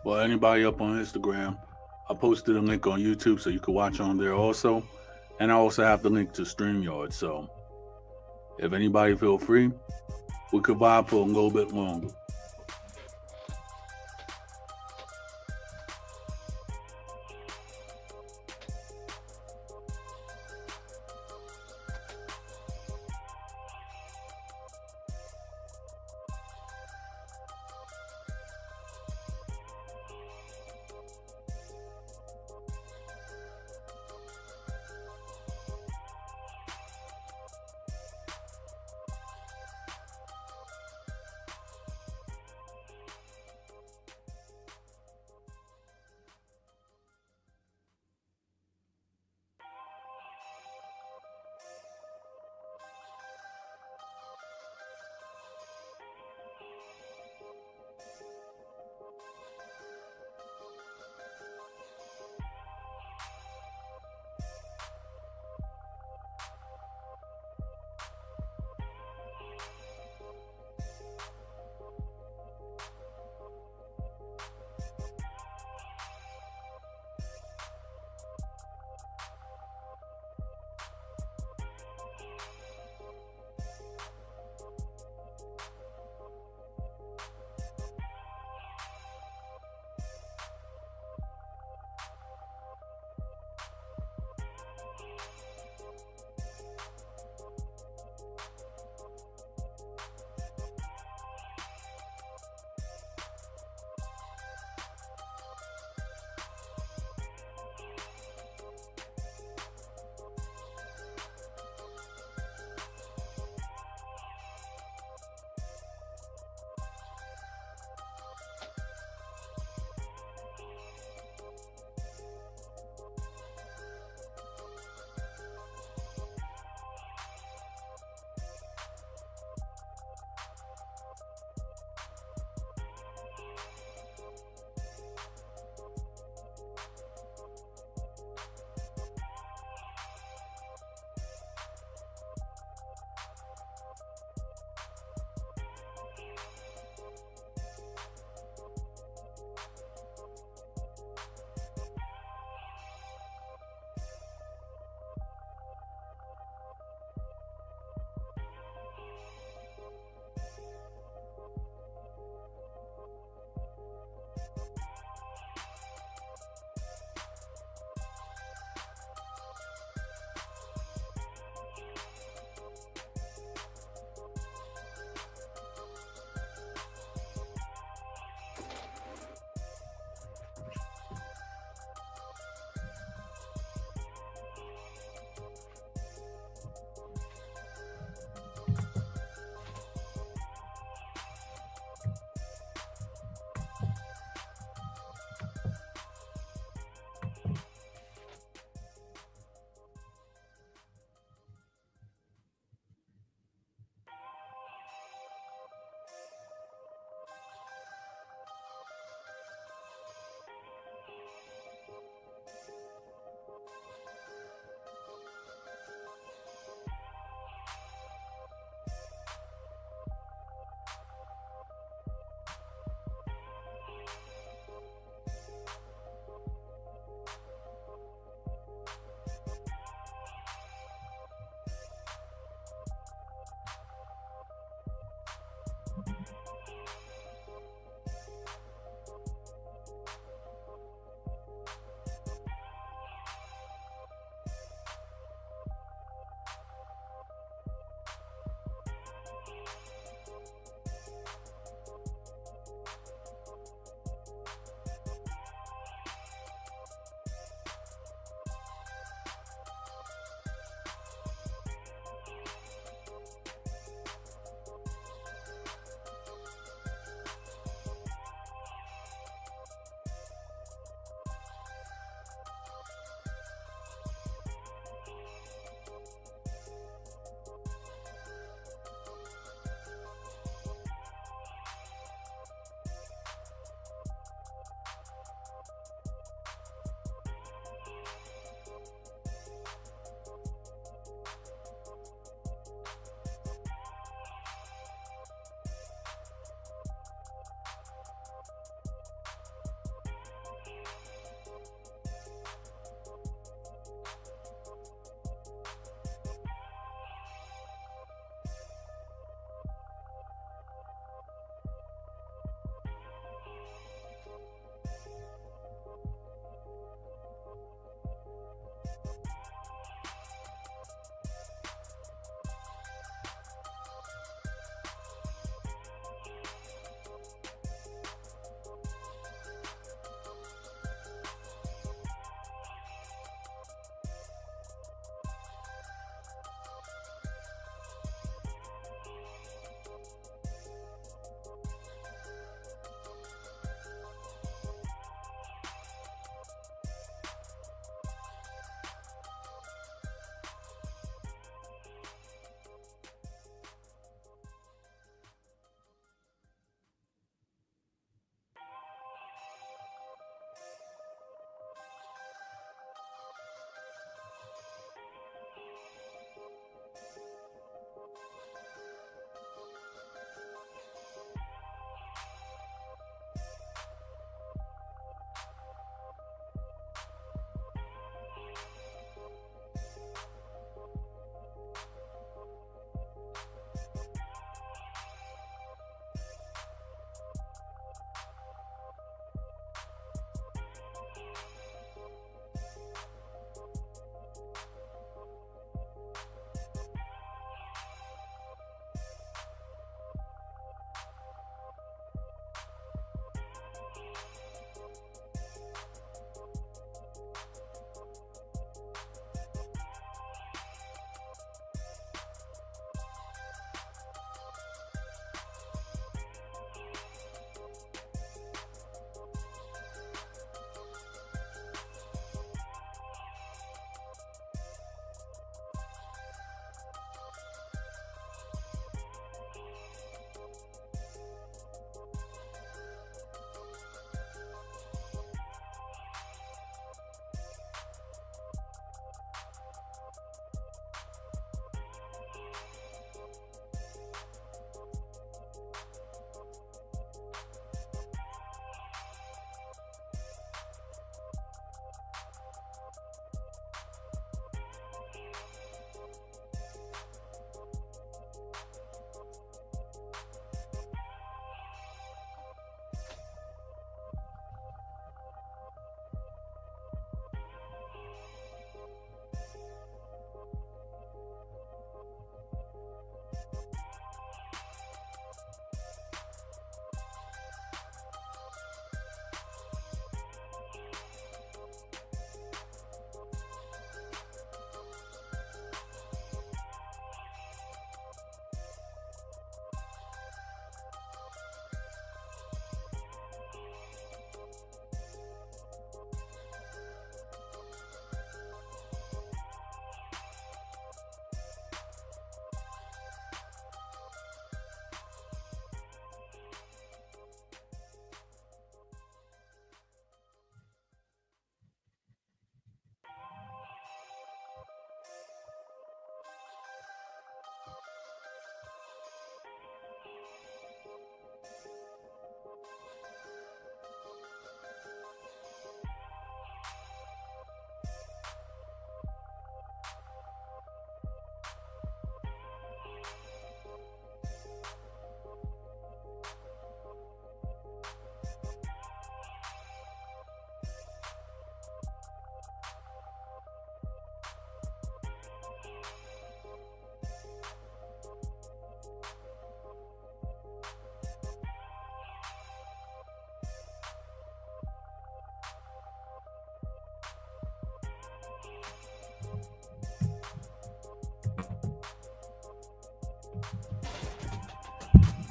Well, anybody up on Instagram, I posted a link on YouTube so you can watch on there also. And I also have the link to StreamYard. So if anybody feel free, we could vibe for a little bit longer.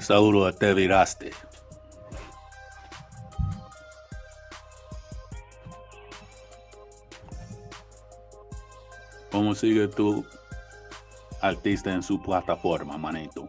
Saludo, te viraste. ¿Cómo sigue tu artista en su plataforma, manito?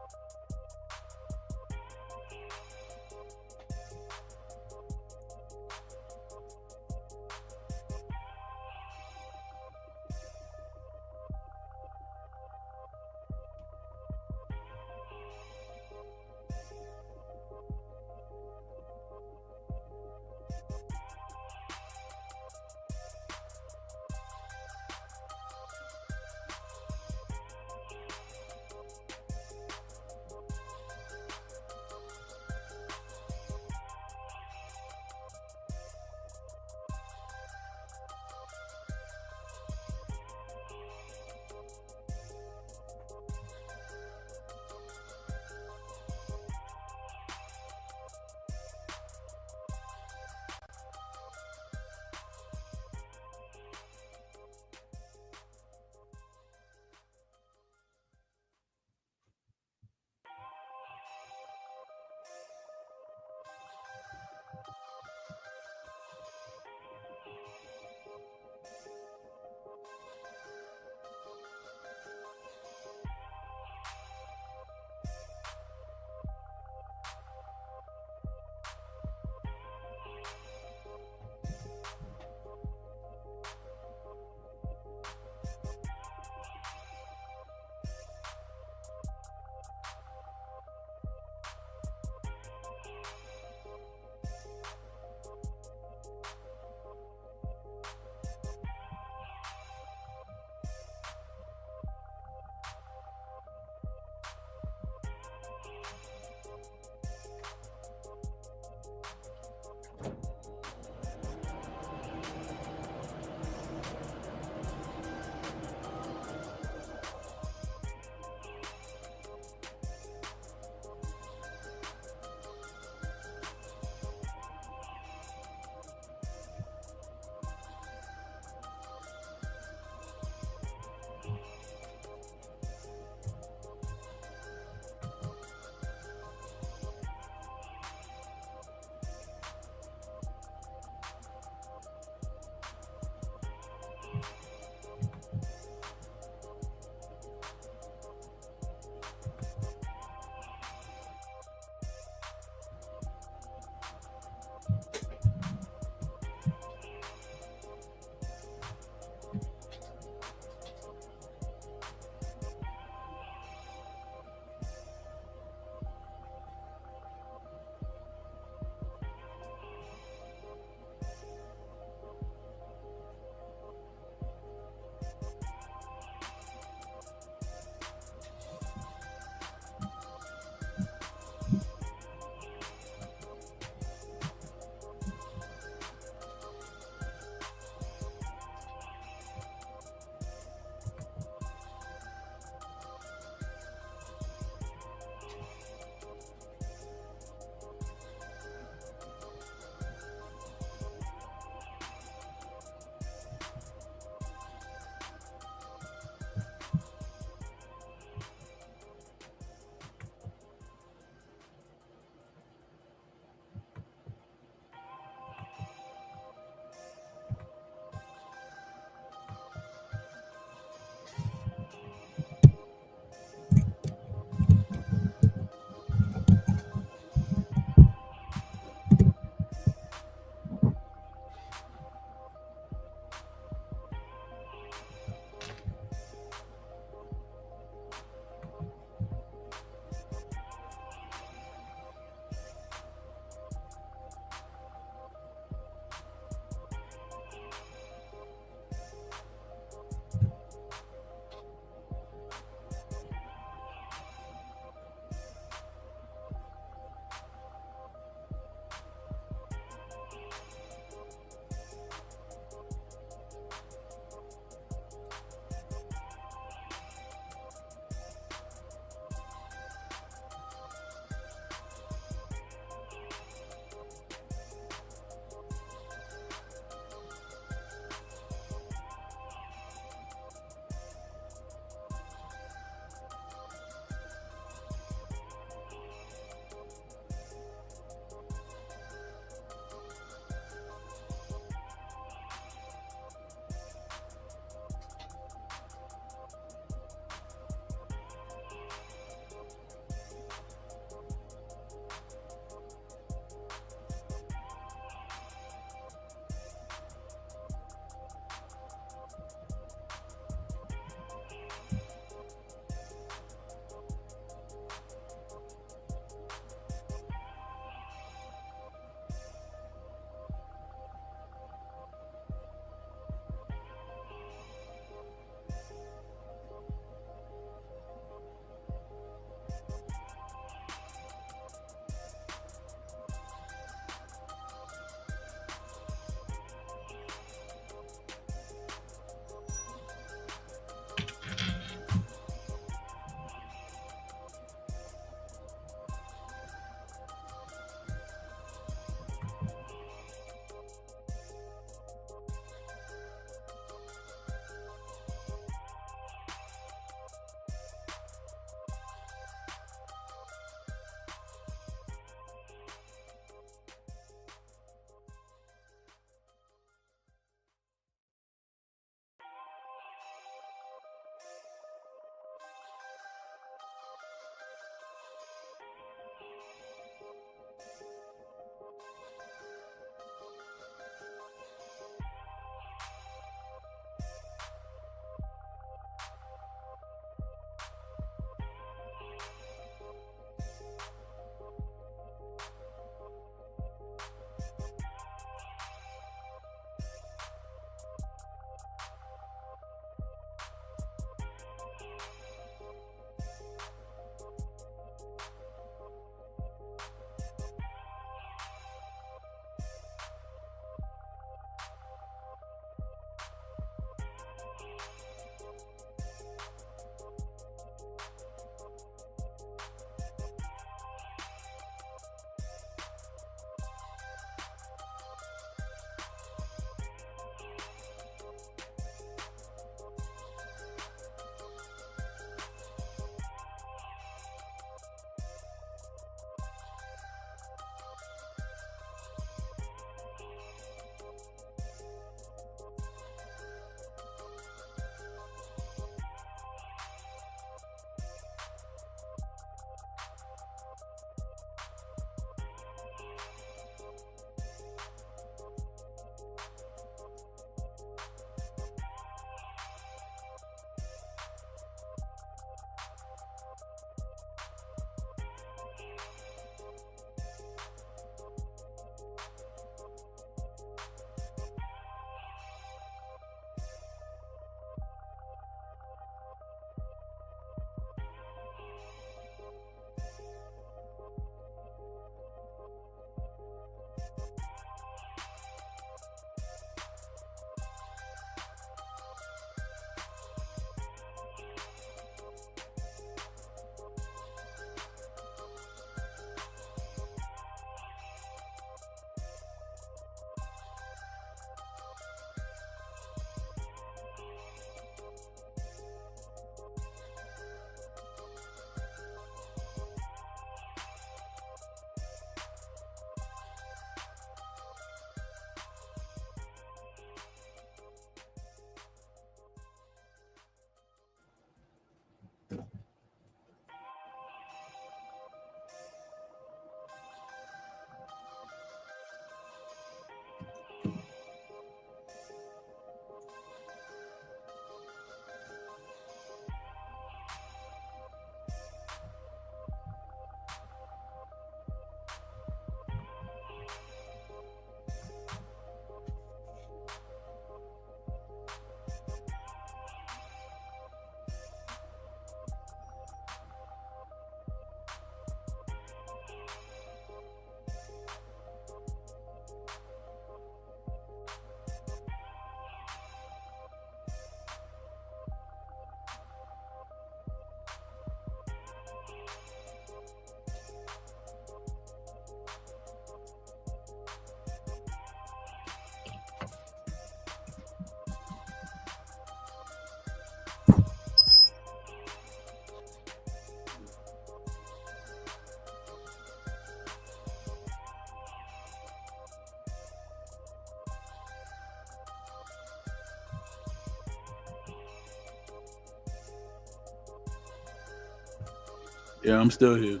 Yeah, I'm still here.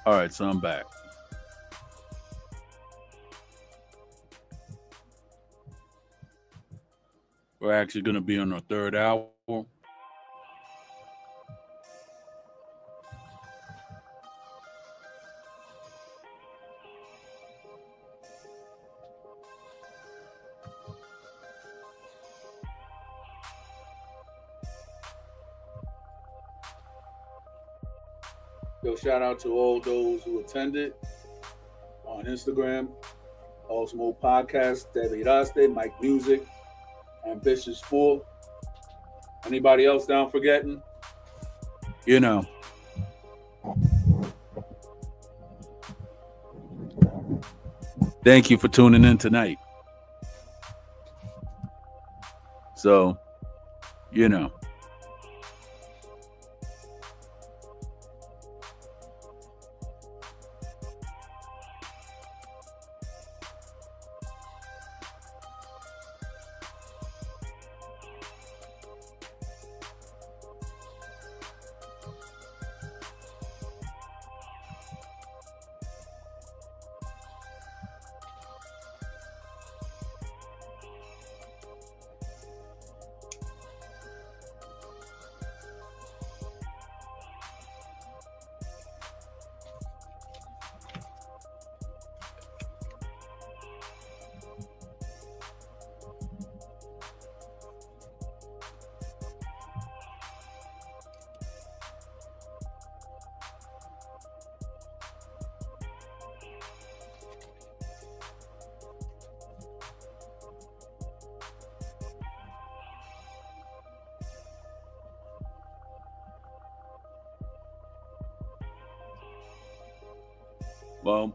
All right, so I'm back. We're actually going to be on our third hour. Yo, shout out to all those who attended on Instagram. Osmo Podcast, David Raste, Mike Music, Ambitious 4. Anybody else down forgetting? You know. Thank you for tuning in tonight. So, you know. Well,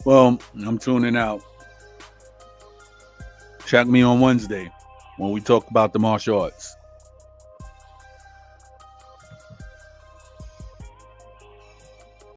Well, I'm tuning out. Check me on Wednesday when we talk about the martial arts.